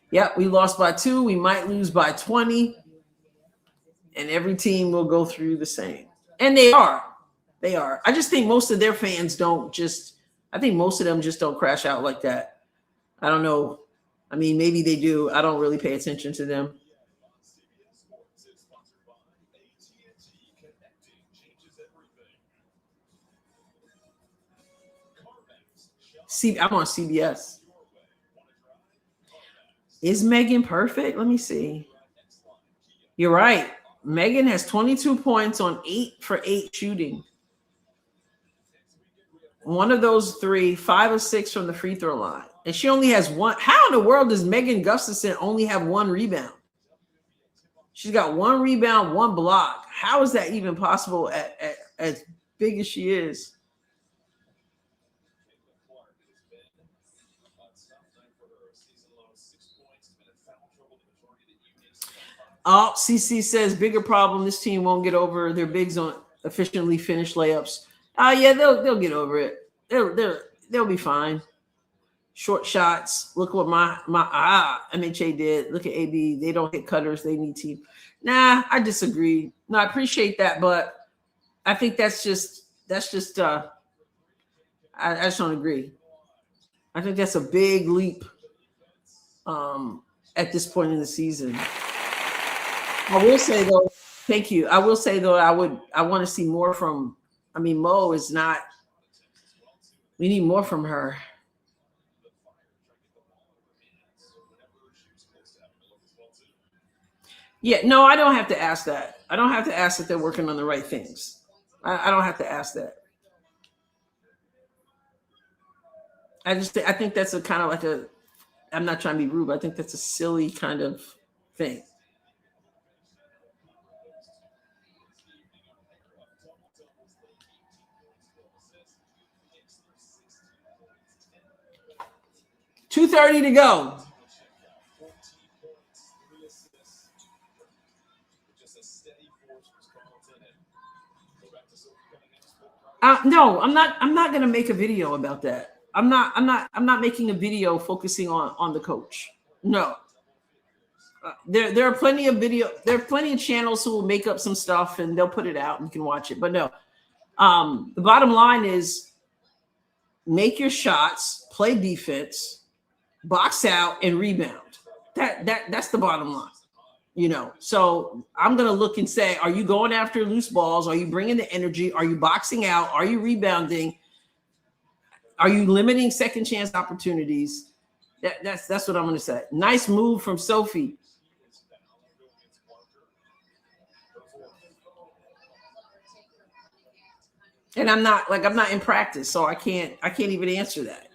Yep, we lost by 2. We might lose by 20. And every team will go through the same. And they are. They are. I just think most of their fans I think most of them just don't crash out like that. I don't know. I mean, maybe they do. I don't really pay attention to them. I'm on CBS. Is Megan perfect? Let me see. You're right. Megan has 22 points on 8 for 8 shooting. One of those 3, 5 of 6 from the free throw line. And she only has 1. How in the world does Megan Gustafson only have 1 rebound? She's got 1 rebound, 1 block. How is that even possible as big as she is? Oh, CC says bigger problem. This team won't get over their bigs on efficiently finished layups. Oh yeah, they'll get over it. They'll be fine. Short shots. Look what my MHA did. Look at AB. They don't hit cutters. They need team. Nah, I disagree. No, I appreciate that, but I think that's just I just don't agree. I think that's a big leap at this point in the season. I will say though, thank you. I will say though, I want to see more from. I mean, Mo is not. We need more from her. Yeah, no, I don't have to ask that. I don't have to ask that they're working on the right things. I don't have to ask that. I think that's a kind of like a. I'm not trying to be rude, but I think that's a silly kind of thing. 2:30 to go. 14 points, 3 assists. Just a steady force was Carlton. And go back to Sophie Cunningham's No, I'm not gonna make a video about that. I'm not making a video focusing on the coach. No. There are plenty of channels who will make up some stuff and they'll put it out and you can watch it. But no. The bottom line is make your shots, play defense, box out, and rebound. That's the bottom line. You know, so I'm going to look and say, are you going after loose balls? Are you bringing the energy? Are you boxing out? Are you rebounding? Are you limiting second chance opportunities? That's what I'm going to say. Nice move from Sophie. And I'm not in practice, so I can't even answer that.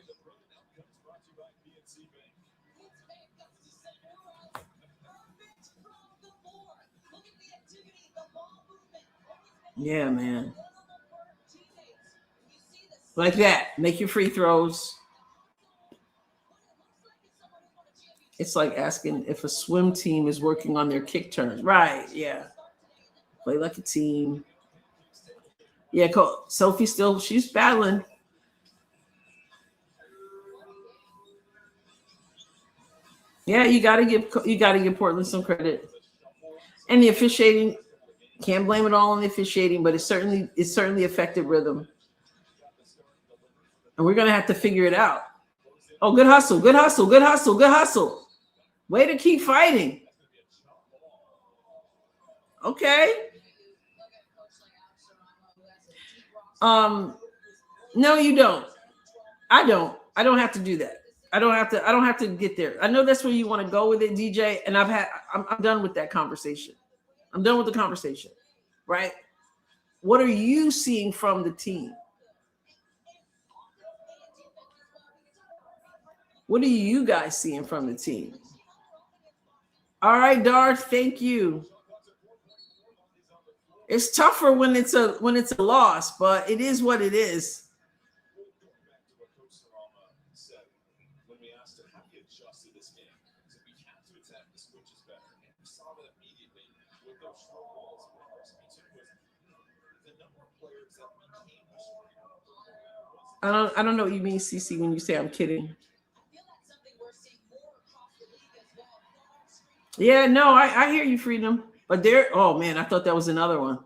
Yeah, man. Like that. Make your free throws. It's like asking if a swim team is working on their kick turns. Right, yeah. Play like a team. Yeah, Sophie she's battling. Yeah, you gotta give Portland some credit. And the officiating, can't blame it all on the officiating, but it certainly affected rhythm. And we're gonna have to figure it out. Oh, good hustle, good hustle, good hustle, good hustle. Way to keep fighting. Okay. No, you don't. I don't have to do that. I don't have to get there. I know that's where you want to go with it, DJ. And I'm done with that conversation. I'm done with the conversation, right? What are you seeing from the team? What are you guys seeing from the team? All right, Darth, thank you. It's tougher when it's a loss, but it is what it is. When we asked him how he adjusted this game, he said we have to attack the switches better. And we saw that immediately with those short balls. What impressed me too was the number of players that became the I don't know what you mean, CC, when you say I'm kidding. Yeah, no, I hear you, Freedom. But oh man, I thought that was another one.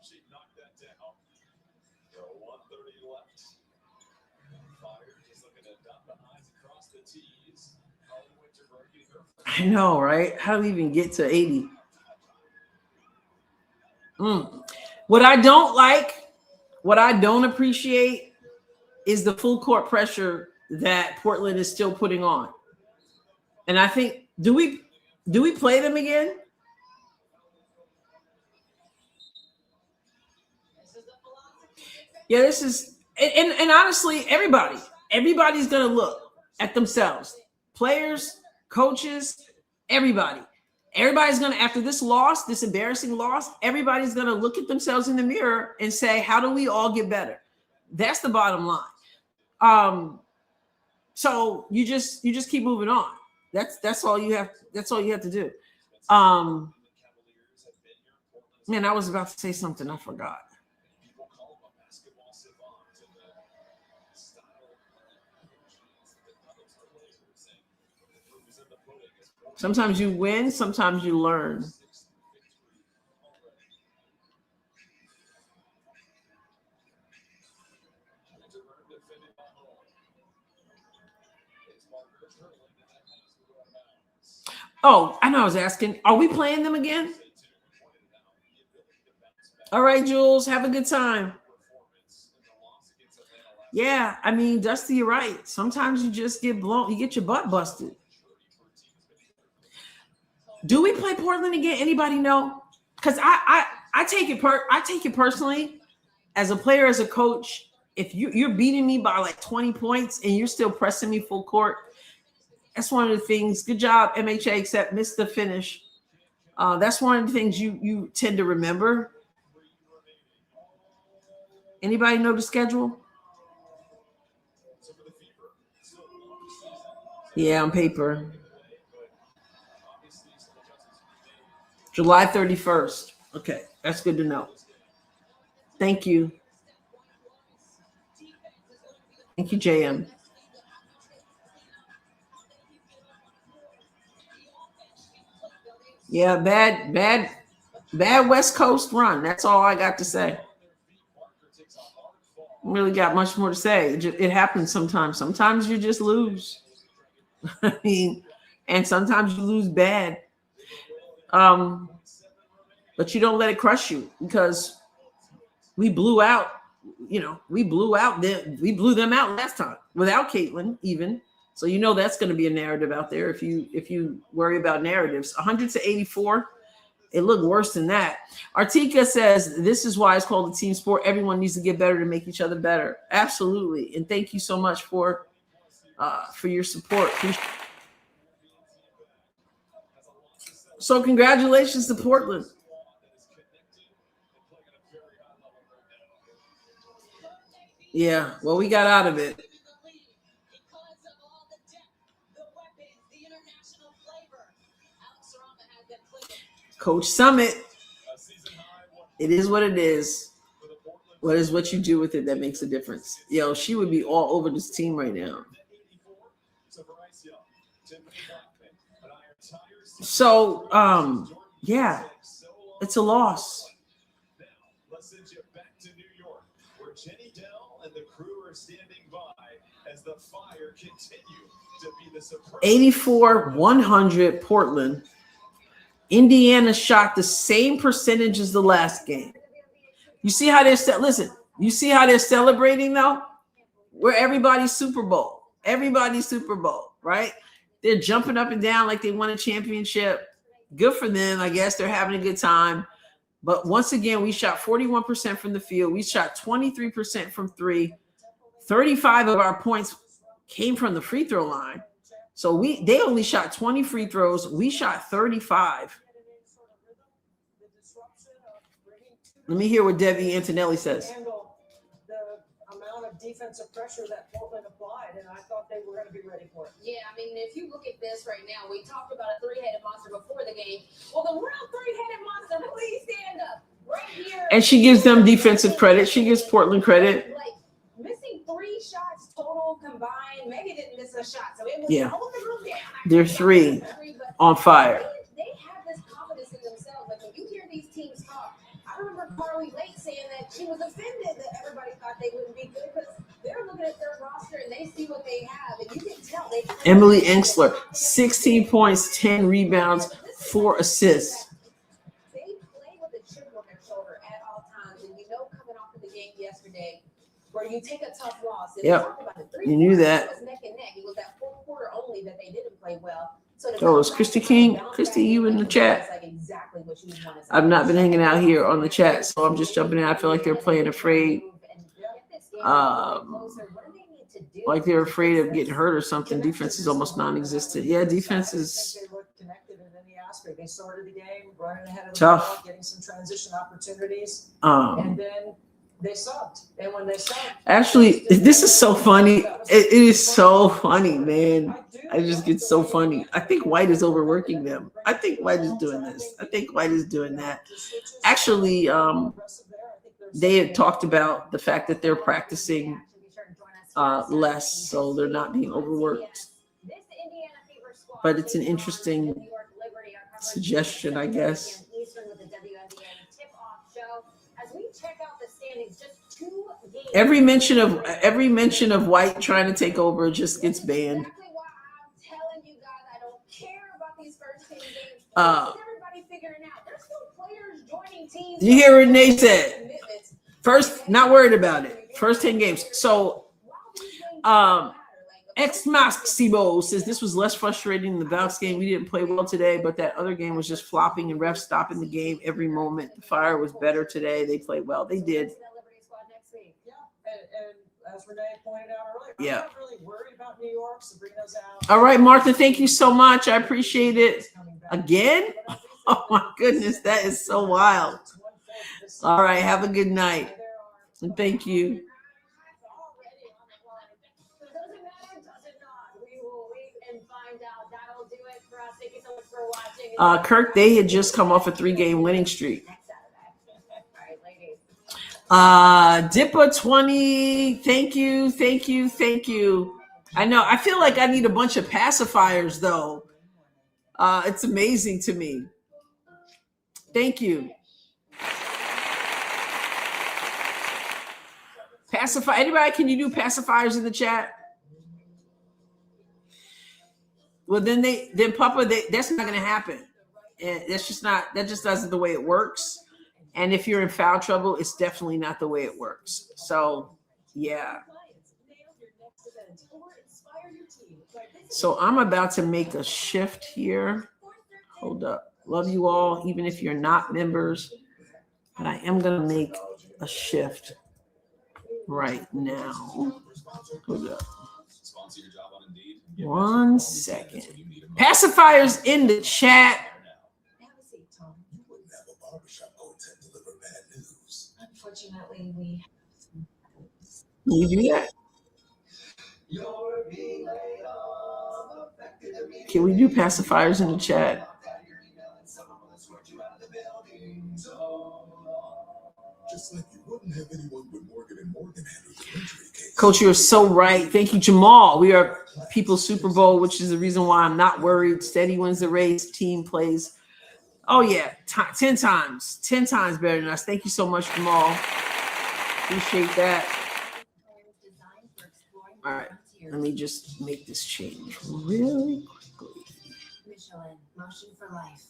She knocked that down. 1:30 left. Fire just looking at dot behinds across the tees. I know, right? How do we even get to 80? What I don't appreciate is the full court pressure that Portland is still putting on. And I think, do we play them again? Yeah, this is, and honestly, everybody's going to look at themselves. Players, coaches, everybody. Everybody's going to, after this loss, this embarrassing loss, everybody's going to look at themselves in the mirror and say, how do we all get better? That's the bottom line. So you just keep moving on. That's all you have. That's all you have to do. Man, I was about to say something. I forgot. Sometimes you win. Sometimes you learn. Oh, I know. I was asking, are we playing them again? All right, Jules, have a good time. Yeah, I mean, Dusty, you're right. Sometimes you just get blown. You get your butt busted. Do we play Portland again? Anybody know? Because I take it personally as a player, as a coach. If you're beating me by like 20 points and you're still pressing me full court, that's one of the things. Good job, MHA, except missed the finish. That's one of the things you tend to remember. Anybody know the schedule? Yeah, on paper. July 31st. Okay, that's good to know. Thank you. Thank you, JM. Yeah, bad West Coast run. That's all I got to say. Really got much more to say. It happens sometimes. Sometimes you just lose. I mean, and sometimes you lose bad. But you don't let it crush you, because we blew out them. We blew them out last time without Caitlin even. So that's going to be a narrative out there if you worry about narratives. 100-84. It looked worse than that. Artika says this is why it's called a team sport. Everyone needs to get better to make each other better. Absolutely. And thank you so much for your support. So congratulations to Portland. Yeah, well, we got out of it. Coach Summit. It is what it is. What is what you do with it that makes a difference. Yo, she would be all over this team right now. So, yeah, it's a loss. Let's send you back to New York, where Jenny Dell and the crew are standing by as the Fire continue to be the surprise. 84-100 Portland. Indiana shot the same percentage as the last game. You see how you see how they're celebrating though? Where everybody's Super Bowl. Everybody's Super Bowl, right? They're jumping up and down like they won a championship. Good for them. I guess they're having a good time. But once again, we shot 41% from the field. We shot 23% from three. 35 of our points came from the free throw line. So they only shot 20 free throws. We shot 35. Let me hear what Debbie Antonelli says. Handle the amount of defensive pressure that Portland applied, and I thought they were going to be ready for it. Yeah, I mean, if you look at this right now, we talked about a three-headed monster before the game. Well, the real three-headed monster, please stand up right here. And she gives them defensive credit. She gives Portland credit. Like missing 3 shots total combined. Maybe didn't miss a shot, so it was holding the room down. They're 3 on fire. They have this confidence in themselves. Like when you hear these teams talk, I remember Carly Lake saying that she was offended that everybody thought they wouldn't be good because they're looking at their roster and they see what they have, and you can tell they. Emily Enxler, 16 points, 10 rebounds, 4 assists. They play with a chip on their shoulder at all times, and coming off of the game yesterday, where you take a tough loss. Yep, you knew that. It was neck and neck. It was that fourth quarter only that they didn't play well. Oh, is Christy King? Christy, you in the chat? I've not been hanging out here on the chat, so I'm just jumping in. I feel like they're playing afraid. Like they're afraid of getting hurt or something. Defense is almost non-existent. Yeah, defense is They looked connected in any aspect. They started the game running ahead of the tough. ball, getting some transition opportunities, Um, and then they subbed. And when they subbed, actually, this is so funny. It is so funny, man. I just get so funny. I think White is overworking them. I think White is doing this. I think White is doing that. Actually, they had talked about the fact that they're practicing less, so they're not being overworked. But it's an interesting suggestion, I guess. Every mention of White trying to take over just gets banned. You hear what Renee said? First, not worried about it. First 10 games. So, Maximo says this was less frustrating than the Valks game. We didn't play well today, but that other game was just flopping and refs stopping the game every moment. The Fire was better today. They played well. They did. And as Renee pointed out earlier, Yeah. I'm not really worried about New York. Sabrina's out. All right, Martha, thank you so much. I appreciate it. Again? Oh my goodness, that is so wild. All right, have a good night. And thank you. Doesn't matter, does it not? We will wait and find. Kirk, they had just come off a 3-game winning streak. Next Saturday. All right, ladies. Dippa 20, thank you. I know, I feel like I need a bunch of pacifiers though. It's amazing to me. Thank you. Pacify, anybody, can you do pacifiers in the chat? Well, then Papa, that's not going to happen. And that's just not, that just doesn't the way it works. And if you're in foul trouble, it's definitely not the way it works. So, yeah. So I'm about to make a shift here. Hold up. Love you all, even if you're not members. But I am going to make a shift right now. Hold up. 1 second. Pacifiers in the chat. Unfortunately, we You do that. Can we do pacifiers in the chat? Coach, you're so right. Thank you, Jamal. We are People's Super Bowl, which is the reason why I'm not worried. Steady wins the race. Team plays. Oh, yeah. 10 times better than us. Thank you so much, Jamal. Appreciate that. All right. Let me just make this change really quickly. Michelin, motion for life.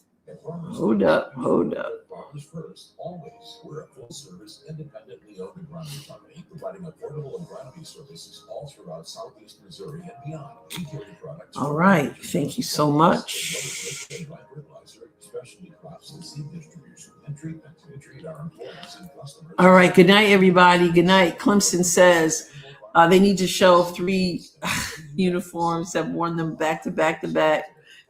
Hold up. Farmers First, always. We're a full-service, independently owned agronomy company providing affordable agronomy services all throughout southeast Missouri and beyond. We carry products. All right. Thank you so much. Specialty crops and seed distribution and treatment to treat our employees and customers. All right. Good night, everybody. Good night. Clemson says they need to show 3 uniforms, have worn them back to back to back.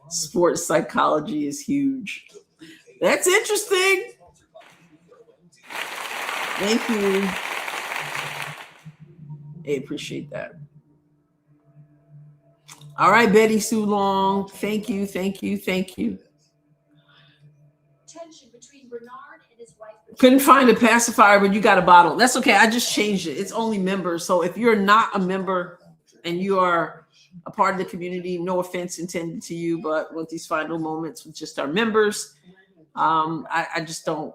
Sports psychology is huge. That's interesting. Thank you. I appreciate that. All right, Betty Sue Long. Thank you. Tension between Bernard and his wife. Couldn't find a pacifier, but you got a bottle. That's okay. I just changed it. It's only members. So if you're not a member and you are a part of the community, no offense intended to you, but with these final moments with just our members, I just don't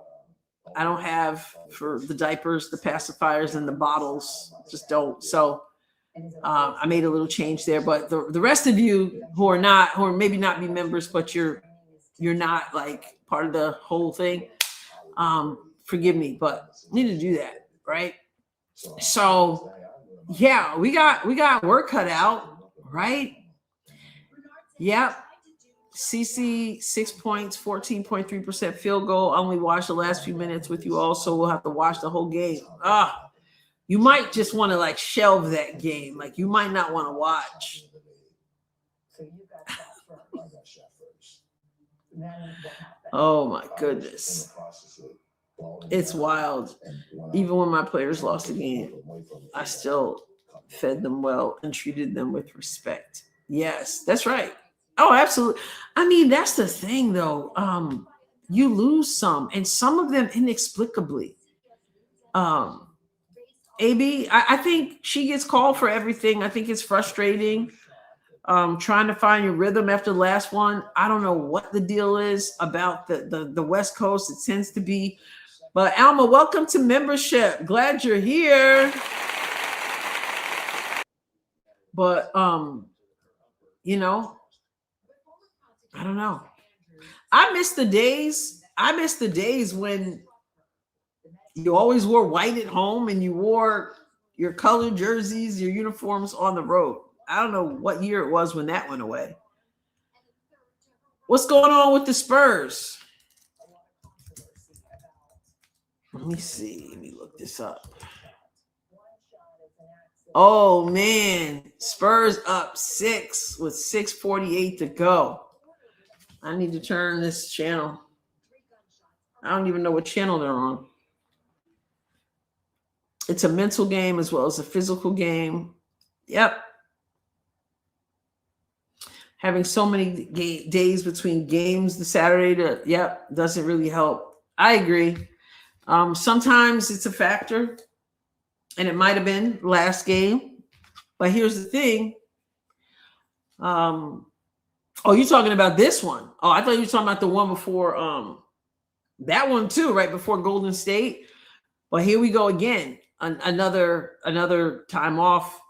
have for the diapers, the pacifiers, and the bottles. Just don't. So I made a little change there. But the rest of you who are maybe not be members, but you're not like part of the whole thing, forgive me, but need to do that, right? So yeah, we got work cut out. Right? Yep. CC 6 points, 14.3% field goal. I only watched the last few minutes with you all, so we'll have to watch the whole game. You might just want to like shelve that game. Like you might not want to watch. Oh my goodness. It's wild. Even when my players lost the game, I still fed them well and treated them with respect. Yes, that's right. Oh, absolutely. I mean, that's the thing though. You lose some, and some of them inexplicably. AB, I think she gets called for everything. I think it's frustrating. Trying to find your rhythm after the last one. I don't know what the deal is about the West Coast. It tends to be. But Alma, welcome to membership. Glad you're here. But you know, I don't know. I miss the days when you always wore white at home and you wore your colored jerseys, your uniforms on the road. I don't know what year it was when that went away. What's going on with the Spurs? Let me see. Let me look this up. Oh, man. Spurs up 6 with 6:48 to go. I need to turn this channel. I don't even know what channel they're on. It's a mental game as well as a physical game. Yep. having so many days between games, the Saturday to doesn't really help. I agree. Sometimes it's a factor, and it might have been last game. But here's the thing. Oh, you're talking about this one. Oh, I thought you were talking about the one before that one too, right before Golden State. But here we go again. Another time off.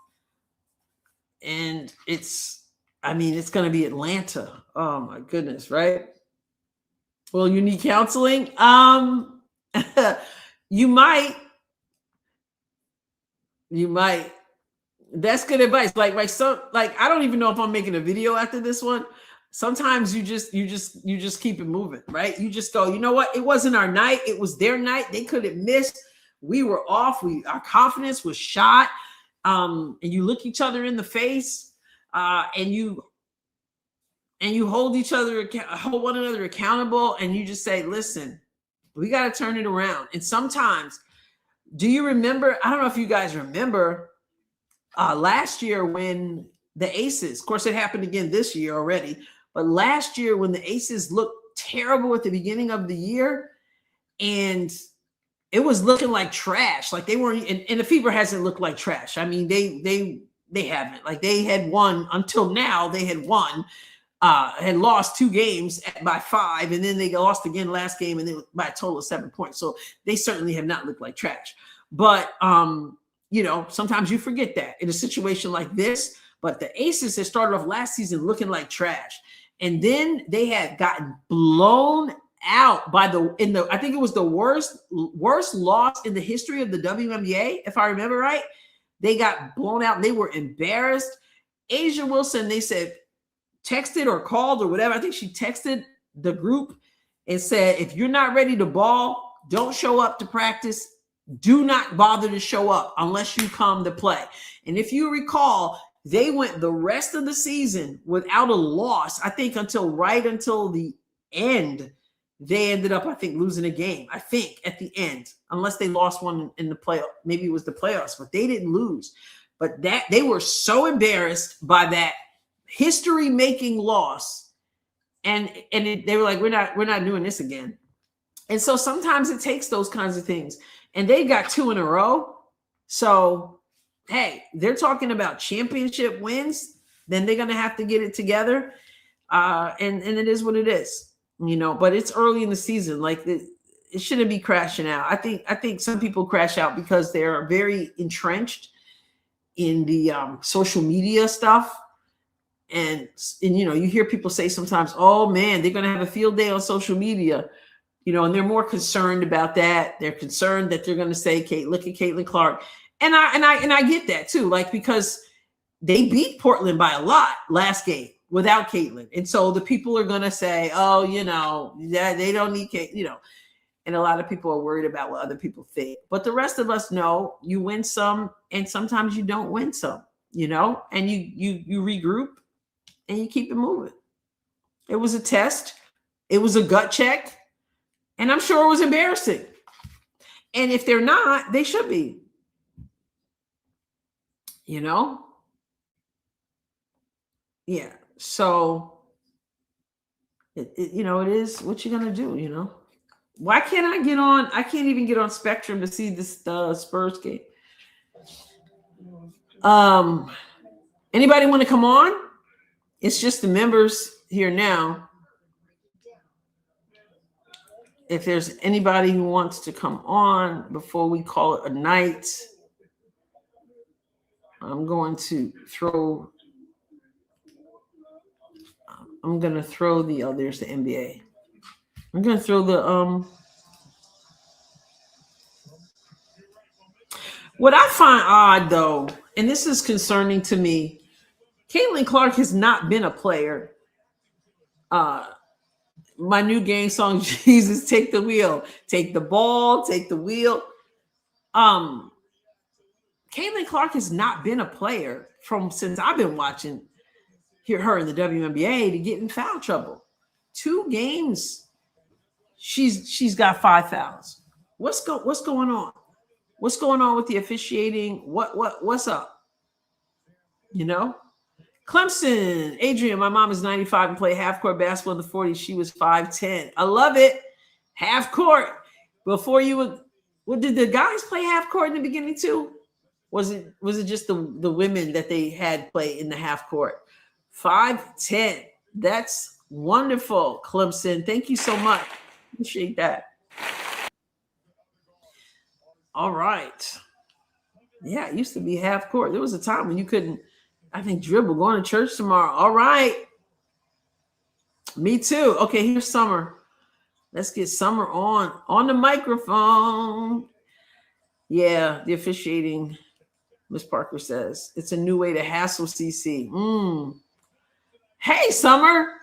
And it's going to be Atlanta. Oh my goodness, right? Well, you need counseling. You might. That's good advice. Like I don't even know if I'm making a video after this one. Sometimes you just keep it moving, right? You just go, you know what? It wasn't our night. It was their night. They couldn't miss. We were off. Our confidence was shot. And you look each other in the face, and you hold one another accountable, and you just say, listen, we got to turn it around. And sometimes, do you remember? I don't know if you guys remember last year when the Aces, of course, it happened again this year already, but last year when the Aces looked terrible at the beginning of the year, and it was looking like trash. Like they weren't, and the Fever hasn't looked like trash. I mean, they haven't. Like they had won until now. They had won, had lost 2 games by 5, and then they lost again last game, and then by a total of 7 points. So they certainly have not looked like trash. But sometimes you forget that in a situation like this. But the Aces had started off last season looking like trash, and then they had gotten blown out by I think it was the worst loss in the history of the WNBA, if I remember right. They got blown out. They were embarrassed. A'ja Wilson, they said, texted or called or whatever. I think she texted the group and said, if you're not ready to ball, don't show up to practice. Do not bother to show up unless you come to play. And if you recall, they went the rest of the season without a loss, I think until the end. They ended up, I think, losing a game, I think, at the end, unless they lost one in the playoff. Maybe it was the playoffs, but they didn't lose. But that they were so embarrassed by that history-making loss, and they were like, we're not doing this again. And so sometimes it takes those kinds of things. And they got 2 in a row. So, hey, they're talking about championship wins. Then they're going to have to get it together. And it is what it is. But it's early in the season. Like it shouldn't be crashing out. I think some people crash out because they're very entrenched in the social media stuff, and you hear people say sometimes, "Oh man, they're going to have a field day on social media," and they're more concerned about that. They're concerned that they're going to say, look at Caitlin Clark," and I get that too, like because they beat Portland by a lot last game without Caitlin. And so the people are going to say, oh, they don't need Caitlin, and a lot of people are worried about what other people think. But the rest of us know you win some and sometimes you don't win some, and you regroup and you keep it moving. It was a test. It was a gut check. And I'm sure it was embarrassing. And if they're not, they should be, Yeah. So, it is what you're going to do, Why can't I get on? I can't even get on Spectrum to see this Spurs game. Anybody want to come on? It's just the members here now. If there's anybody who wants to come on before we call it a night, I'm going to throw the there's the NBA. I'm going to throw the what I find odd though, and this is concerning to me, Caitlin Clark has not been a player. My new game song, Jesus, take the wheel, take the ball, take the wheel. Caitlin Clark has not been a player since I've been watching her in the WNBA to get in foul trouble. 2 games, she's got 5 fouls. What's going on? What's going on with the officiating? What's up? Clemson, Adrian, my mom is 95 and played half court basketball in the 40s. She was 5'10". I love it. Half court. Before you would, what did the guys play half court in the beginning too? Was it just the women that they had play in the half court? 5'10". That's wonderful, Clemson. Thank you so much. Appreciate that. All right. Yeah, it used to be half court. There was a time when you couldn't, I think, dribble. Going to church tomorrow. All right. Me too. Okay, here's Summer. Let's get Summer on the microphone. Yeah, the officiating, Miss Parker says, it's a new way to hassle CC. Hey, Summer.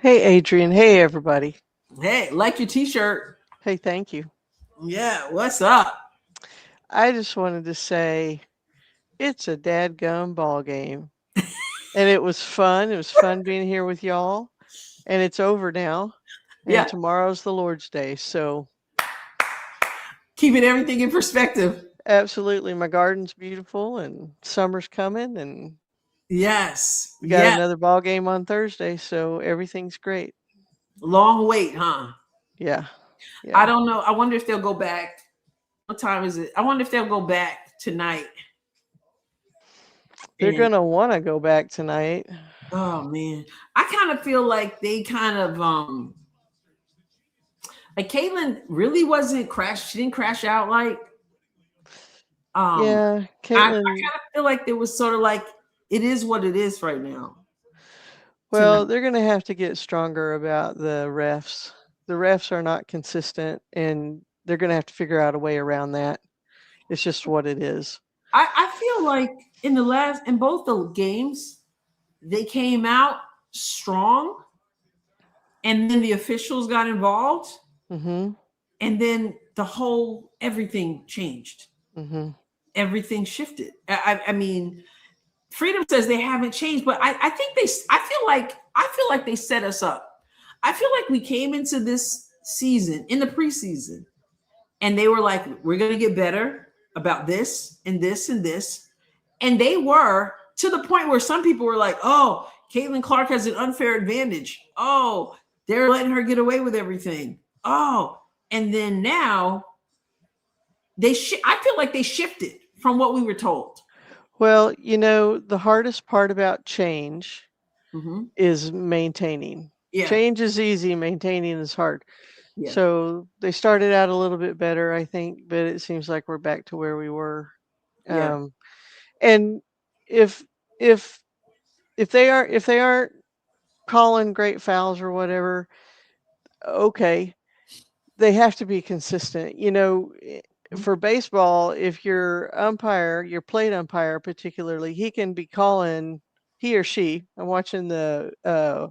Hey, Adrian. Hey, everybody. Hey, like your t-shirt. Hey, thank you. Yeah, what's up? I just wanted to say it's a dadgum ball game. And it was fun. It was fun being here with y'all. And it's over now. And Yeah. tomorrow's the Lord's Day. So keeping everything in perspective. Absolutely. My garden's beautiful and summer's coming and yes. we got another ball game on Thursday, so everything's great. Long wait, huh? Yeah. I don't know. I wonder if they'll go back. What time is it? I wonder if they'll go back tonight. They're gonna want to go back tonight. Oh man. I kind of feel like they kind of like Caitlin really wasn't she didn't crash out like yeah, I Caitlin. kind of feel like there was sort of like it is what it is right now. Well, they're going to have to get stronger about the refs. The refs are not consistent, and they're going to have to figure out a way around that. It's just what it is. I feel like in both the games, they came out strong, and then the officials got involved, Mm-hmm. and then everything changed. Mm-hmm. Everything shifted. I mean, Freedom says they haven't changed, but I feel like they set us up. I feel like we came into this season in the preseason and they were like, we're going to get better about this and this and this. And they were to the point where some people were like, oh, Caitlin Clark has an unfair advantage. Oh, they're letting her get away with everything. Oh, and then now I feel like they shifted from what we were told. Well, the hardest part about change Mm-hmm. is maintaining. Yeah. Change is easy, maintaining is hard. Yeah. So they started out a little bit better, I think, but it seems like we're back to where we were. Yeah. And if they aren't calling great fouls or whatever, okay, they have to be consistent. For baseball, if your plate umpire particularly, he can be calling, he or she, I'm watching the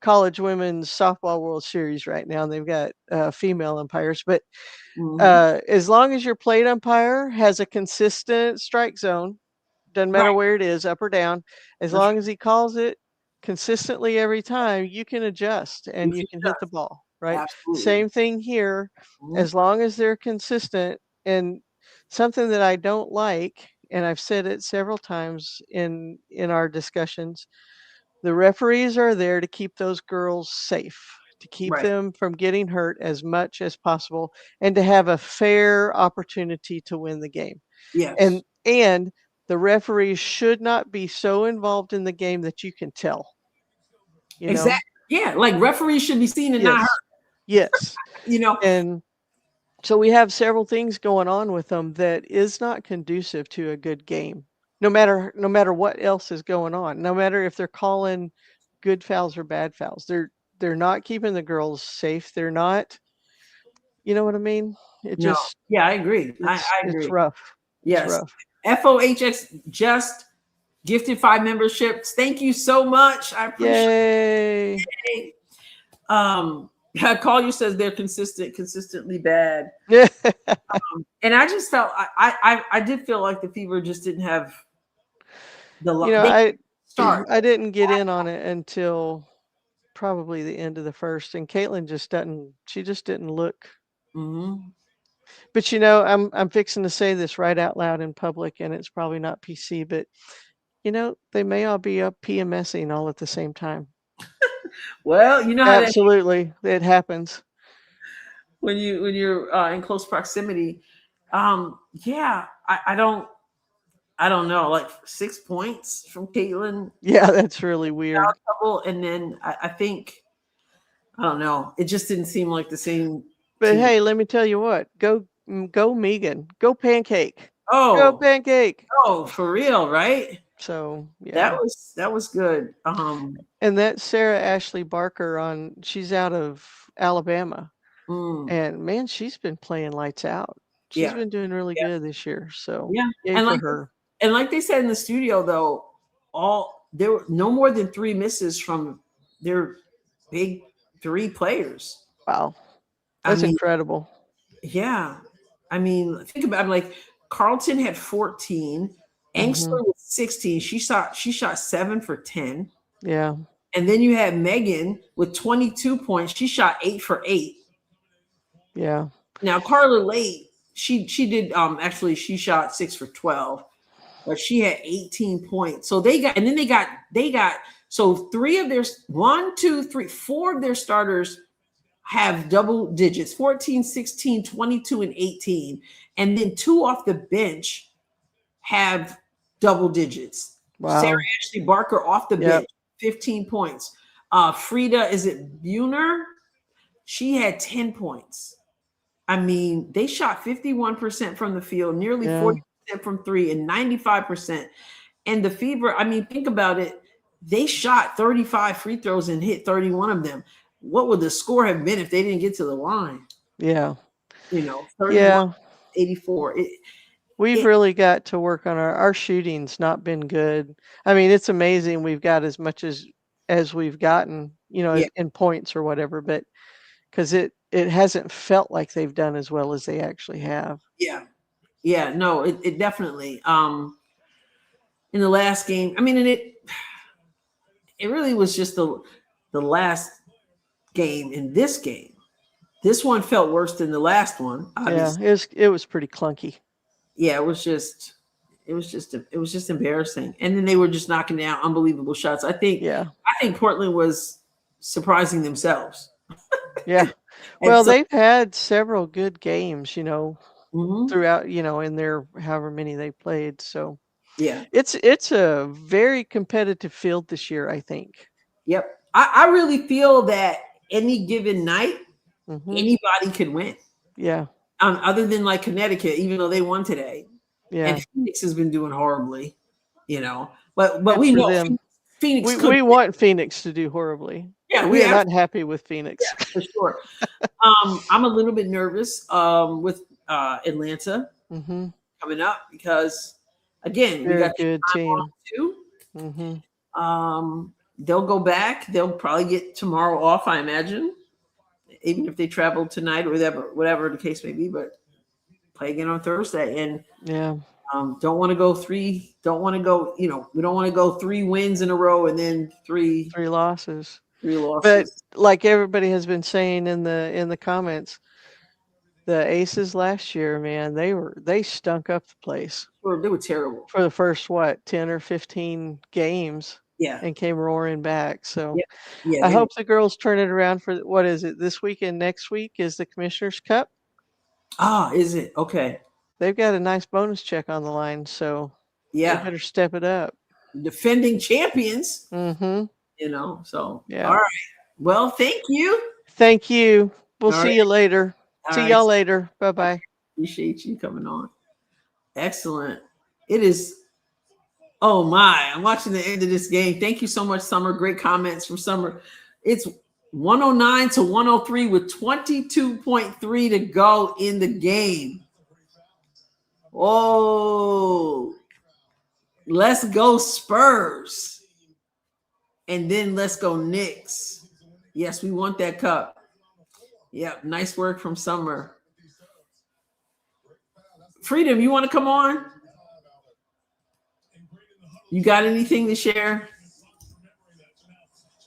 college women's softball World Series right now, and they've got female umpires, but as long as your plate umpire has a consistent strike zone, doesn't matter where it is, up or down, as long as he calls it consistently every time, you can adjust and you can hit the ball, right? Absolutely. Same thing here. As long as they're consistent. And something that I don't like, and I've said it several times in our discussions, the referees are there to keep those girls safe, to keep them from getting hurt as much as possible, and to have a fair opportunity to win the game. Yes. And the referees should not be so involved in the game that you can tell. Exactly. Yeah, like referees should be seen and not hurt. Yes. And so we have several things going on with them that is not conducive to a good game. No matter what else is going on, no matter if they're calling good fouls or bad fouls, they're not keeping the girls safe. They're not, you know what I mean? Yeah, I agree. I agree. It's rough. Yes. It's rough. FOHX just gifted 5 memberships. Thank you so much. I appreciate it. Collier says they're consistently bad. And I just felt I did feel like the Fever just didn't have the start. I didn't get in on it until probably the end of the first, and Caitlin just didn't look. Mm-hmm. But I'm fixing to say this right out loud in public, and it's probably not PC, but they may all be up PMSing all at the same time. Well, you know how that Absolutely, it happens. when you're in close proximity. Yeah, I don't know, like 6 points from Caitlin, Yeah, that's really weird. and then I think I don't know. It just didn't seem like the same But team. hey, let me tell you what. Go Megan. Go Pancake. Go Oh, Pancake. for real, right? So yeah. That was good. And that Sarah Ashley Barker she's out of Alabama. mm, And man, she's been playing lights out. She's yeah, been doing really yeah, good this year. So yeah. yay And for like her. and like they said in the studio, though, there were no more than 3 misses from their big 3 players. Wow. I That's mean, incredible. yeah. I mean, think about it. Like Carlton had 14, Engstler was 16. She shot 7 for 10. Yeah. And then you had Megan with 22 points. She shot 8 for 8. Yeah. Now Carla Late, she did actually she shot 6 for 12, but she had 18 points. So they got so 4 of their starters have double digits, 14, 16, 22, and 18. And then 2 off the bench have double digits. Wow. Sarah Ashley Barker off the bench, 15 points. Frida, is it Buhner? She had 10 points. I mean, they shot 51% from the field, nearly 40% from 3, and 95%. And the Fever, I mean, think about it. They shot 35 free throws and hit 31 of them. What would the score have been if they didn't get to the line? Yeah. 31, 84. We've really got to work on our shooting's not been good. I mean, it's amazing we've got as much as we've gotten, in points or whatever, but because it hasn't felt like they've done as well as they actually have. Yeah. Yeah, no, it definitely in the last game, I mean, and it really was just the last game in this game. This one felt worse than the last one. Obviously. Yeah, it was pretty clunky. Yeah, it was just embarrassing. And then they were just knocking down unbelievable shots. I think Portland was surprising themselves. Yeah. Well, they've had several good games, throughout, in their however many they played. So yeah, it's a very competitive field this year, I think. Yep. I really feel that any given night, anybody could win. Yeah. Other than like Connecticut, even though they won today. Yeah. And Phoenix has been doing horribly, but we know them. Phoenix. We want Phoenix to do horribly. Yeah, we are not happy with Phoenix. Yeah, for sure. I'm a little bit nervous with Atlanta coming up because again, they're we got a good team too. They'll go back. They'll probably get tomorrow off, I imagine, even if they travel tonight or whatever the case may be. But play again on Thursday, and don't want to go 3. Don't want to go. We don't want to go 3 wins in a row and then 3 losses. 3 losses. But like everybody has been saying in the comments, the Aces last year, man, they stunk up the place. They were terrible for the first 10 or 15 games. Yeah, and came roaring back. So yeah, I hope the girls turn it around for what is it this week and next week is the Commissioner's Cup. Is it? Okay. They've got a nice bonus check on the line, so they better step it up. Defending champions. So yeah. All right. Well, thank you. Thank you. We'll all see right. you later. All see right. y'all later. Bye-bye. Appreciate you coming on. Excellent. It is. Oh my, I'm watching the end of this game. Thank you so much, Summer. Great comments from Summer. It's 109 to 103 with 22.3 to go in the game. Oh, let's go Spurs. And then let's go Knicks. Yes, we want that cup. Yep, nice work from Summer. Freedom, you want to come on? You got anything to share?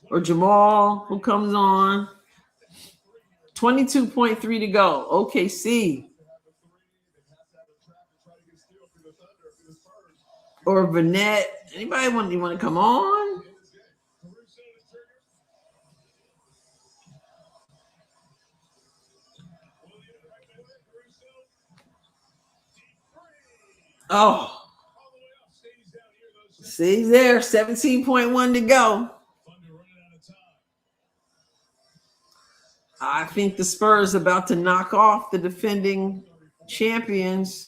Or Jamal, who comes on? 22.3 to go. OKC. or Vanette. Anybody want to come on? Oh, see there, 17.1 to go. I think the Spurs about to knock off the defending champions.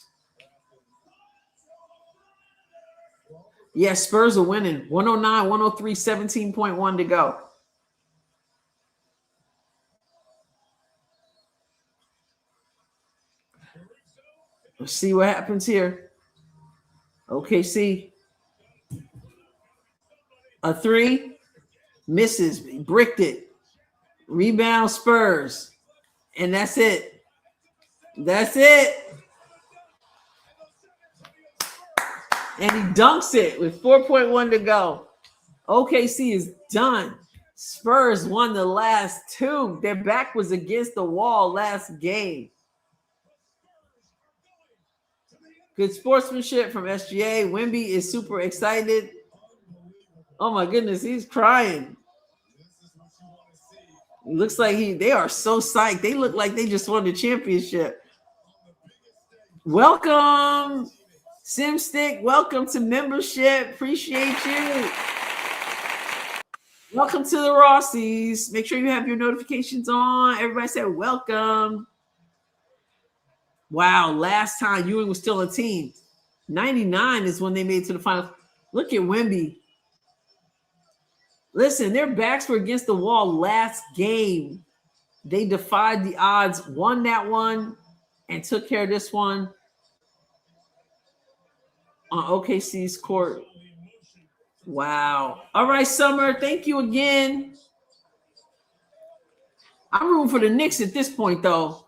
Yes, Spurs are winning. 109, 103, 17.1 to go. Let's see what happens here. OKC. A three. Misses. Bricked it. Rebound Spurs. And that's it. That's it. And he dunks it with 4.1 to go. OKC is done. Spurs won the last two. Their back was against the wall last game. Good sportsmanship from SGA. Wemby is super excited. Oh my goodness, he's crying. It looks like they are so psyched. They look like they just won the championship. Welcome, SimStick. Welcome to membership. Appreciate you. Welcome to the Rossies. Make sure you have your notifications on. Everybody said welcome. Wow, last time Ewing was still a team. 99 is when they made it to the finals. Look at Wemby. Listen, their backs were against the wall last game. They defied the odds, won that one, and took care of this one on OKC's court. Wow. All right, Summer, thank you again. I'm rooting for the Knicks at this point, though.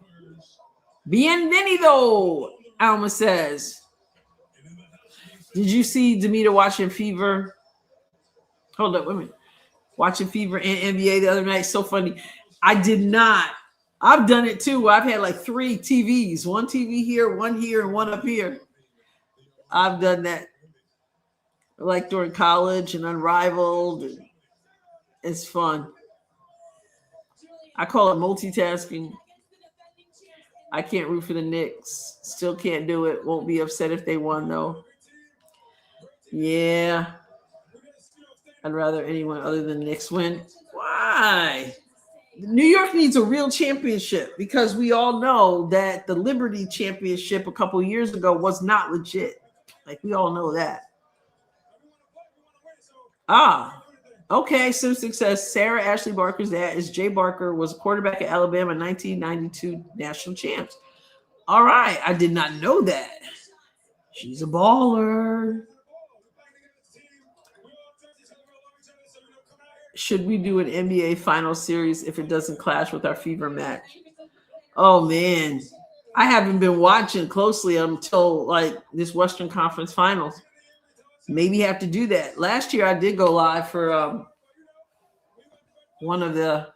Bienvenido, Alma says. Did you see Demeter watching Fever? Hold up, wait a minute. Watching Fever and NBA the other night. So funny. I did not. I've done it too. I've had like 3 TVs. One TV here, one here, and one up here. I've done that like during college and Unrivaled. It's fun. I call it multitasking. I can't root for the Knicks. Still can't do it. Won't be upset if they won, though. Yeah. I'd rather anyone other than the Knicks win. Why? New York needs a real championship because we all know that the Liberty Championship a couple years ago was not legit. Like, we all know that. Okay. Simpson says Sarah Ashley Barker's dad is Jay Barker, was a quarterback at Alabama 1992 national champs. All right. I did not know that. She's a baller. Should we do an NBA final series if it doesn't clash with our Fever match? Oh, man. I haven't been watching closely until like this Western Conference Finals. Maybe have to do that. Last year I did go live for one of the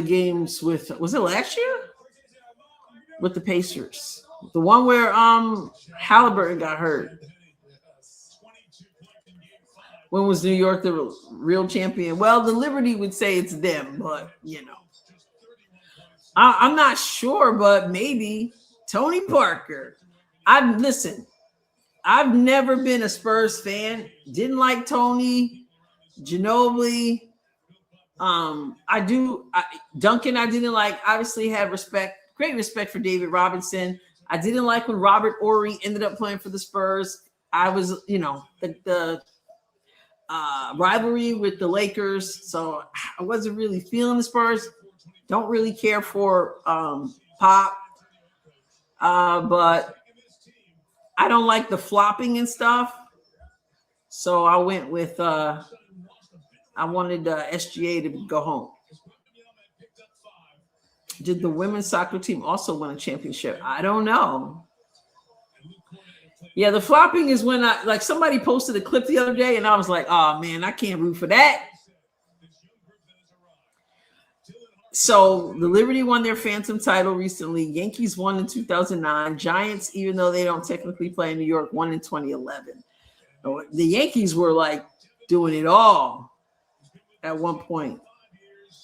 games with, was it last year? With the Pacers. The one where Halliburton got hurt. When was New York the real champion? Well, the Liberty would say it's them, but you know. I'm not sure, but maybe Tony Parker. I've never been a Spurs fan. Didn't like Tony, Ginobili. Duncan, I didn't like. Obviously, had great respect for David Robinson. I didn't like when Robert Horry ended up playing for the Spurs. I was, the rivalry with the Lakers, so I wasn't really feeling the Spurs. Don't really care for Pop, but I don't like the flopping and stuff. So I went with I wanted SGA to go home. Did the women's soccer team also win a championship? I don't know. Yeah, the flopping is when somebody posted a clip the other day and I was like, oh man, I can't root for that. So the Liberty won their Phantom title recently. Yankees won in 2009. Giants, even though they don't technically play in New York, won in 2011. The Yankees were like doing it all at one point.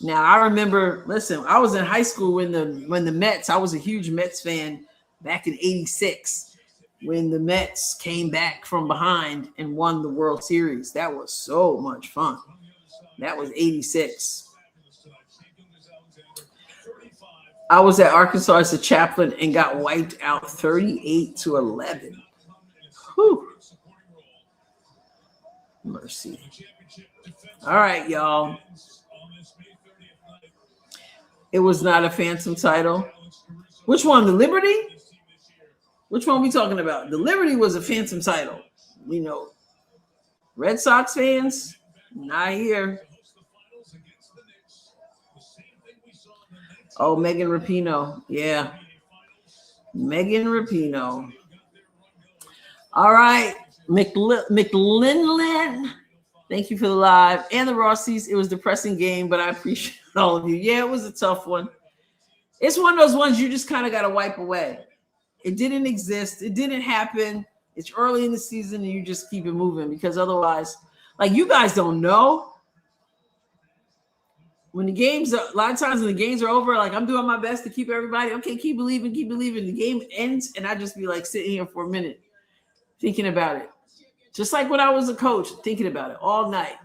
Now I remember, listen, I was in high school when the Mets, I was a huge Mets fan back in '86 when the Mets came back from behind and won the World Series. That was so much fun. That was '86. I was at Arkansas as a chaplain and got wiped out 38-11. Whew. Mercy. All right, y'all. It was not a Phantom title. Which one? The Liberty? Which one are we talking about? The Liberty was a Phantom title. We know. Red Sox fans, not here. Oh, Megan Rapinoe. Yeah. Megan Rapinoe. All right. McLinlan. Thank you for the live. And the Rossies. It was a depressing game, but I appreciate all of you. Yeah, it was a tough one. It's one of those ones you just kind of got to wipe away. It didn't exist. It didn't happen. It's early in the season and you just keep it moving because otherwise, like you guys don't know. When the games, a lot of times when the games are over, like I'm doing my best to keep everybody, okay, keep believing. The game ends and I just be like sitting here for a minute thinking about it. Just like when I was a coach, thinking about it all night,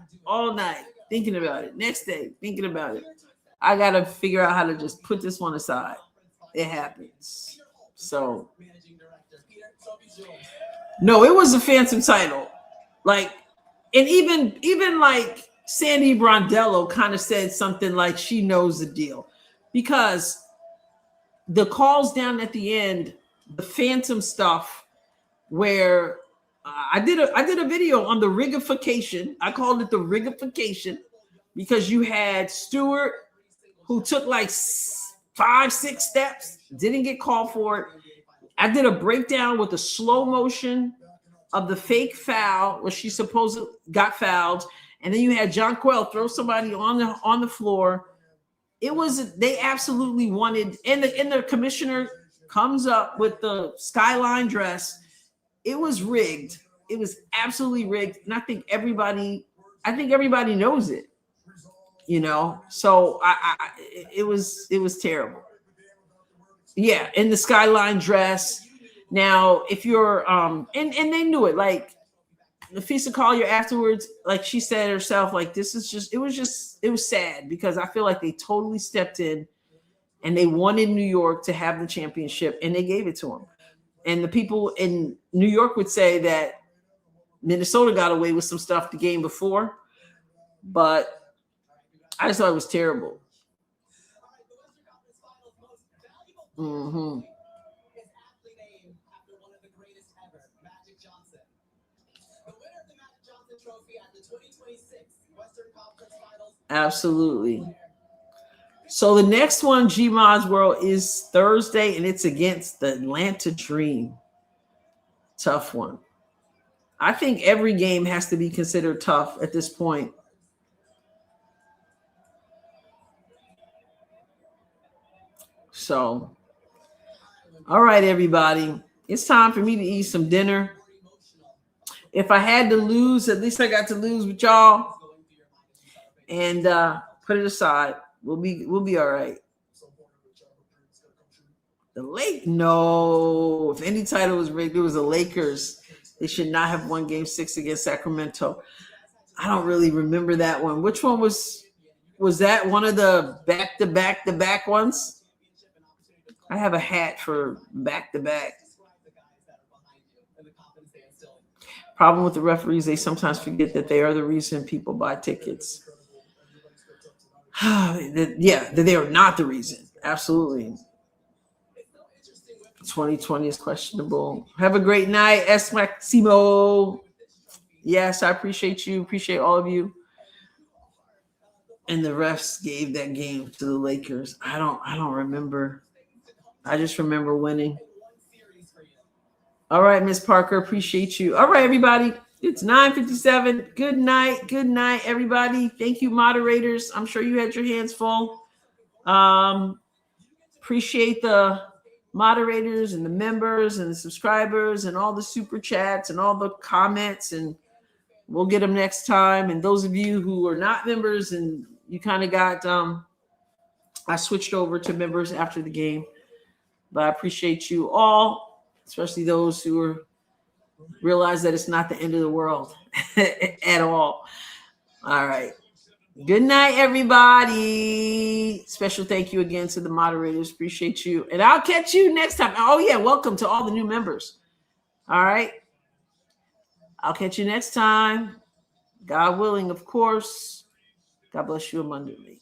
thinking about it. Next day, thinking about it. I got to figure out how to just put this one aside. It happens. So, no, it was a Phantom title. Like, and even like Sandy Brondello kind of said something like she knows the deal because the calls down at the end, the Phantom stuff where I did a video on the rigification. I called it the rigification because you had Stewart who took like 5-6 steps, didn't get called for it. I did a breakdown with the slow motion of the fake foul where she supposedly got fouled. And then you had John Quell throw somebody on the floor. It was, they absolutely wanted, and the commissioner comes up with the skyline dress. It was rigged. It was absolutely rigged. And I think everybody knows it, you know? So it was terrible. Yeah. In the skyline dress. Now, if you're, and they knew it, like Nafisa Collier afterwards, like she said herself, like, it was sad because I feel like they totally stepped in and they wanted New York to have the championship and they gave it to them. And the people in New York would say that Minnesota got away with some stuff the game before, but I just thought it was terrible. Mm-hmm. Absolutely. So the next one, Gmod's World, is Thursday, and it's against the Atlanta Dream. Tough one. I think every game has to be considered tough at this point. So, all right, everybody. It's time for me to eat some dinner. If I had to lose, at least I got to lose with y'all. And put it aside. We'll be all right. No. If any title was rigged, it was the Lakers. They should not have won Game 6 against Sacramento. I don't really remember that one. Which one was that? One of the back-to-back ones? I have a hat for back-to-back. Problem with the referees, they sometimes forget that they are the reason people buy tickets. Yeah, they are not the reason. Absolutely. 2020 is questionable. Have a great night, S. Maximo. Yes, I appreciate you. Appreciate all of you. And the refs gave that game to the Lakers. I don't remember. I just remember winning. All right, Miss Parker, appreciate you. All right, everybody. It's 9:57. Good night. Good night, everybody. Thank you, moderators. I'm sure you had your hands full. Appreciate the moderators and the members and the subscribers and all the super chats and all the comments, and we'll get them next time. And those of you who are not members and you kind of got, I switched over to members after the game, but I appreciate you all, especially those who are realize that it's not the end of the world at all. All right. Good night, everybody. Special thank you again to the moderators. Appreciate you. And I'll catch you next time. Oh, yeah. Welcome to all the new members. All right. I'll catch you next time. God willing, of course. God bless you abundantly.